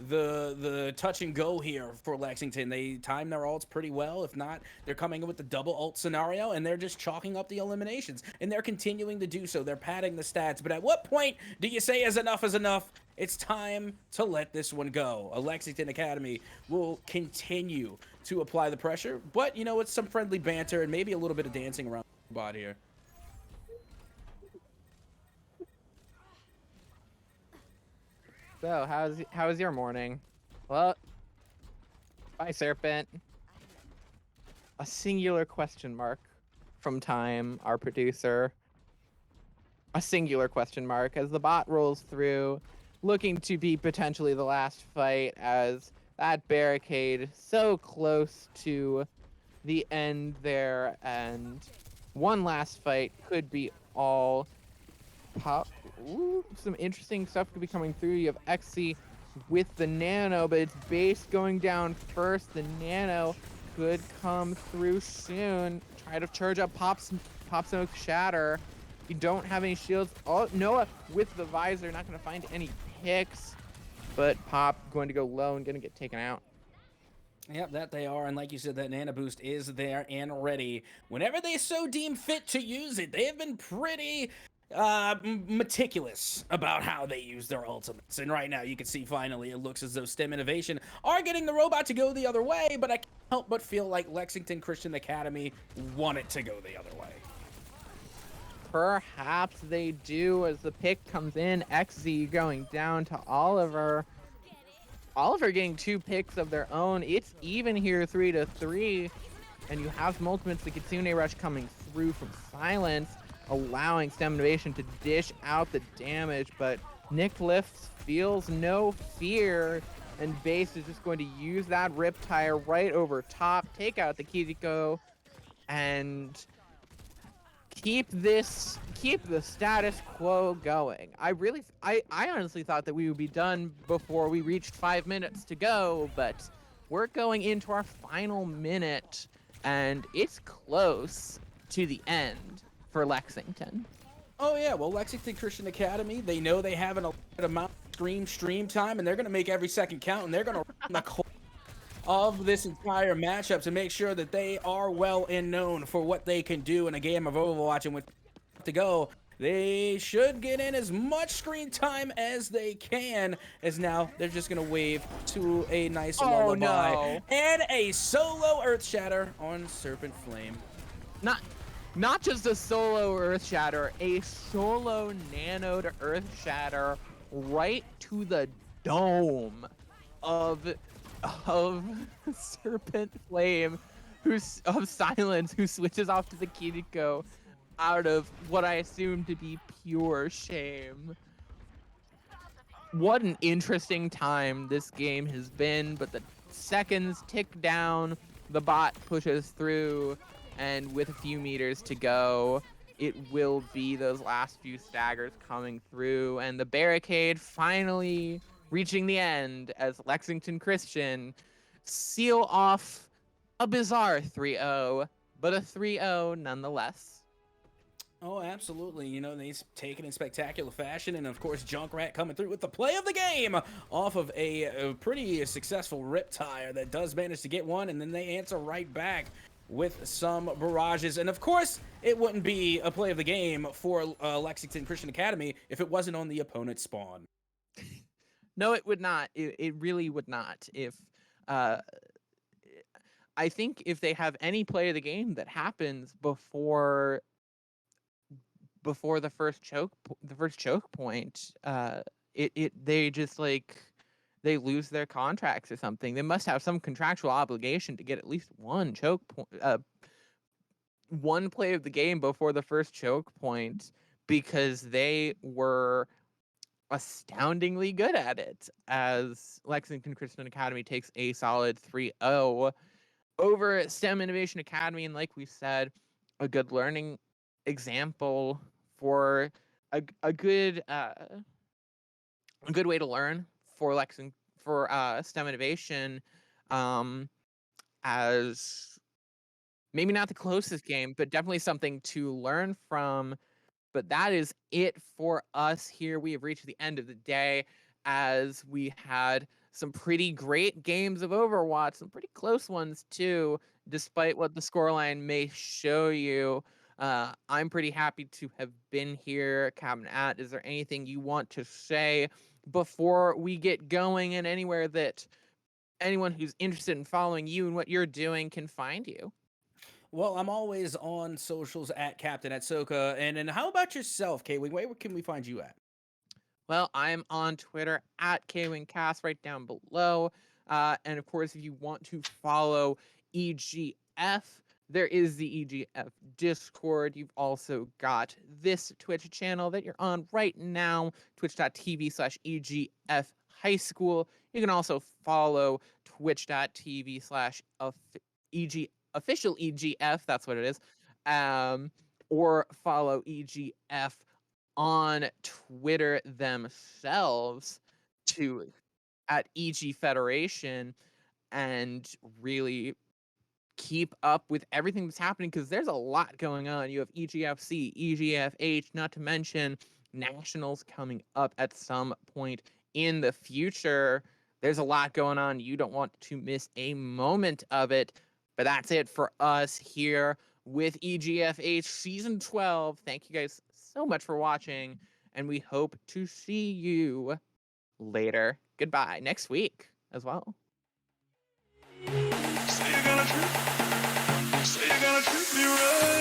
the touch and go here for Lexington. They time their ults pretty well. If not, they're coming in with the double ult scenario, and they're just chalking up the eliminations. And they're continuing to do so. They're padding the stats. But at what point do you say is enough is enough? It's time to let this one go. A Lexington Academy will continue to apply the pressure. But, you know, it's some friendly banter and maybe a little bit of dancing around the bot here. So, how's your morning? Well, bye, Serpent. A singular question mark from Time, our producer. A singular question mark as the bot rolls through, looking to be potentially the last fight, as that barricade so close to the end there, and one last fight could be all pop. Ooh, some interesting stuff could be coming through. You have XC with the nano, but it's base going down first. The nano could come through soon. Try to charge up Pop Smoke Shatter. You don't have any shields. Oh, Noah with the visor, not going to find any picks, but Pop going to go low and going to get taken out. Yep, that they are, and like you said, that Nano Boost is there and ready whenever they so deem fit to use it. They have been pretty meticulous about how they use their ultimates, and right now you can see finally it looks as though STEM Innovation are getting the robot to go the other way, but I can't help but feel like Lexington Christian Academy want it to go the other way. Perhaps they do, as the pick comes in. XZ going down to Oliver. Oliver getting 2 picks of their own. It's even here, 3-3, and you have some ultimates. The Kitsune Rush coming through from Silence, allowing STEM Innovation to dish out the damage, but Nick Lifts feels no fear, and Base is just going to use that Riptire right over top, take out the Kiriko, and keep the status quo going. I honestly thought that we would be done before we reached 5 minutes to go, but we're going into our final minute, and it's close to the end for Lexington. Oh yeah, well, Lexington Christian Academy, they know they have an allotted amount of stream time, and they're going to make every second count, and they're going to run the clock of this entire matchup to make sure that they are well and known for what they can do in a game of Overwatch. And with to go, they should get in as much screen time as they can, as now they're just gonna wave to a nice lullaby no. and a solo Earth Shatter on Serpent Flame. Not just a solo Earth Shatter, a solo nanoed Earth Shatter right to the dome of Serpent Flame, of Silence, who switches off to the Kiriko out of what I assume to be pure shame. What an interesting time this game has been, but the seconds tick down, the bot pushes through, and with a few meters to go, it will be those last few staggers coming through, and the barricade finally reaching the end as Lexington Christian seal off a bizarre 3-0, but a 3-0 nonetheless. Oh, absolutely. You know, they've taken in spectacular fashion, and of course, Junkrat coming through with the play of the game off of a pretty successful Riptire that does manage to get one, and then they answer right back with some barrages. And of course, it wouldn't be a play of the game for Lexington Christian Academy if it wasn't on the opponent's spawn. No, it would not. It really would not. If I think if they have any play of the game that happens before the first choke point, they just like they lose their contracts or something. They must have some contractual obligation to get at least one choke point, one play of the game before the first choke point, because they were astoundingly good at it, as Lexington Christian Academy takes a solid 3-0 over STEM Innovation Academy. And like we said, a good learning example for a good way to learn for STEM Innovation, as maybe not the closest game, but definitely something to learn from. But that is it for us here. We have reached the end of the day, as we had some pretty great games of Overwatch, some pretty close ones too, despite what the scoreline may show you. I'm pretty happy to have been here. Captain At, is there anything you want to say before we get going, and anywhere that anyone who's interested in following you and what you're doing can find you? Well, I'm always on socials at Captain at Soka. And how about yourself, Kwing? Where can we find you at? Well, I'm on Twitter at KWingCast, right down below. And of course, if you want to follow EGF, there is the EGF Discord. You've also got this Twitch channel that you're on right now, twitch.tv/EGFHighschool. You can also follow twitch.tv/official EGF, that's what it is, or follow EGF on Twitter themselves to at EG Federation and really keep up with everything that's happening, because there's a lot going on. You have EGFC, EGFH, not to mention nationals coming up at some point in the future. There's a lot going on. You don't want to miss a moment of it. But that's it for us here with EGFH Season 12. Thank you guys so much for watching, and we hope to see you later. Goodbye. Next week as well. Say you're gonna treat me right.